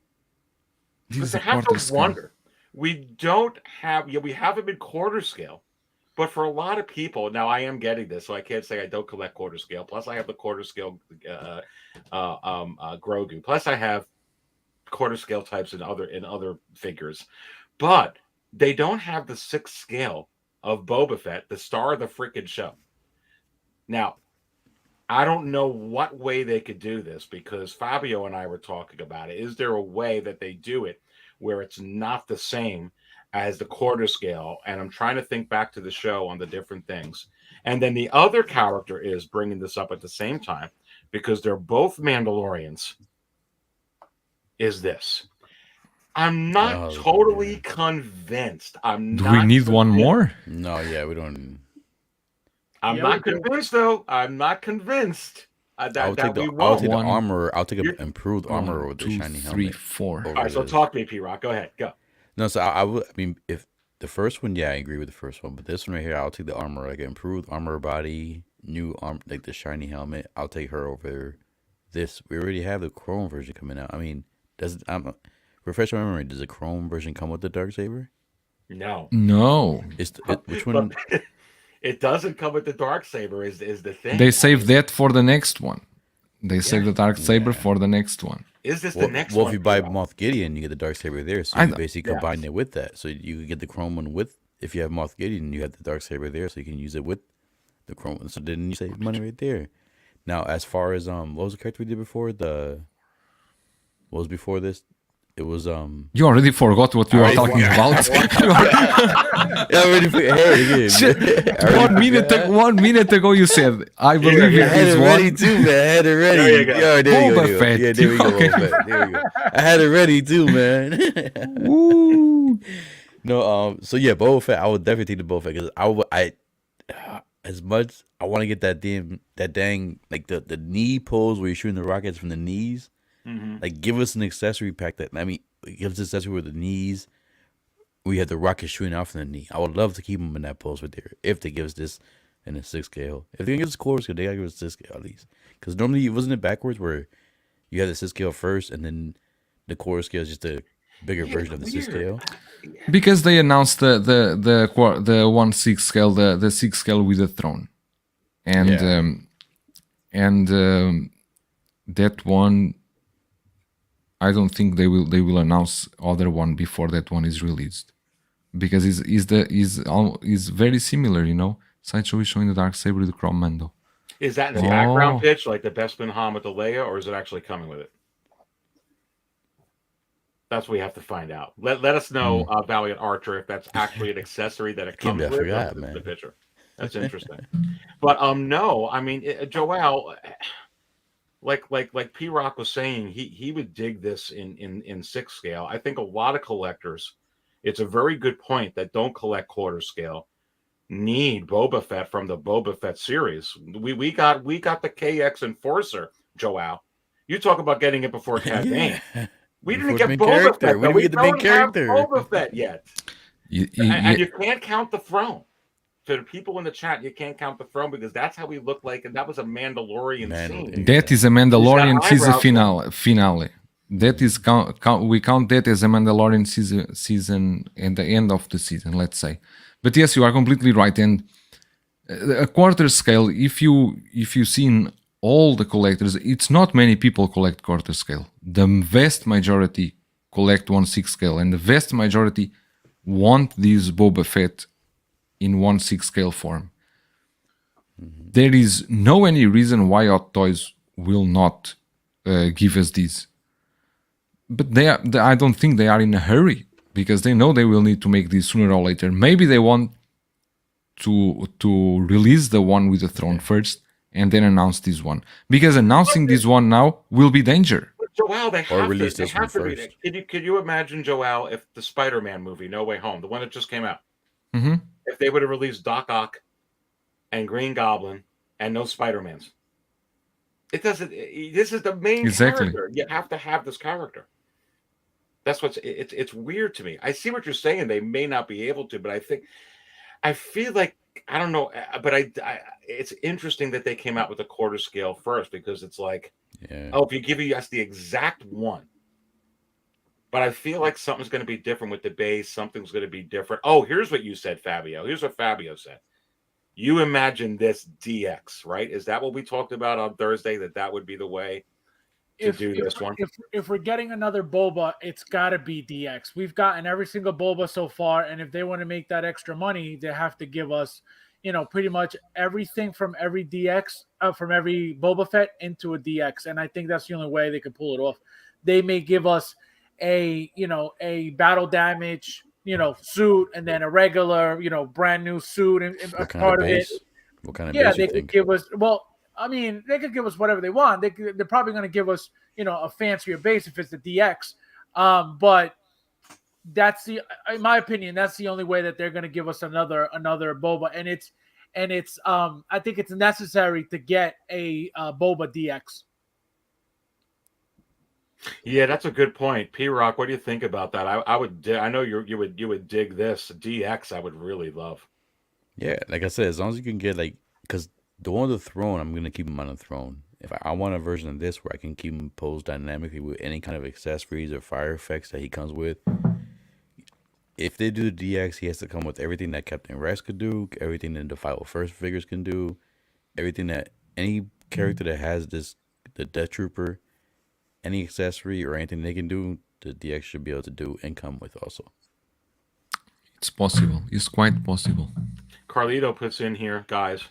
This But is I a have quarter to scale. wonder. We don't have. Yeah, we have him in quarter scale, but for a lot of people, now I am getting this, so I can't say I don't collect quarter scale. Plus, I have the quarter scale Grogu. Plus, I have quarter scale types in other figures, but they don't have the 6th scale of Boba Fett, the star of the freaking show. Now, I don't know what way they could do this because Fabio and I were talking about it. Is there a way that they do it where it's not the same as the quarter scale? And I'm trying to think back to the show on the different things. And then the other character is bringing this up at the same time because they're both Mandalorians. Is this? I'm not totally convinced. Do we need one more? No, yeah, we don't. I'm Yeah, not we do. convinced, though. I'm not convinced that I'll take we the won't. armor. I'll take an improved armor 1, with the 2, shiny 3, helmet. 4. over All right, so this. talk to me, PRock. Go ahead. Go. No, so I would. I mean, if the first one, yeah, I agree with the first one. But this one right here, I'll take the armor, like improved armor body, new arm, like the shiny helmet. I'll take her over this. We already have the chrome version coming out. I mean, refresh my memory. Does the chrome version come with the Darksaber? No. No, Which one? It doesn't come with the Darksaber is the thing. they save that for the next one. They save the Darksaber for the next one. Is this Well, the next well one? if you buy PRock? Moff Gideon, you get the Darksaber there. So I you know. can basically combine it with that. So you can get the chrome one with. If you have Moff Gideon, you have the Darksaber there, so you can use it with the chrome one. So then you save money right there. Now, as far as what was the character we did before? What was before this? It was You already forgot what we were talking about. I already again. 1 minute ago you said, I believe I in had this it ready one. too, man. I had it ready. There you go. Yo, there you Boba go. Fett. Yeah, there we go. Okay. Boba Fett. There we go. I had it ready too, man. Woo. No, so yeah, Boba Fett. I would definitely take the Boba Fett because as much I want to get that dang like the knee pose where you're shooting the rockets from the knees. Mhm. Like, give us an accessory pack give us an accessory with the knees. We have the rocket shooting out from the knee. I would love to keep them in that pose right there. If they give us this in a 6 scale, if they give us quarter scale, they gotta give us 6 scale at least. Because normally, wasn't it backwards where you had the 6 scale first, and then the quarter scale is just a bigger version of the 6 scale? Because they announced the 1/6 scale, the 6 scale with the throne, and that one, I don't think they will announce other one before that one is released, because is very similar, you know. Sideshow is showing the Darksaber with the Chrome Mando. Is that in the background pitch, like the Bespin Ham with the Leia, or is it actually coming with it? That's what we have to find out. Let us know, Valiant Archer, if that's actually an accessory that it comes I with. forgot, The man. picture. That's interesting. But no, I mean, Joao, like PRock was saying, he would dig this in 6 scale. I think a lot of collectors, it's a very good point that don't collect quarter scale need Boba Fett from the Boba Fett series. We got the KX Enforcer, Joao. You talk about getting it before Cad Bane. We didn't get Boba Fett. We didn't get the main character. Have Boba Fett yet. And you can't count the throne. To the people in the chat, you can't count the throne because that's how he looked like, and that was a Mandalorian scene. That is a Mandalorian season finale. That is we count that as a Mandalorian season at the end of the season, let's say. But yes, you are completely right. And a quarter scale, if you've seen all the collectors, it's not many people collect quarter scale. The vast majority collect 1/6 scale, and the vast majority want this Boba Fett in 1/6 scale form. There is no any reason why Hot Toys will not give us this. But I don't think they are in a hurry because they know they will need to make this sooner or later. Maybe they want to release the one with the throne first and then announce this one. Because announcing this one now will be danger. Joao, they have release to, this one first. Could you imagine, Joao, if the Spider-Man movie, No Way Home, the one that just came out, Mm-hmm. if they would have released Doc Ock and Green Goblin and no Spider-Mans? It doesn't. This is the main character. You have to have this character. That's what's. It's weird to me. I see what you're saying. They may not be able to, but I feel like I don't know. But it's interesting that they came out with a quarter scale first because it's like, oh, if you give us the exact one. But I feel like something's going to be different with the base. Something's going to be different. Oh, here's what you said, Fabio. Here's what Fabio said. You imagine this DX, right? Is that what we talked about on Thursday, that would be the way to do this one? If we're getting another Boba, it's got to be DX. We've gotten every single Boba so far, and if they want to make that extra money, they have to give us, pretty much everything from every DX, from every Boba Fett into a DX. And I think that's the only way they can pull it off. They may give us a battle damage suit and then a regular brand new suit and as part of it. What kind of base they could give us, they could give us whatever they want. They're probably going to give us a fancier base if it's the DX, but that's in my opinion, that's the only way that they're going to give us another Boba, and it's I think it's necessary to get a Boba DX. Yeah, that's a good point. PRock, what do you think about that? I know you would dig this DX. I would really love. Yeah, like I said, as long as you can get because the one with the throne, I'm gonna keep him on the throne. If I want a version of this where I can keep him posed dynamically with any kind of accessories or fire effects that he comes with. If they do the DX, he has to come with everything that Captain Rex could do, everything that the FabsFigures can do, everything that any character that has the Death Trooper. Any accessory or anything they can do, the DX should be able to do and come with also. It's possible. It's quite possible. Carlito puts in here, guys,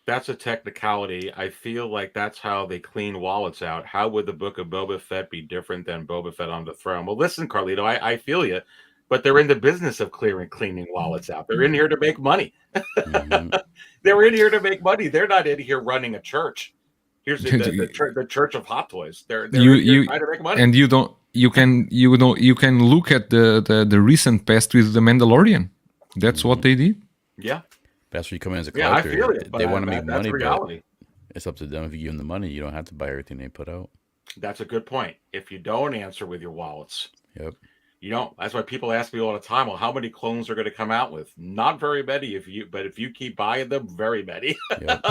that's a technicality. I feel like that's how they clean wallets out. How would the Book of Boba Fett be different than Boba Fett on the throne? Well, listen, Carlito, I feel you, but they're in the business of cleaning wallets out. They're in here to make money. Mm-hmm. They're in here to make money. They're not in here running a church. Here's the Church of Hot Toys. They're trying to make money. And you can look at the recent past with the Mandalorian. That's what they did. Yeah, that's where you come in as a collector. I feel it. They want to make money, reality. But it's up to them. If you give them the money, you don't have to buy everything they put out. That's a good point. If you don't answer with your wallets, yep. You don't. That's why people ask me all the time, well, how many clones are going to come out with? Not very many, but if you keep buying them, very many. Yep.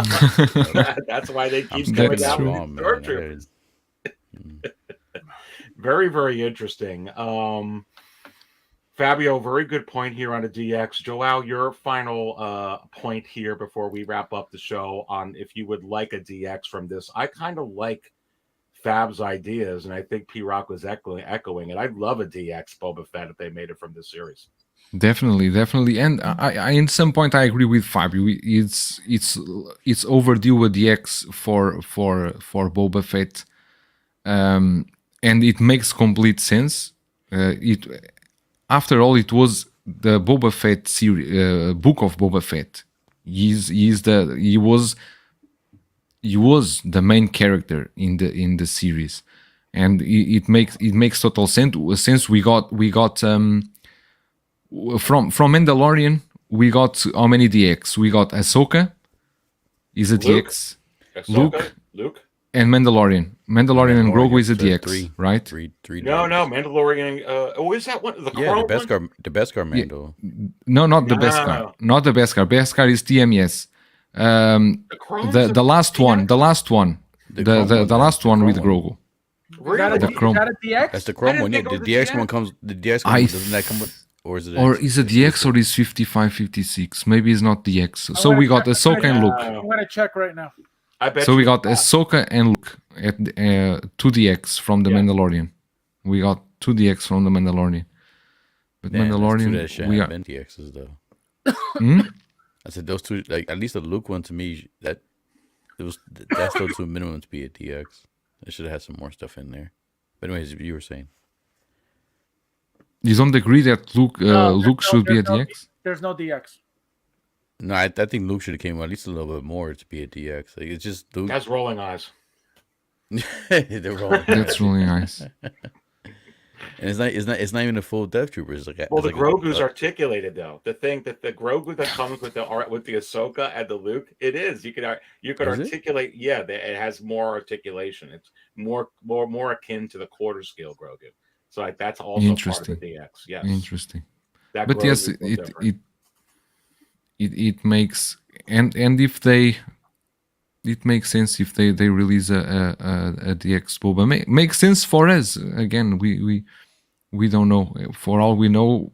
That's why they keep coming out with stormtroopers. Very, very interesting. Fabio, very good point here on a DX. Joao, your final point here before we wrap up the show on if you would like a DX from this. I kind of like Fab's ideas, and I think PRock was echoing it. I'd love a DX Boba Fett if they made it from this series. Definitely. And I in some point I agree with Fabio. It's overdue a DX for Boba Fett, and it makes complete sense. After all, it was the Boba Fett series, book of Boba Fett. he was the main character in the series, and it makes total sense. Since we got from Mandalorian, we got how many DX? We got Ahsoka, is a Luke? DX, Ahsoka? Luke? and Mandalorian. Mandalorian and Grogu is a So DX, right? Three. No, DX. Mandalorian. Is that one? The Yeah, Chrome the Beskar Mando. No, not the No. Beskar. Not the Beskar. Beskar is TMS. The Chrome's The last one. The last one. The The Chrome one, last the one Chrome with one. Grogu. Really? The Chrome. Is that a DX? That's the Chrome didn't one. Yeah, think the it was DX the one comes. The DX I one doesn't that come with, or is it? Or is it DX or is 55, 56? Maybe it's not DX. So we got Ahsoka and Luke. I'm gonna check right now. I bet So you we got it's Ahsoka and Luke at 2DX from the Yeah. Mandalorian. We got 2DX from the Mandalorian. But Damn, Mandalorian, that shit we have got. been DXs though. Hmm? I said those two, like at least the Luke one to me, that's still to a minimum to be a DX. They should have had some more stuff in there. But anyways, you were saying. You don't agree that Luke There's should be a no- DX? There's no DX. No, I think Luke should have came at least a little bit more to be a DX. Like it's just Luke. That's rolling eyes. They're wrong. That's really nice. And it's not even a full Death Trooper. It's like Well, it's the like Grogu's articulated though. The thing that the Grogu that comes with the Ahsoka and the Luke, it is. You could Is it? articulate. Yeah, it has more articulation. It's more akin to the quarter scale Grogu. So like that's also part of Interesting. the DX. Yes. Interesting. That But Grogu yes, is different. it makes and if they it makes sense if they release a DX Boba. Makes sense for us. Again, we don't know. For all we know,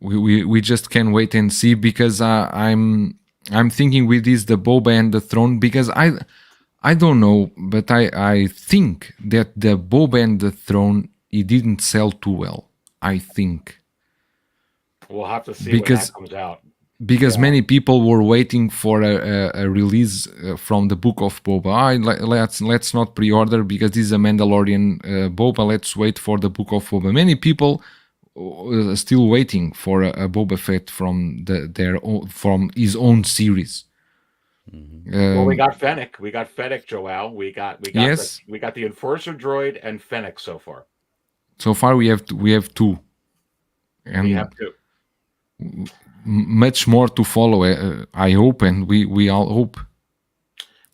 we just can wait and see, because I'm thinking with this the Boba and the throne, because I don't know, but I think that the Boba and the throne, it didn't sell too well. I think We'll have to see because- when that comes out. because Yeah. many people were waiting for a release from the Book of Boba. Let's not pre-order because this is a Mandalorian Boba. Let's wait for the Book of Boba. Many people still waiting for a Boba Fett from from his own series. Well, we got Fennec. We got Fennec, Joao. We got Yes. we got the Enforcer droid and Fennec so far. So far we have two, and We have two. much more to follow. I hope, and we all hope.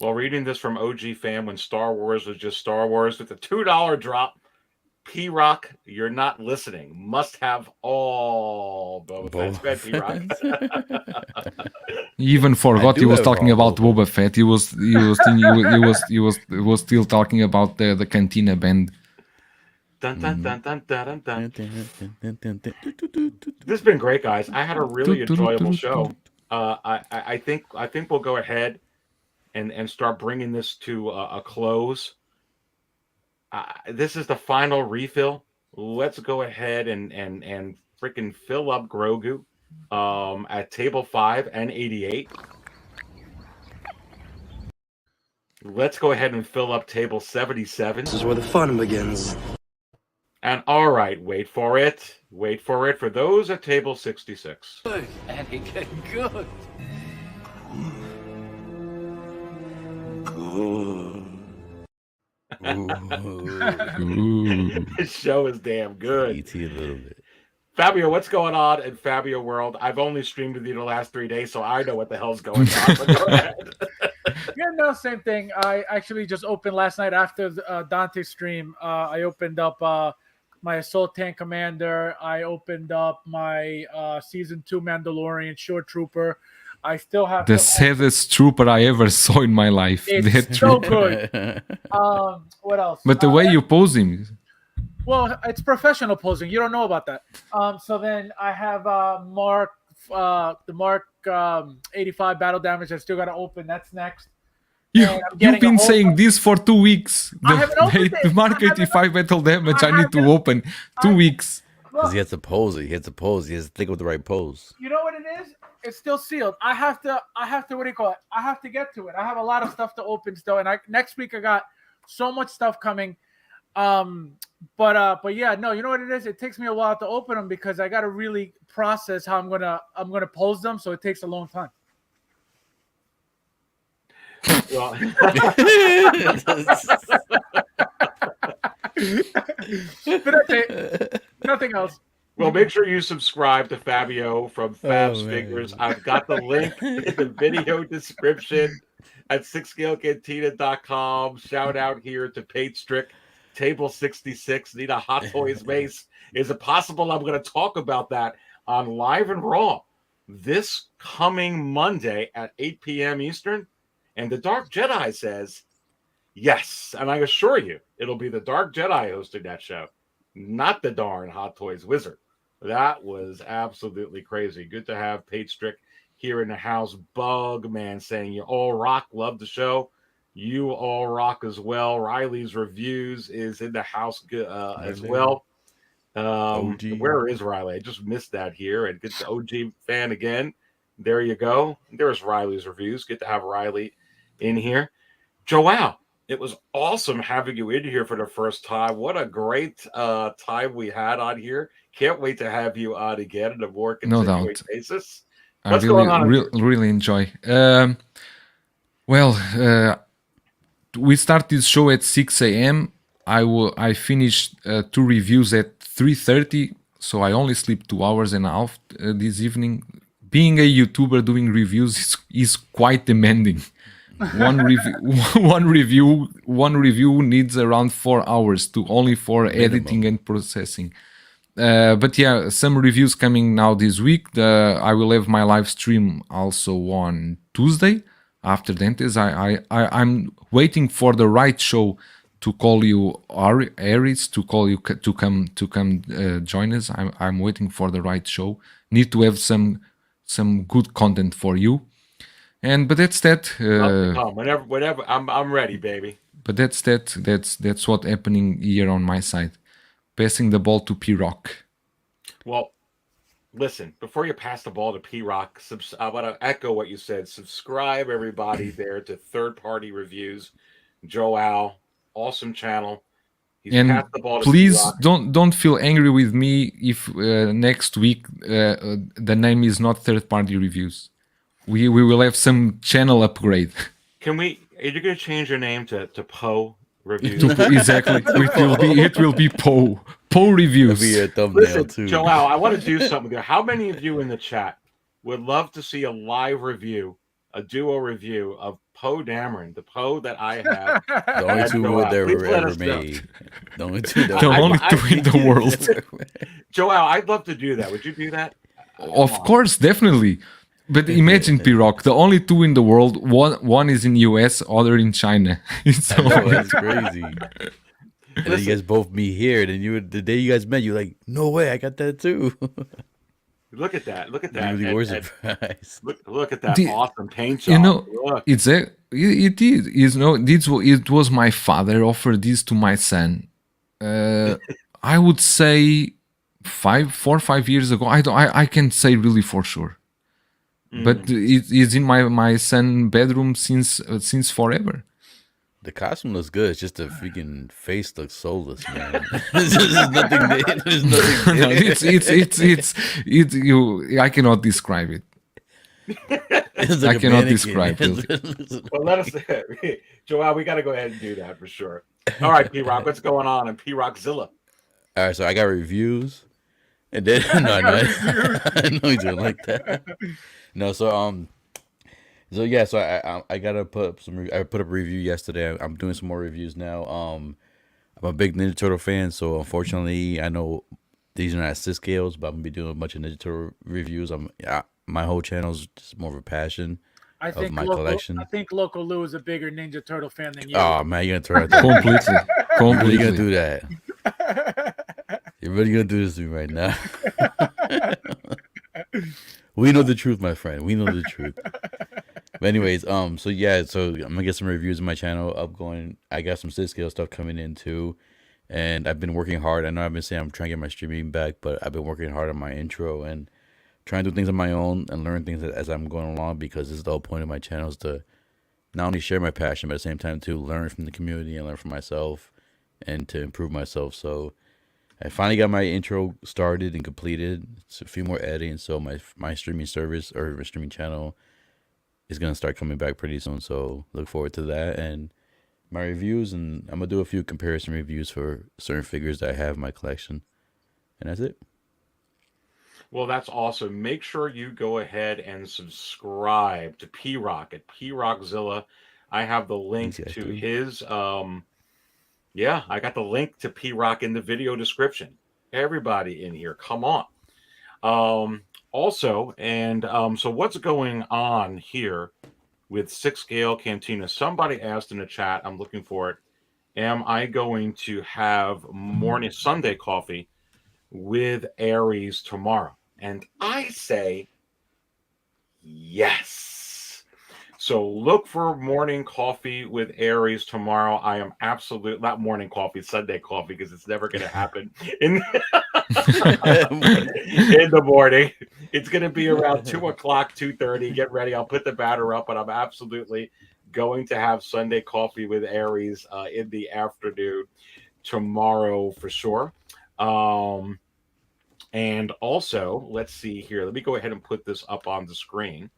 Well, reading this from OG Fan when Star Wars was just Star Wars with a $2 drop. PRock, you're not listening. Must have all Boba Fett. Spend PRock. He even forgot do he was have talking all about Boba. Boba Fett. He was still talking about the Cantina band. Dun, dun, dun, dun, dun, dun, dun. This has been great, guys. I had a really enjoyable show. I think we'll go ahead and start bringing this to a close. This is the final refill. Let's go ahead and freaking fill up Grogu at table 5 and 88. Let's go ahead and fill up table 77. This is where the fun begins. And all right, wait for it. Wait for it for those at table 66. And he get good. Ooh. This show is damn good. ET a little bit. Fabio, what's going on in Fabio World? I've only streamed with you the last 3 days, so I know what the hell's going on. But go ahead. Yeah, no, same thing. I actually just opened last night after the Dante stream. I opened up my Assault Tank Commander. I opened up my Season 2 Mandalorian Shore Trooper. I still have The saddest trooper I ever saw in my life. It's That so trooper. good. What else? But the way you pose him, Well, it's professional posing. You don't know about that. So then I have Mark, the Mark 85 battle damage. I still got to open. That's next. you've been saying this for 2 weeks. I haven't opened The it. Mark I haven't 85 battle damage. I need to haven't- open 2 weeks. Because he has to pose it. He has to pose. He has to think of the right pose. You know what it is? It's still sealed. I have to. What do you call it? I have to get to it. I have a lot of stuff to open still, and next week I got so much stuff coming. But yeah, no, you know what it is? It takes me a while to open them because I got to really process how I'm gonna pose them. So it takes a long time. Well, But that's it. Nothing else. well, make sure you subscribe to Fabio from FabsFigures. I've got the link in the video description at 6scalecantina.com. Shout out here to Pate Strick, Table 66, need a Hot Toys base. Is it possible I'm going to talk about that on Live and Raw this coming Monday at 8 p.m. Eastern? And the Dark Jedi says yes. And I assure you, it'll be the Dark Jedi hosting that show, not the darn Hot Toys Wizard. That was absolutely crazy. Good to have Pate Strick here in the house. Bugman saying you all rock. Love the show. You all rock as well. Riley's Reviews is in the house as well. Where is Riley? I just missed that here. And get the OG fan again. There you go. There's Riley's Reviews. Good to have Riley in here. Joao, it was awesome having you in here for the first time. What a great time we had on here. Can't wait to have you on again on a more continuing basis. What's going on? Really enjoy. We start this show at 6 a.m. I finished 2 reviews at 3:30, so I only sleep 2 hours and a half this evening. Being a YouTuber doing reviews is quite demanding. One review needs around 4 hours for editing and processing. But yeah, some reviews coming now this week. I will have my live stream also on Tuesday after Dante's. I'm waiting for the right show to call you Aries, to call you to come join us. I'm waiting for the right show. Need to have some good content for you. But that's that. Whenever I'm ready, baby. But that's that. That's what's happening here on my side. Passing the ball to PRock. Well, listen, before you pass the ball to PRock, I want to echo what you said. Subscribe, everybody, there to Third Party Reviews. Joao, awesome channel. He's and passed the ball to please PRock. don't feel angry with me if next week the name is not Third Party Reviews. We will have some channel upgrade. Are you going to change your name to Poe Reviews? Exactly. It will be Poe Reviews. That'll be your thumbnail. Listen, too. Joao, I want to do something there. How many of you in the chat would love to see a live review, a duo review of Poe Dameron, the Poe that I have? The only two that were ever made. The only two in the world. Joao, I'd love to do that. Would you do that? Of course, definitely. But imagine, PRock, the only 2 in the world, one is in US, other in China. That's crazy. And then you guys both meet here. Then the day you guys met, you're like, no way, I got that too. Look at that. Look at that. Really were surprised. Look at that awesome paint job. You know, it was my father offered this to my son. I would say 4 or 5 years ago. I can't say really for sure. But it's in my son's bedroom since forever. The costume looks good. It's just the freaking face looks soulless, man. There's nothing there. There's nothing there. I cannot describe it. Like I cannot describe it. Well, let us, Joao, we got to go ahead and do that for sure. All right, PRock, what's going on in PRockZilla? All right, so I got reviews, and then no, I know you don't like that. No, so I gotta put up I put up a review yesterday. I'm doing some more reviews now. I'm a big Ninja Turtle fan, so unfortunately, I know these are not assist scales, but I'm gonna be doing a bunch of Ninja Turtle reviews. My whole channel is just more of a passion of my collection. I think Local Lou is a bigger Ninja Turtle fan than you. Oh man, you're gonna turn out completely. You're gonna do that. You're really gonna do this to me right now. We know the truth, my friend. We know the truth. But anyways, so I'm gonna get some reviews on my channel upgoing. I got some sit scale stuff coming in too, and I've been working hard. I know I've been saying I'm trying to get my streaming back, but I've been working hard on my intro and trying to do things on my own and learn things as I'm going along, because this is the whole point of my channel, is to not only share my passion, but at the same time to learn from the community and learn from myself and to improve myself. So I finally got my intro started and completed. It's a few more editing, so my streaming service or my streaming channel is gonna start coming back pretty soon. So look forward to that and my reviews, and I'm gonna do a few comparison reviews for certain figures that I have in my collection, and that's it. Well, that's awesome. Make sure you go ahead and subscribe to PRock at PRockZilla. I have the link Thanks, guys, to too. his yeah, I got the link to PRock in the video description. Everybody in here, come on. Also, and so what's going on here with 6 scale Cantina? Somebody asked in the chat, I'm looking for it. Am I going to have morning Sunday coffee with Aries tomorrow? And I say yes. So look for morning coffee with Aries tomorrow. I am absolutely not morning coffee, Sunday coffee, because it's never going to happen in the morning. It's going to be around 2 o'clock, 2:30. Get ready. I'll put the banner up, but I'm absolutely going to have Sunday coffee with Aries in the afternoon tomorrow for sure. And also, let's see here. Let me go ahead and put this up on the screen.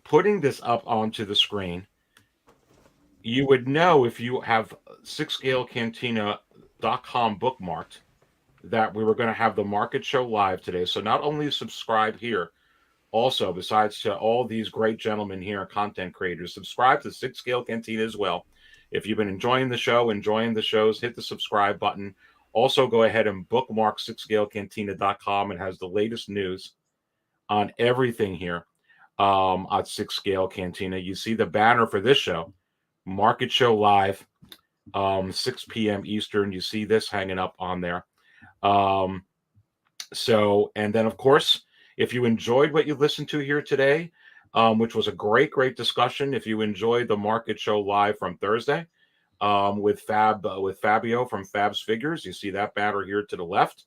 Putting this up onto the screen, you would know if you have 6scalecantina.com bookmarked that we were going to have the market show live today. So not only subscribe here, also, besides to all these great gentlemen here and content creators, subscribe to 6 Scale Cantina as well. If you've been enjoying the show, enjoying the shows, hit the subscribe button. Also, go ahead and bookmark 6scalecantina.com. It has the latest news on everything here at 6 Scale Cantina. You see the banner for this show, Market Show Live, 6 p.m. Eastern. You see this hanging up on there. And then, of course, if you enjoyed what you listened to here today, which was a great discussion, if you enjoyed the Market Show Live from Thursday, with Fabio from FabsFigures. You see that banner here to the left,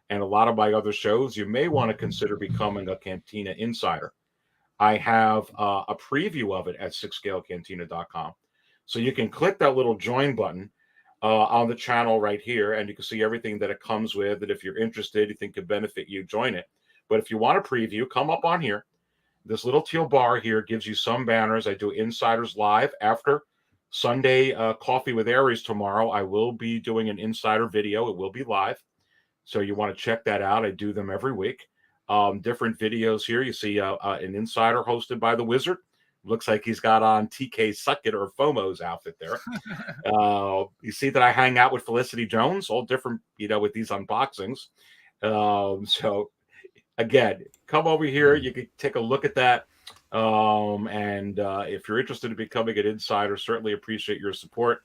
and a lot of my other shows. You may want to consider becoming a Cantina Insider. I have a preview of it at 6scalecantina.com, so you can click that little join button on the channel right here, and you can see everything that it comes with. And if you're interested, you think could benefit you, join it. But if you want a preview, come up on here. This little teal bar here gives you some banners. I do Insiders Live after Sunday Coffee with Aries tomorrow. I will be doing an insider video. It will be live. So you want to check that out. I do them every week. Different videos here. You see an insider hosted by the Wizard. Looks like he's got on TK Suckett or FOMO's outfit there. You see that I hang out with Felicity Jones, all different, with these unboxings. So again, come over here. You can take a look at that. And if you're interested in becoming an insider, certainly appreciate your support.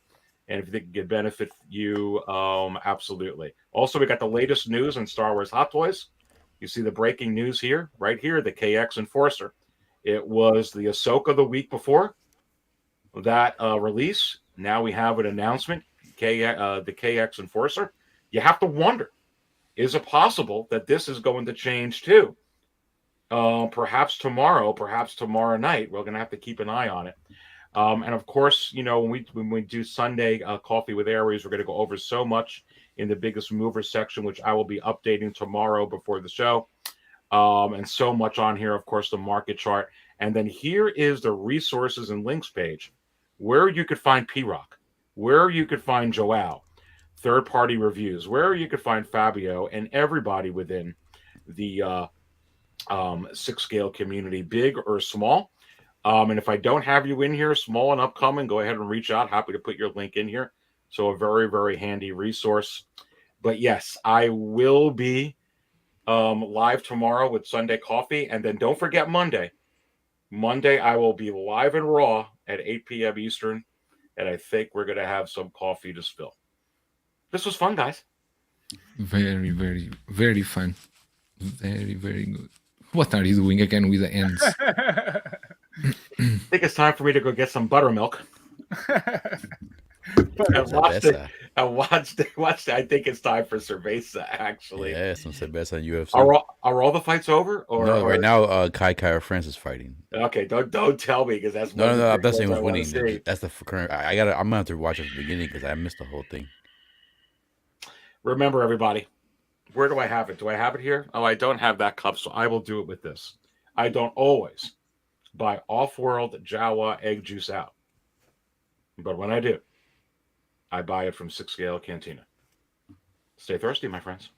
And if you think it can benefit you, absolutely. Also, we got the latest news on Star Wars Hot Toys. You see the breaking news here, right here, the KX Enforcer. It was the Ahsoka the week before that release. Now we have an announcement, the KX Enforcer. You have to wonder, is it possible that this is going to change too? Perhaps tomorrow night. We're going to have to keep an eye on it. And of course, when we do Sunday Coffee with Aries, we're going to go over so much in the biggest mover section, which I will be updating tomorrow before the show. And so much on here, of course, the market chart. And then here is the resources and links page where you could find PRock, where you could find Joao, third-party reviews, where you could find Fabio and everybody within the 6 Scale community, big or small. And if I don't have you in here, small and upcoming, go ahead and reach out. Happy to put your link in here. So a very, very handy resource. But yes, I will be live tomorrow with Sunday Coffee. And then don't forget Monday. Monday, I will be live and raw at 8 p.m. Eastern. And I think we're going to have some coffee to spill. This was fun, guys. Very, very, very fun. Very, very good. What are you doing again with the ends? I think it's time for me to go get some buttermilk. And watch. I think it's time for cerveza. Actually, yeah, some cerveza and UFC. Are all the fights over? Or no, right now, Cara France is fighting. Okay, don't tell me because that's no. I'm not saying who's winning. That's the current. I'm gonna have to watch it at the beginning because I missed the whole thing. Remember, everybody, where do I have it? Do I have it here? Oh, I don't have that cup, so I will do it with this. I don't always buy off-world Jawa egg juice out. But when I do, I buy it from 6 Scale Cantina. Stay thirsty, my friends.